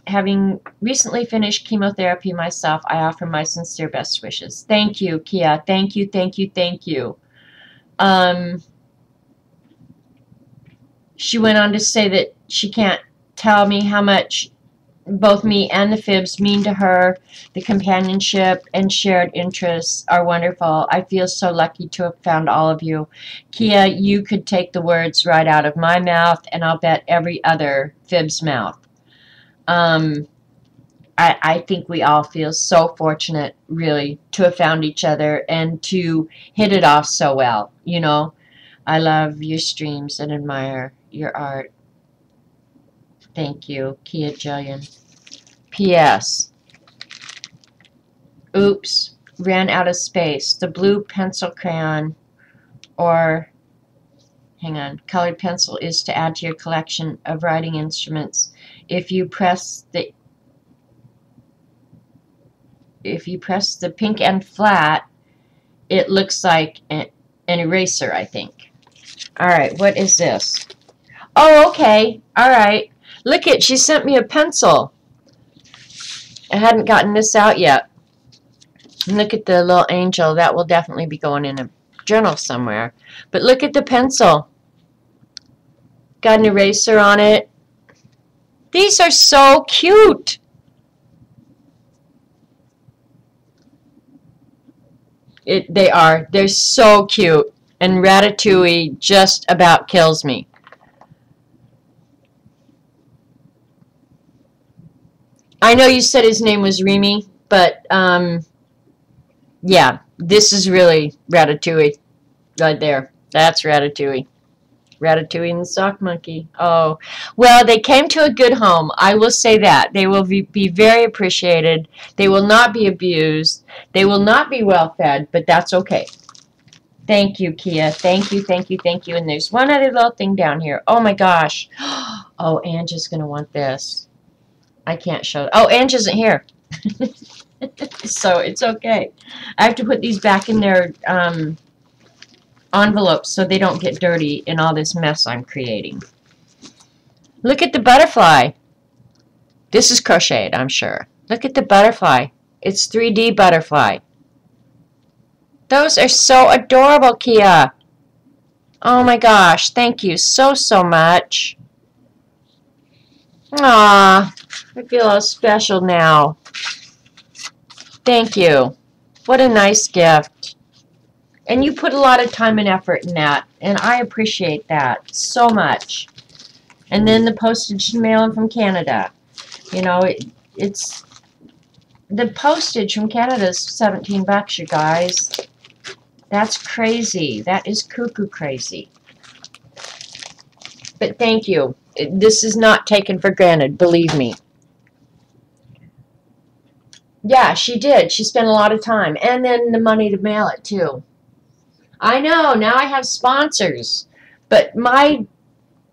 Having recently finished chemotherapy myself, I offer my sincere best wishes. Thank you, Kia. Thank you, thank you, thank you. She went on to say that she can't tell me how much both me and the Fibs mean to her. The companionship and shared interests are wonderful. I feel so lucky to have found all of you. Kia, you could take the words right out of my mouth, and I'll bet every other Fib's mouth. I think we all feel so fortunate, really, to have found each other and to hit it off so well, you know. I love your streams and admire your art. Thank you, Kia Jillian. P.S. Oops, ran out of space. The blue pencil crayon or, hang on, colored pencil is to add to your collection of writing instruments. If you press the pink and flat, it looks like an eraser, I think. All right, what is this? Oh, okay. All right. Look it, she sent me a pencil. I hadn't gotten this out yet. Look at the little angel. That will definitely be going in a journal somewhere. But look at the pencil. Got an eraser on it. These are so cute. They are. They're so cute. And Ratatouille just about kills me. I know you said his name was Remy, but yeah, this is really Ratatouille right there. That's Ratatouille. Ratatouille and the sock monkey. Oh, well, they came to a good home. I will say that. They will be very appreciated. They will not be abused. They will not be well fed, but that's okay. Thank you, Kia. Thank you, thank you, thank you. And there's one other little thing down here. Oh, my gosh. Oh, Ange is going to want this. I can't show it. Oh, Ange isn't here. So it's okay. I have to put these back in their envelopes so they don't get dirty in all this mess I'm creating. Look at the butterfly. This is crocheted, I'm sure. Look at the butterfly. It's 3D butterfly. Those are so adorable, Kia. Oh my gosh, thank you so, so much. Aw, I feel all special now. Thank you. What a nice gift. And you put a lot of time and effort in that, and I appreciate that so much. And then the postage and mailing from Canada. You know, it's the postage from Canada is $17, you guys. That's crazy. That is cuckoo crazy. But thank you. This is not taken for granted, believe me. Yeah, she did. She spent a lot of time. And then the money to mail it, too. I know. Now I have sponsors. But my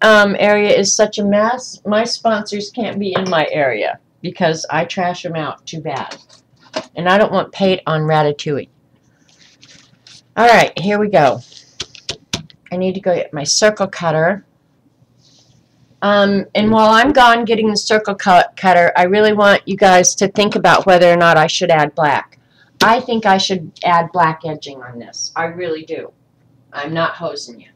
area is such a mess. My sponsors can't be in my area because I trash them out too bad. And I don't want paint on Ratatouille. All right, here we go. I need to go get my circle cutter. And while I'm gone getting the circle cutter, I really want you guys to think about whether or not I should add black. I think I should add black edging on this. I really do. I'm not hosing you.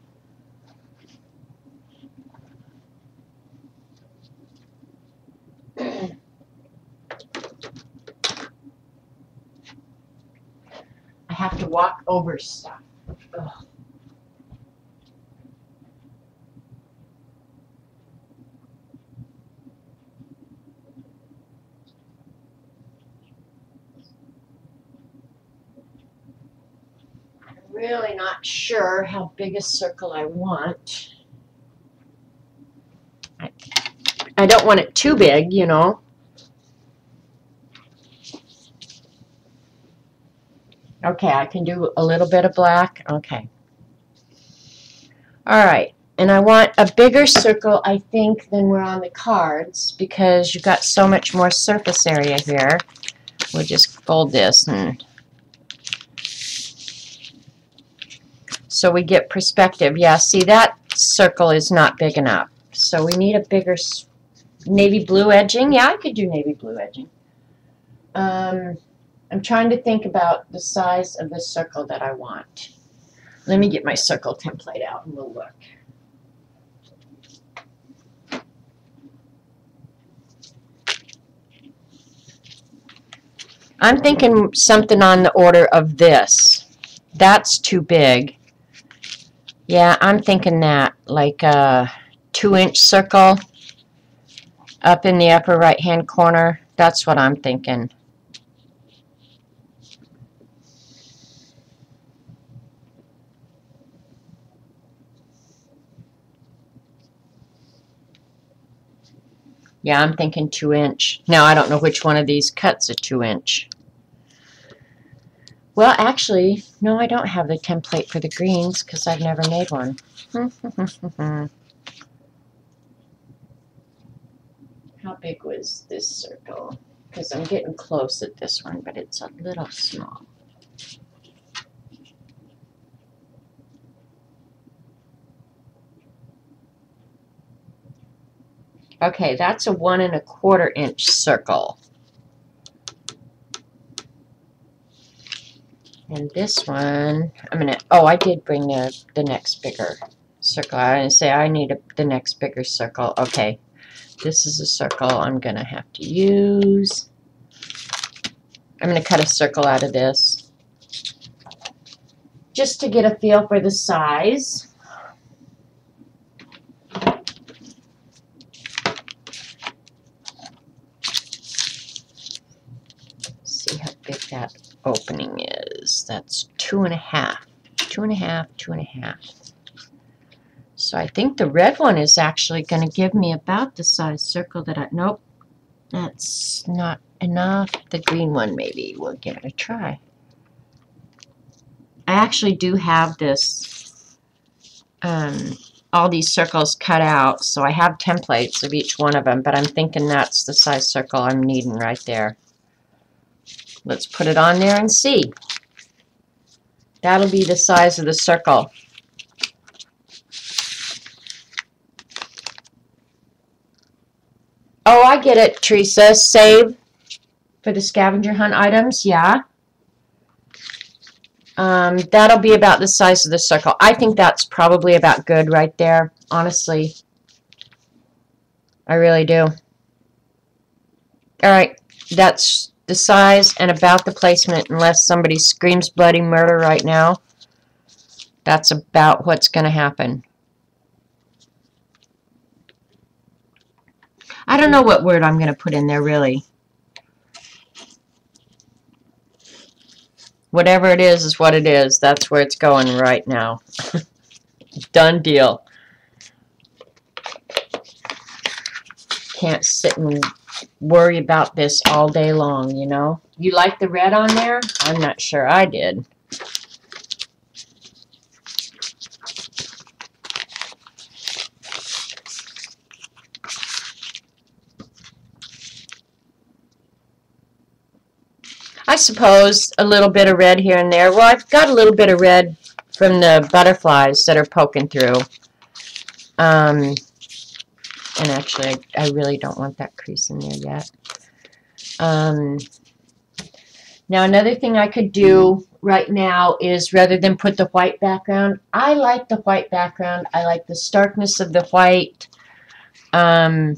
I have to walk over stuff. Ugh. I'm really not sure how big a circle I want. I don't want it too big, you know. Okay, I can do a little bit of black. Okay. All right. And I want a bigger circle, I think, than we're on the cards because you've got so much more surface area here. We'll just fold this and so we get perspective. Yeah, see, that circle is not big enough. So we need a bigger navy blue edging. Yeah, I could do navy blue edging. I'm trying to think about the size of the circle that I want. Let me get my circle template out and we'll look. I'm thinking something on the order of this. That's too big. Yeah, I'm thinking that, like a 2-inch circle up in the upper right-hand corner. That's what I'm thinking. Yeah, I'm thinking 2-inch. Now, I don't know which one of these cuts a 2-inch. Well, actually, no, I don't have the template for the greens because I've never made one. How big was this circle? Because I'm getting close at this one, but it's a little small. Okay, that's a 1 1/4 inch circle. And this one, I'm gonna, oh, I did bring the next bigger circle. I didn't say I need the next bigger circle. Okay, this is a circle I'm gonna have to use. I'm gonna cut a circle out of this just to get a feel for the size. See how big that opening is. That's 2 1/2. 2 1/2, 2 1/2. So I think the red one is actually going to give me about the size circle that I, nope, that's not enough. The green one maybe, we'll give it a try. I actually do have this, all these circles cut out, so I have templates of each one of them, but I'm thinking that's the size circle I'm needing right there. Let's put it on there and see. That'll be the size of the circle. Oh, I get it, Teresa. Save for the scavenger hunt items, yeah. That'll be about the size of the circle. I think that's probably about good right there, honestly. I really do. Alright, that's the size and about the placement, unless somebody screams bloody murder right now. That's about what's going to happen. I don't know what word I'm going to put in there, really. Whatever it is what it is. That's where it's going right now. Done deal. Can't sit and worry about this all day long, you know. You like the red on there? I'm not sure I did. I suppose a little bit of red here and there. Well, I've got a little bit of red from the butterflies that are poking through. And actually, I really don't want that crease in there yet. Now, another thing I could do right now is, rather than put the white background, I like the white background. I like the starkness of the white. I'm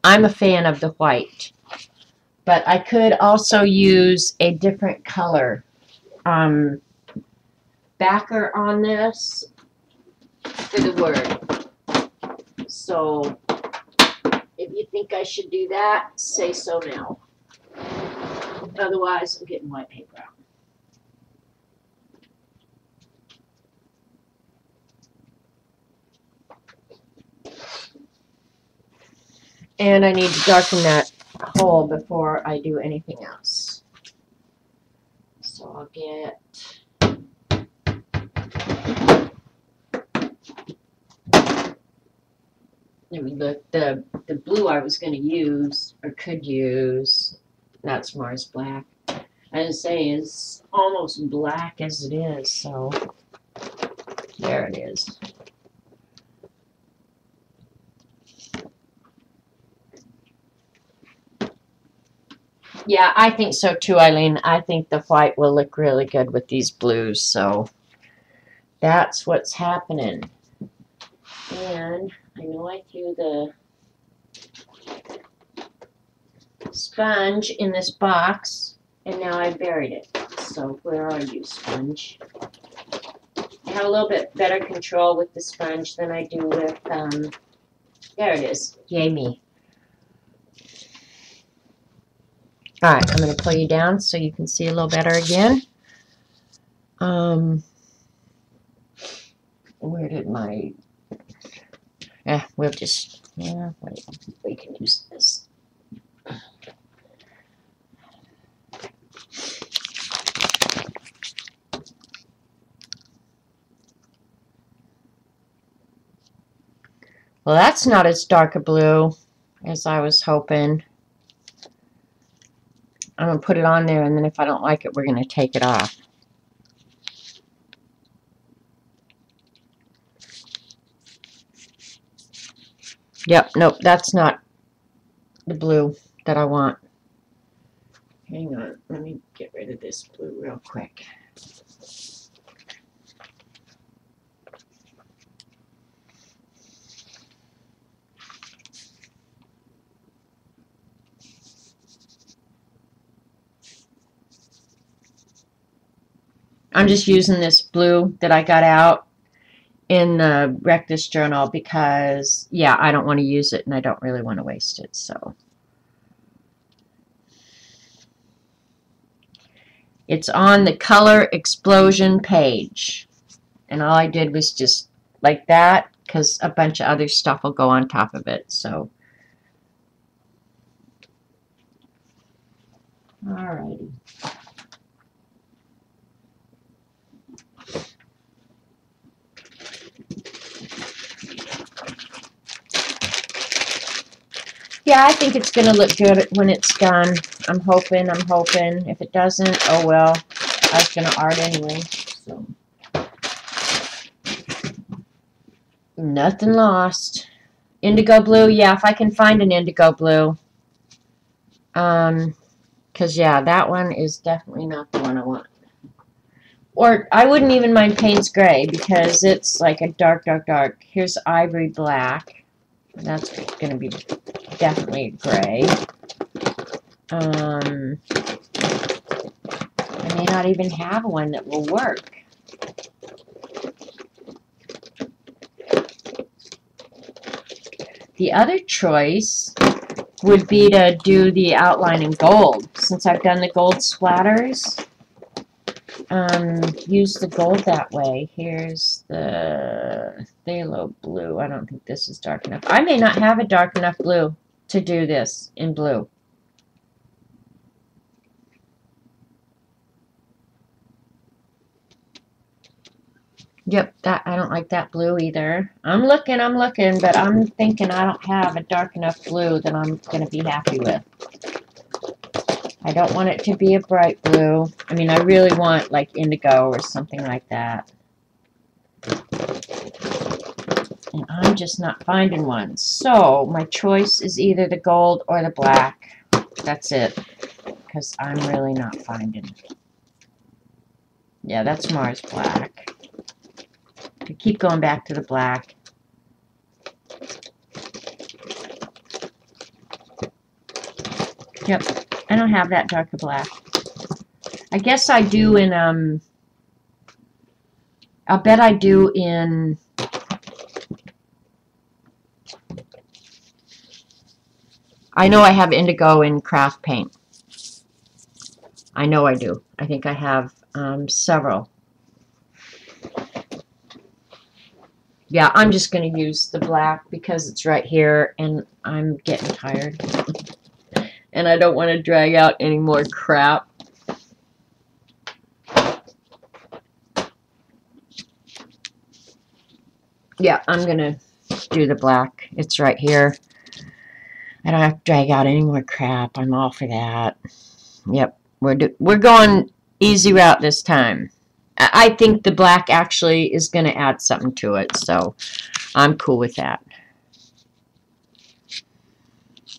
a fan of the white. But I could also use a different color backer on this for the word. So if you think I should do that, say so now. Otherwise, I'm getting white paper out. And I need to darken that hole before I do anything else. So I'll get the blue I was going to use, or could use, that's Mars Black. I would say is almost black as it is, so there it is. Yeah, I think so too, Eileen. I think the white will look really good with these blues, so that's what's happening. And I know I threw the sponge in this box, and now I buried it. So where are you, sponge? I have a little bit better control with the sponge than I do with, there it is. Yay me. Alright, I'm going to pull you down so you can see a little better again. Where did my... we'll just... Yeah, wait, we can use this. Well, that's not as dark a blue as I was hoping. I'm going to put it on there, and then if I don't like it, we're going to take it off. Yep, nope, that's not the blue that I want. Hang on, let me get rid of this blue real quick. I'm just using this blue that I got out in the Wreck This Journal because, yeah, I don't want to use it and I don't really want to waste it, so. It's on the Color Explosion page. And all I did was just like that, because a bunch of other stuff will go on top of it, so. Alrighty. Yeah, I think it's going to look good when it's done. I'm hoping. If it doesn't, oh well. I was going to art anyway, so. Nothing lost. Indigo blue, yeah, if I can find an indigo blue. Because, yeah, that one is definitely not the one I want. Or, I wouldn't even mind Payne's Gray, because it's like a dark, dark, dark. Here's Ivory Black. That's going to be definitely gray. I may not even have one that will work. The other choice would be to do the outline in gold. Since I've done the gold splatters, use the gold that way. Here's the phthalo blue. I don't think this is dark enough. I may not have a dark enough blue to do this in blue. Yep, that I don't like that blue either. I'm looking, but I'm thinking I don't have a dark enough blue that I'm going to be happy with. I don't want it to be a bright blue. I mean, I really want like indigo or something like that. And I'm just not finding one. So my choice is either the gold or the black. That's it. Because I'm really not finding it. Yeah, that's Mars black. I keep going back to the black. Yep, I don't have that darker black. I guess I do in, I'll bet I do in, I know I have indigo in craft paint. I know I do. I think I have several. Yeah, I'm just going to use the black because it's right here and I'm getting tired. And I don't want to drag out any more crap. Yeah, I'm going to do the black. It's right here. I don't have to drag out any more crap. I'm all for that. Yep, we're going easy route this time. I think the black actually is going to add something to it, so I'm cool with that.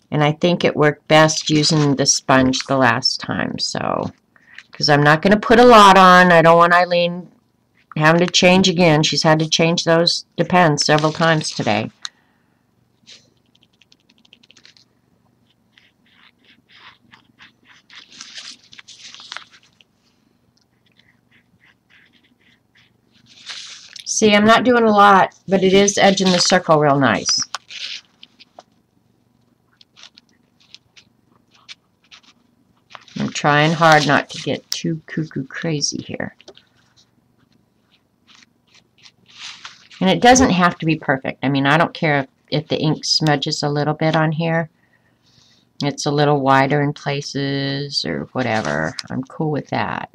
And I think it worked best using the sponge the last time, so, because I'm not going to put a lot on. I don't want Eileen having to change again. She's had to change those depends several times today. See, I'm not doing a lot, but it is edging the circle real nice. I'm trying hard not to get too cuckoo crazy here. And it doesn't have to be perfect. I mean, I don't care if the ink smudges a little bit on here. It's a little wider in places or whatever. I'm cool with that.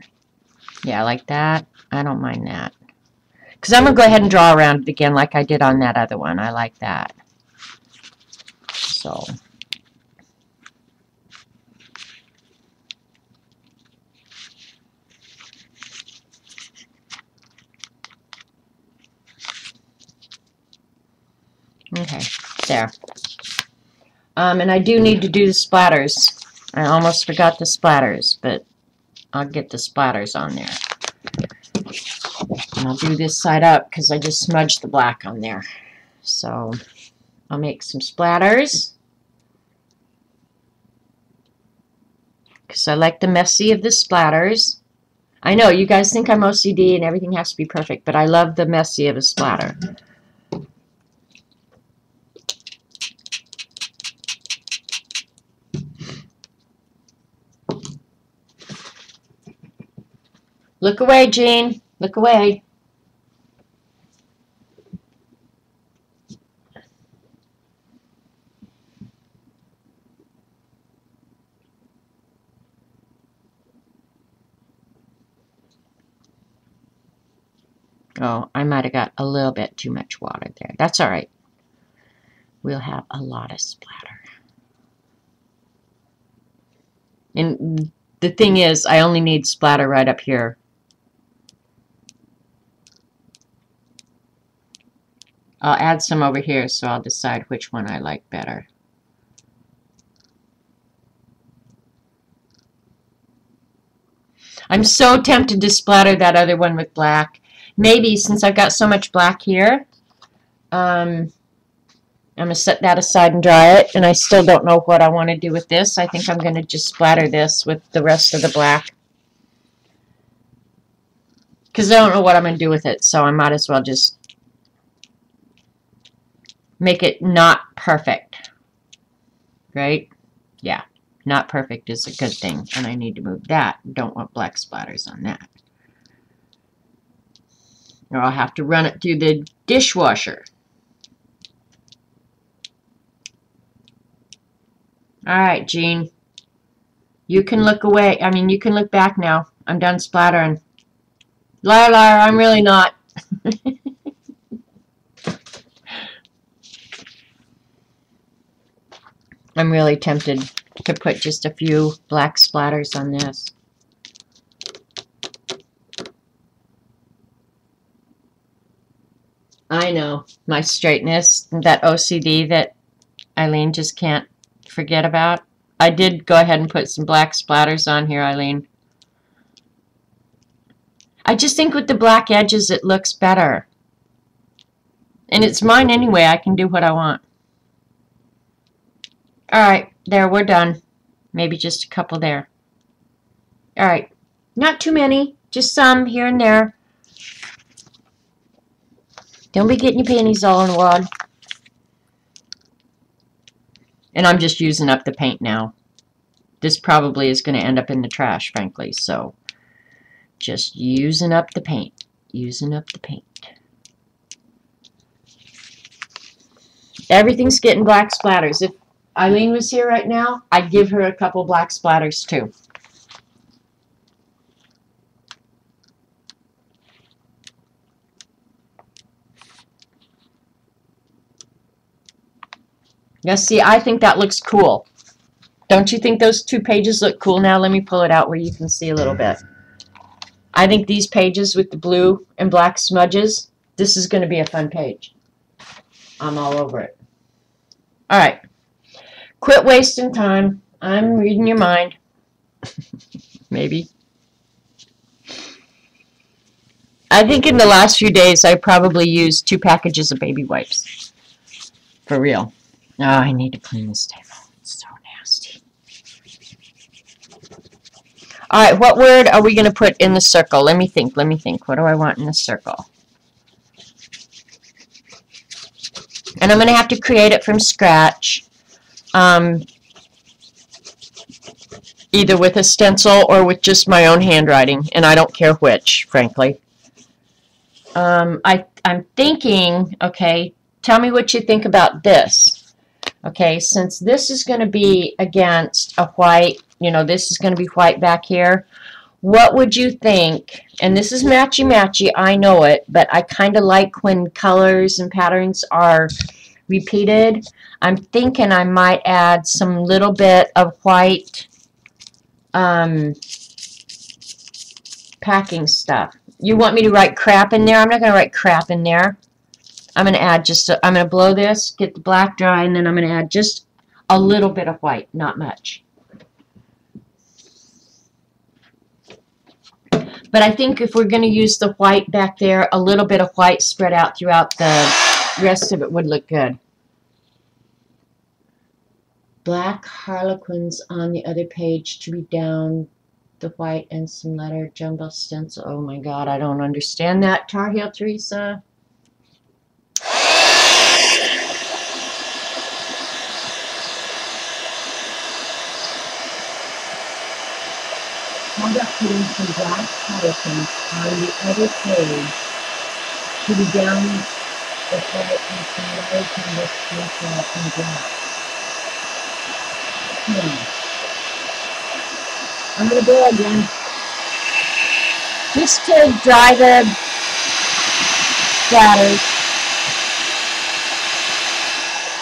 Yeah, like that. I don't mind that. Because I'm going to go ahead and draw around it again like I did on that other one. I like that. So. Okay, there. And I do need to do the splatters. I almost forgot the splatters, but I'll get the splatters on there. And I'll do this side up because I just smudged the black on there. So I'll make some splatters. Because I like the messy of the splatters. I know, you guys think I'm OCD and everything has to be perfect, but I love the messy of a splatter. Look away, Jean. Look away. Oh, I might have got a little bit too much water there. That's all right. We'll have a lot of splatter. And the thing is, I only need splatter right up here. I'll add some over here, so I'll decide which one I like better. I'm so tempted to splatter that other one with black. Maybe since I've got so much black here, I'm going to set that aside and dry it, and I still don't know what I want to do with this. I think I'm going to just splatter this with the rest of the black. Because I don't know what I'm going to do with it, so I might as well just make it not perfect. Right? Yeah, not perfect is a good thing, and I need to move that. Don't want black splatters on that. Or I'll have to run it through the dishwasher. All right, Jean. You can look away. I mean, you can look back now. I'm done splattering. Liar, liar, I'm really not. I'm really tempted to put just a few black splatters on this. I know, my straightness, that OCD that Eileen just can't forget about. I did go ahead and put some black splatters on here, Eileen. I just think with the black edges it looks better. And it's mine anyway, I can do what I want. Alright, there, we're done. Maybe just a couple there. Alright, not too many, just some here and there. Don't be getting your panties all in a wad. And I'm just using up the paint now. This probably is going to end up in the trash, frankly, so just using up the paint. Using up the paint. Everything's getting black splatters. If Eileen was here right now, I'd give her a couple black splatters too. Now see, I think that looks cool. Don't you think those two pages look cool now? Let me pull it out where you can see a little bit. I think these pages with the blue and black smudges, this is going to be a fun page. I'm all over it. All right. Quit wasting time. I'm reading your mind. Maybe. I think in the last few days I probably used 2 packages of baby wipes. For real. Oh, I need to clean this table. It's so nasty. All right, what word are we going to put in the circle? Let me think. Let me think. What do I want in the circle? And I'm going to have to create it from scratch. Either with a stencil or with just my own handwriting. And I don't care which, frankly. I'm thinking, okay, tell me what you think about this. Okay, since this is going to be against a white, you know, this is going to be white back here. What would you think? And this is matchy-matchy, I know it, but I kind of like when colors and patterns are repeated. I'm thinking I might add some little bit of white packing stuff. You want me to write crap in there? I'm not going to write crap in there. I'm going to add just, I'm going to blow this, get the black dry, and then I'm going to add just a little bit of white, not much. But I think if we're going to use the white back there, a little bit of white spread out throughout the rest of it would look good. Black harlequins on the other page to be down the white and some letter jumbo stencil. Oh my God, I don't understand that. Tar Heel Teresa. How about putting some black harlequins on the other page to be down the white and some letter jumbo stencil in black. I'm going to blow again. Just to dry the splatters.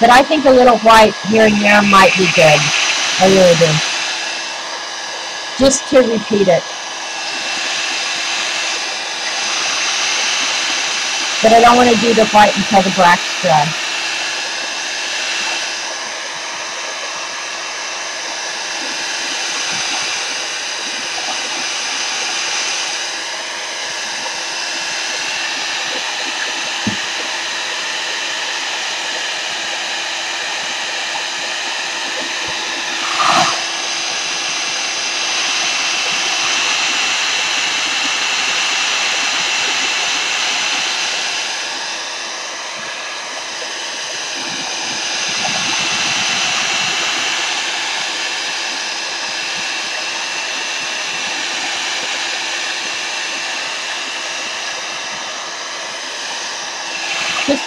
But I think a little white here and there might be good. I really do. Just to repeat it. But I don't want to do the white until the black's dry.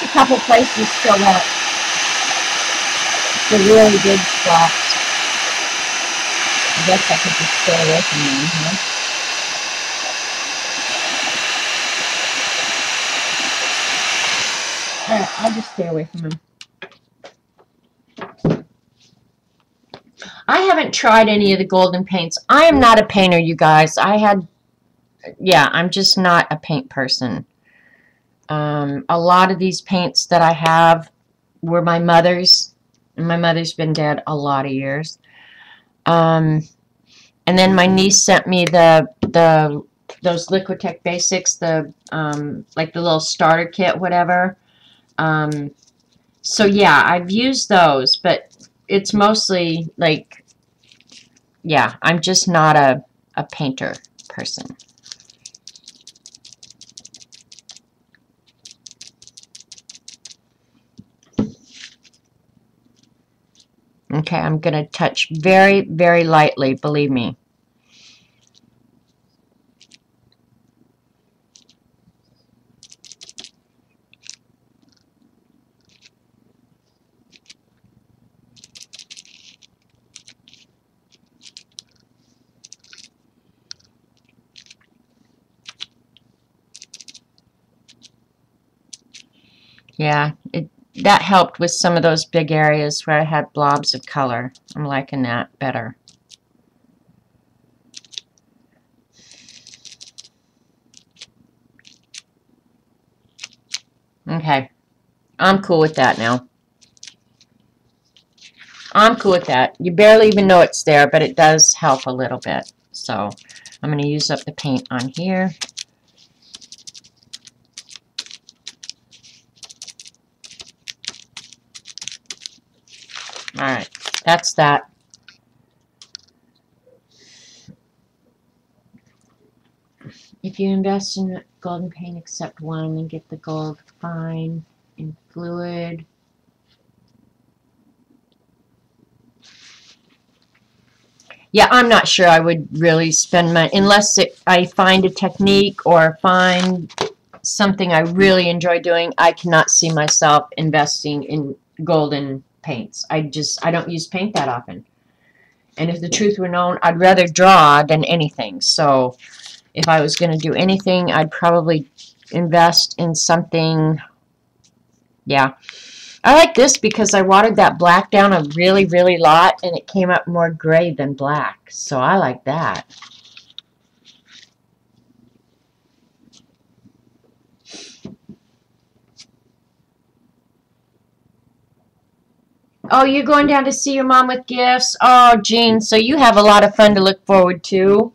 a couple places still that the really big spots. I guess I could just stay away from them, huh? Alright, I'll just stay away from them. I haven't tried any of the golden paints. I am not a painter, you guys. I'm just not a paint person. A lot of these paints that I have were my mother's, and my mother's been dead a lot of years. And then my niece sent me those Liquitech Basics, like the little starter kit, whatever. So yeah, I've used those, but it's mostly like, yeah, I'm just not a painter person. Okay, I'm going to touch very, very lightly, believe me. Yeah, that helped with some of those big areas where I had blobs of color. I'm liking that better. Okay, I'm cool with that now. I'm cool with that. You barely even know it's there, but it does help a little bit. So I'm going to use up the paint on here. Alright, that's that. If you invest in golden paint except one and get the gold fine in fluid, yeah, I'm not sure I would really spend money unless I find a technique or find something I really enjoy doing. I cannot see myself investing in golden paints. I don't use paint that often. And if the truth were known, I'd rather draw than anything. So if I was going to do anything, I'd probably invest in something. Yeah. I like this because I watered that black down a really, really lot, and it came up more gray than black. So I like that. Oh, you're going down to see your mom with gifts? Oh, Jean, so you have a lot of fun to look forward to.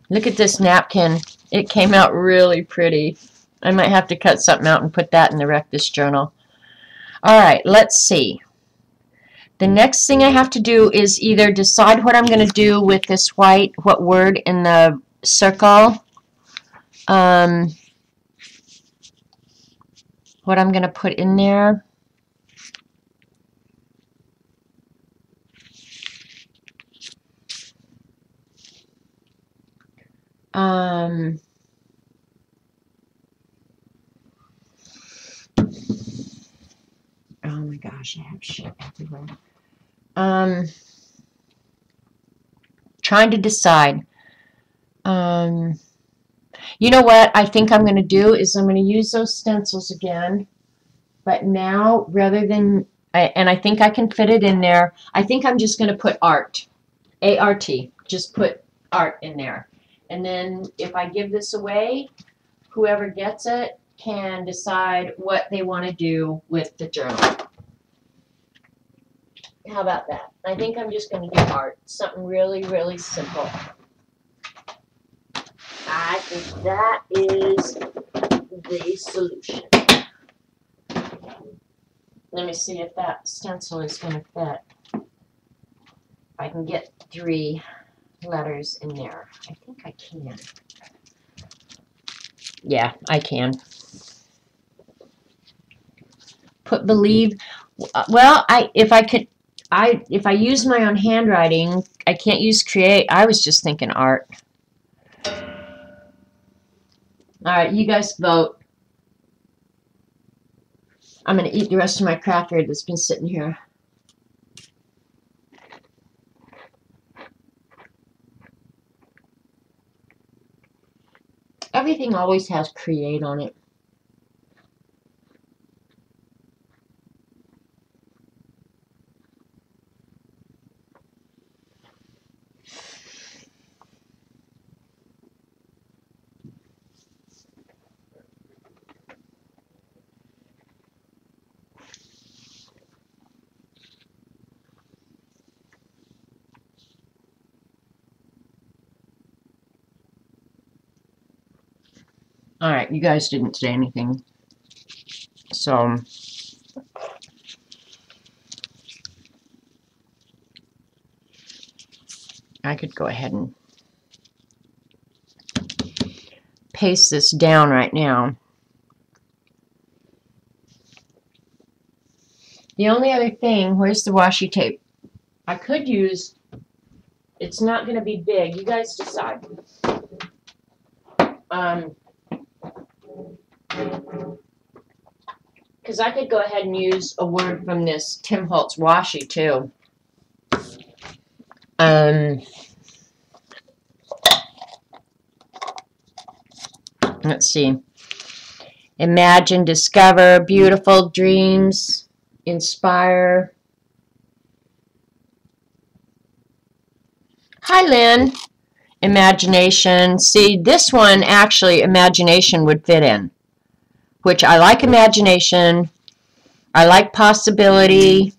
Look at this napkin. It came out really pretty. I might have to cut something out and put that in the Rectus journal. Alright, let's see. The next thing I have to do is either decide what I'm going to do with this white, what word in the circle. What I'm going to put in there. Oh my gosh, I have shit everywhere. Trying to decide. You know what I think I'm going to do is I'm going to use those stencils again, but now rather than, and I think I can fit it in there, I think I'm just going to put art, A-R-T, just put art in there. And then if I give this away, whoever gets it can decide what they want to do with the journal. How about that? I think I'm just going to do art, something really, really simple. I think that is the solution. Let me see if that stencil is going to fit. If I can get 3 letters in there. I think I can. Yeah, I can. Put believe. Well, if I could, if I use my own handwriting, I can't use create. I was just thinking art. All right, you guys vote. I'm going to eat the rest of my cracker that's been sitting here. Everything always has create on it. All right, you guys didn't say anything. So I could go ahead and paste this down right now. The only other thing, where's the washi tape? I could use, it's not going to be big. You guys decide. Because I could go ahead and use a word from this Tim Holtz washi too. Let's see. Imagine, discover, beautiful dreams, inspire. Hi, Lynn. Imagination. See, this one actually, imagination would fit in, which I like imagination. I like possibility.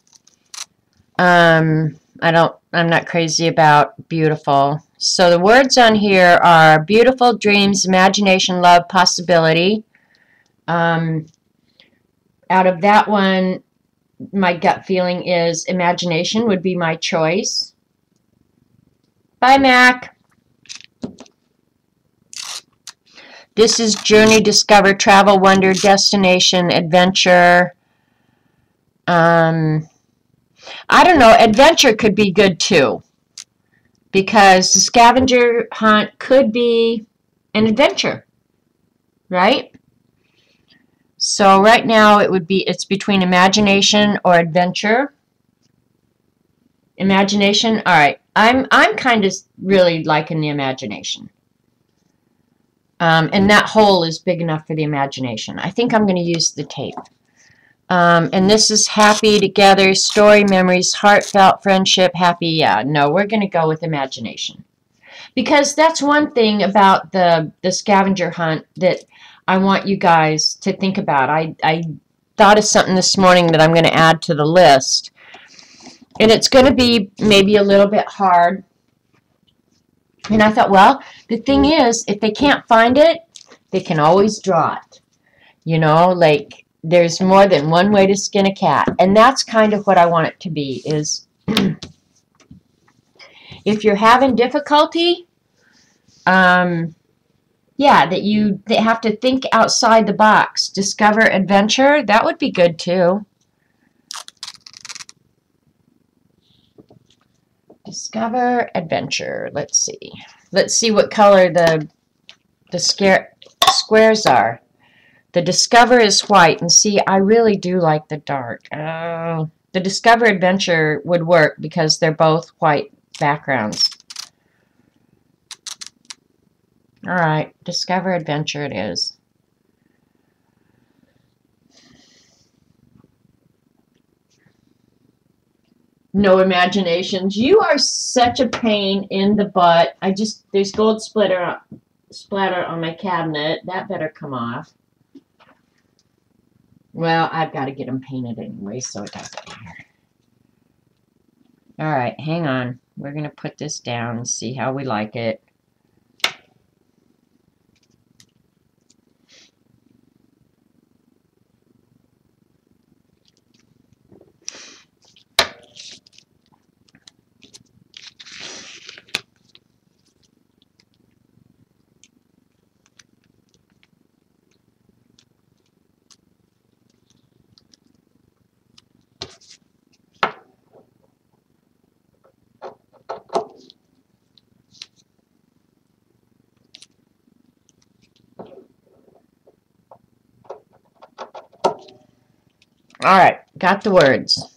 I'm not crazy about beautiful. So the words on here are beautiful, dreams, imagination, love, possibility. Out of that one, my gut feeling is imagination would be my choice. Bye, Mac. This is journey, discover, travel, wonder, destination, adventure. I don't know. Adventure could be good too, because the scavenger hunt could be an adventure, right? So right now it's between imagination or adventure. Imagination. All right. I'm kind of really liking the imagination. And that hole is big enough for the imagination. I think I'm going to use the tape. And this is happy together, story, memories, heartfelt, friendship, happy. Yeah, no, we're going to go with imagination. Because that's one thing about the scavenger hunt that I want you guys to think about. I thought of something this morning that I'm going to add to the list. And it's going to be maybe a little bit hard. And I thought, well, the thing is, if they can't find it, they can always draw it. You know, like there's more than one way to skin a cat. And that's kind of what I want it to be, is if you're having difficulty, yeah, that have to think outside the box. Discover adventure, that would be good too. Discover adventure. Let's see. Let's see what color the squares are. The discover is white, and see, I really do like the dark. The discover adventure would work because they're both white backgrounds. All right, discover adventure it is. No imaginations. You are such a pain in the butt. There's gold splatter on my cabinet. That better come off. Well, I've got to get them painted anyway, so it doesn't matter. All right, hang on. We're going to put this down and see how we like it. All right, got the words.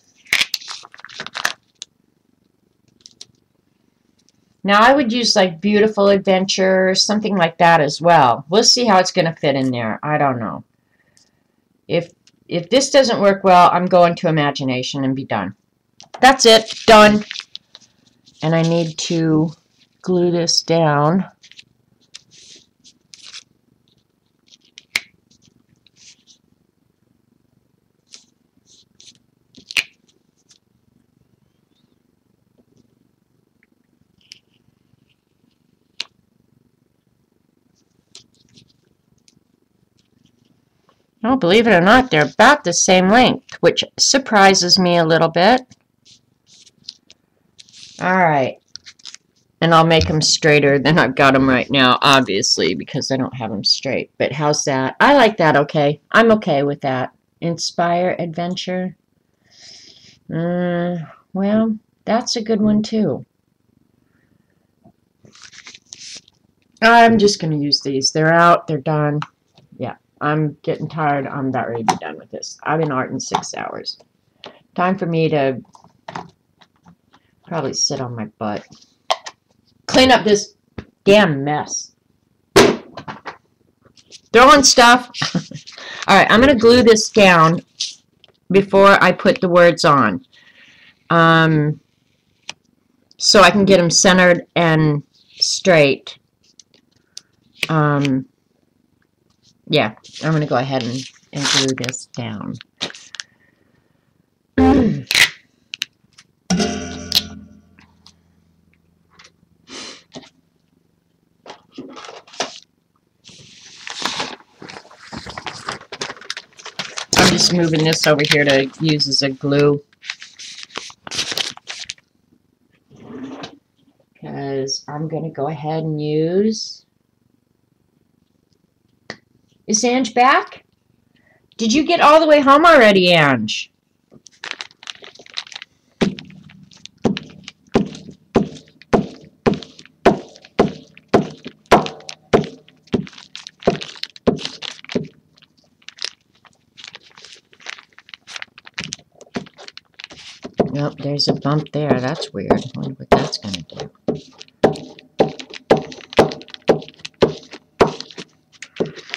Now I would use like beautiful adventure, something like that as well. We'll see how it's going to fit in there. I don't know. If this doesn't work well, I'm going to imagination and be done. That's it. Done. And I need to glue this down. Oh, believe it or not, they're about the same length, which surprises me a little bit. All right. And I'll make them straighter than I've got them right now, obviously, because I don't have them straight. But how's that? I like that, okay. I'm okay with that. Inspire adventure. Well, that's a good one, too. I'm just going to use these. They're out. They're done. Yeah. I'm getting tired. I'm about ready to be done with this. I've been arting 6 hours. Time for me to probably sit on my butt. Clean up this damn mess. Throwing stuff. All right, I'm going to glue this down before I put the words on. So I can get them centered and straight. Yeah, I'm going to go ahead and glue this down. I'm just moving this over here to use as a glue. Because I'm going to go ahead and use... Is Ange back? Did you get all the way home already, Ange? Nope, there's a bump there. That's weird. I wonder what that's going to do.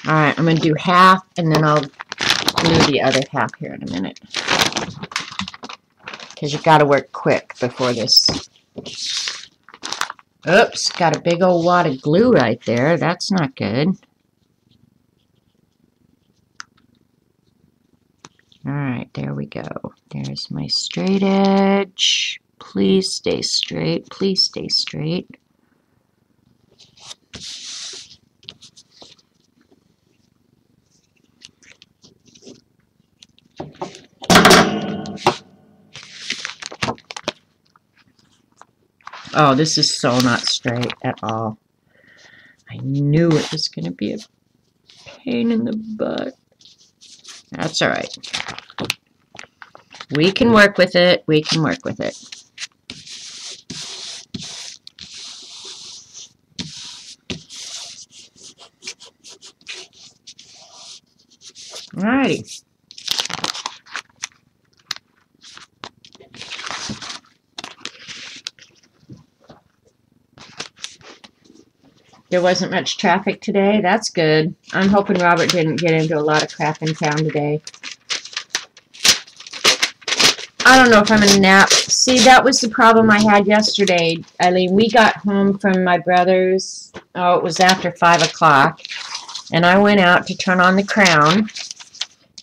Alright, I'm going to do half, and then I'll glue the other half here in a minute. Because you've got to work quick before this. Oops, got a big old wad of glue right there. That's not good. Alright, there we go. There's my straight edge. Please stay straight. Please stay straight. Oh, this is so not straight at all. I knew it was going to be a pain in the butt. That's all right. We can work with it. We can work with it. All righty. There wasn't much traffic today. That's good. I'm hoping Robert didn't get into a lot of crap in town today. I don't know if I'm in a nap. See, that was the problem I had yesterday, Eileen. We got home from my brother's, oh, it was after 5 o'clock, and I went out to turn on the Crown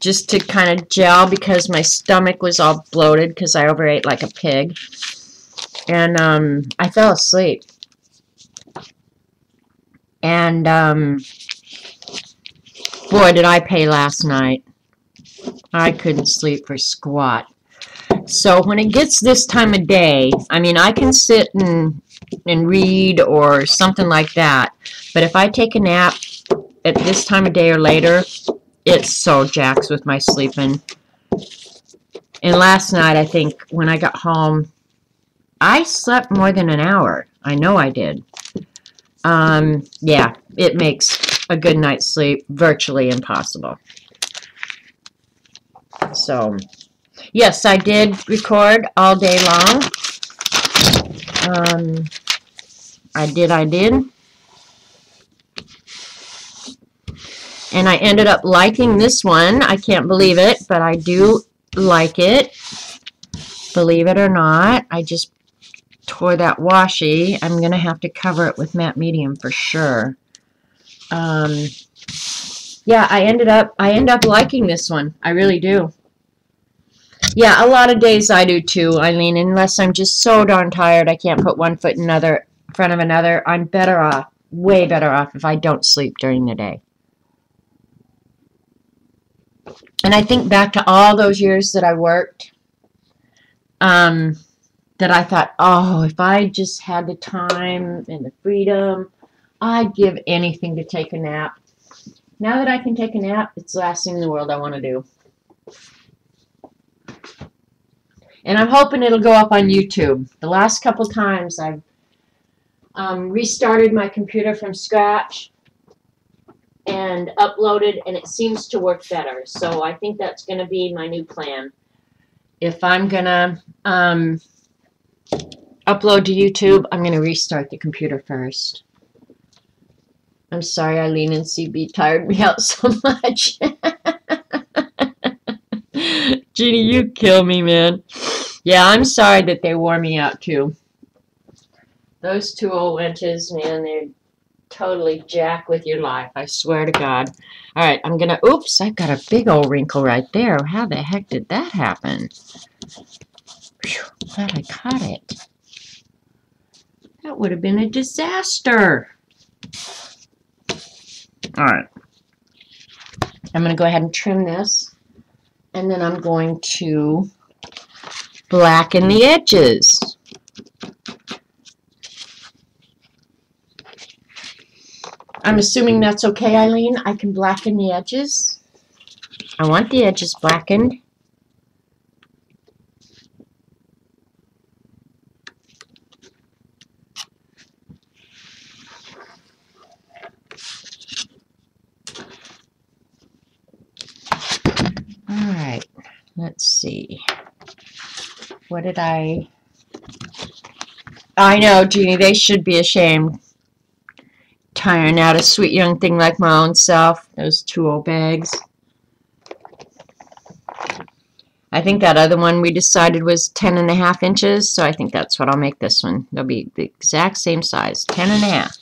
just to kind of gel because my stomach was all bloated because I overate like a pig. And I fell asleep. And boy, did I pay last night. I couldn't sleep for squat. So when it gets this time of day, I mean, I can sit and read or something like that. But if I take a nap at this time of day or later, it so jacks with my sleeping. And last night, I think, when I got home, I slept more than an hour. I know I did. Yeah, it makes a good night's sleep virtually impossible. So, yes, I did record all day long. I did. And I ended up liking this one. I can't believe it, but I do like it. Believe it or not, I just tore that washi. I'm going to have to cover it with matte medium for sure. Yeah, I end up liking this one. I really do. Yeah, a lot of days I do too, Eileen, unless I'm just so darn tired I can't put one foot in front of another. I'm better off, way better off if I don't sleep during the day. And I think back to all those years that I worked, that I thought, oh, if I just had the time and the freedom, I'd give anything to take a nap. Now that I can take a nap, it's the last thing in the world I want to do. And I'm hoping it'll go up on YouTube. The last couple times I've restarted my computer from scratch and uploaded, and it seems to work better. So I think that's going to be my new plan. If I'm going to upload to YouTube, I'm going to restart the computer first. I'm sorry, Eileen and CB tired me out so much. Jeannie, you kill me, man. Yeah, I'm sorry that they wore me out, too. Those two old wenches, man, they're totally jack with your life. I swear to God. All right, I'm going to... Oops, I've got a big old wrinkle right there. How the heck did that happen? Whew, glad I caught it. That would have been a disaster. All right. I'm going to go ahead and trim this. And then I'm going to blacken the edges. I'm assuming that's okay, Eileen. I can blacken the edges. I want the edges blackened. All right, let's see. What did I know, Jeannie, they should be ashamed. Tiring out a sweet young thing like my own self. Those two old bags. I think that other one we decided was 10.5 inches, so I think that's what I'll make this one. They'll be the exact same size, 10.5.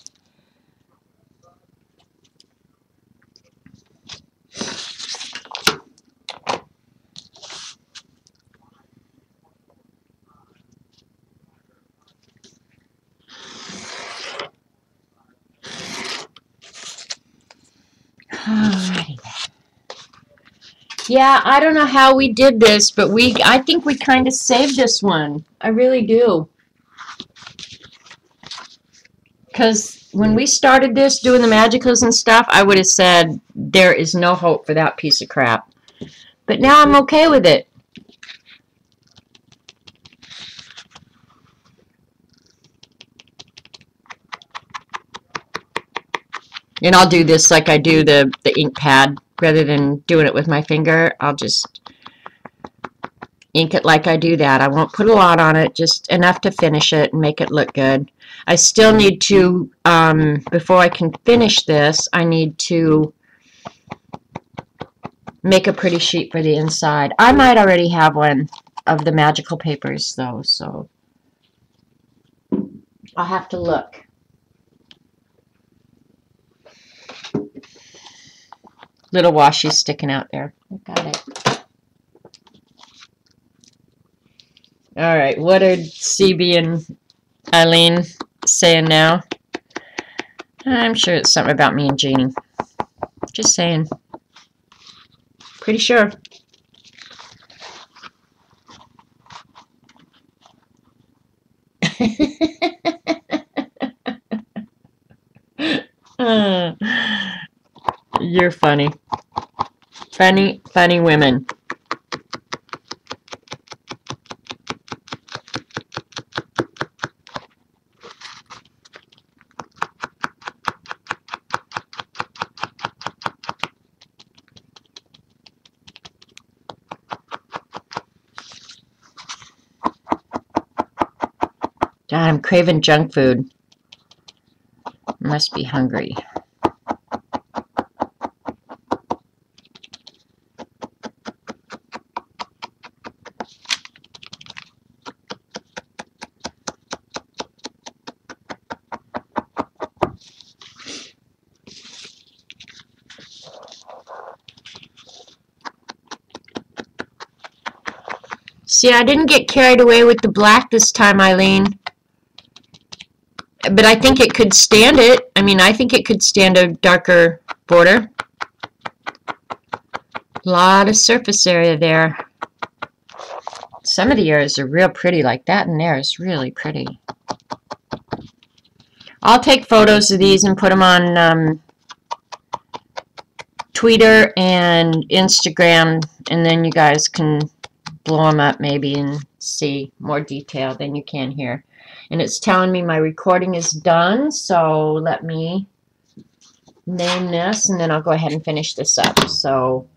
Alrighty. Yeah, I don't know how we did this, but I think we kind of saved this one. I really do. Because when we started this, doing the magicals and stuff, I would have said, there is no hope for that piece of crap. But now I'm okay with it. And I'll do this like I do the ink pad. Rather than doing it with my finger, I'll just ink it like I do that. I won't put a lot on it, just enough to finish it and make it look good. I still need to, before I can finish this, I need to make a pretty sheet for the inside. I might already have one of the magical papers, though, so I'll have to look. Little washi sticking out there. I got it. All right, what are CB and Eileen saying now? I'm sure it's something about me and Jeannie. Just saying. Pretty sure. You're funny. Funny women. God, I'm craving junk food. Must be hungry. See, I didn't get carried away with the black this time, Eileen. But I think it could stand it. I mean, I think it could stand a darker border. A lot of surface area there. Some of the areas are real pretty, like that in there is really pretty. I'll take photos of these and put them on Twitter and Instagram, and then you guys can blow them up maybe and see more detail than you can here. And it's telling me my recording is done, so let me name this, and then I'll go ahead and finish this up. So,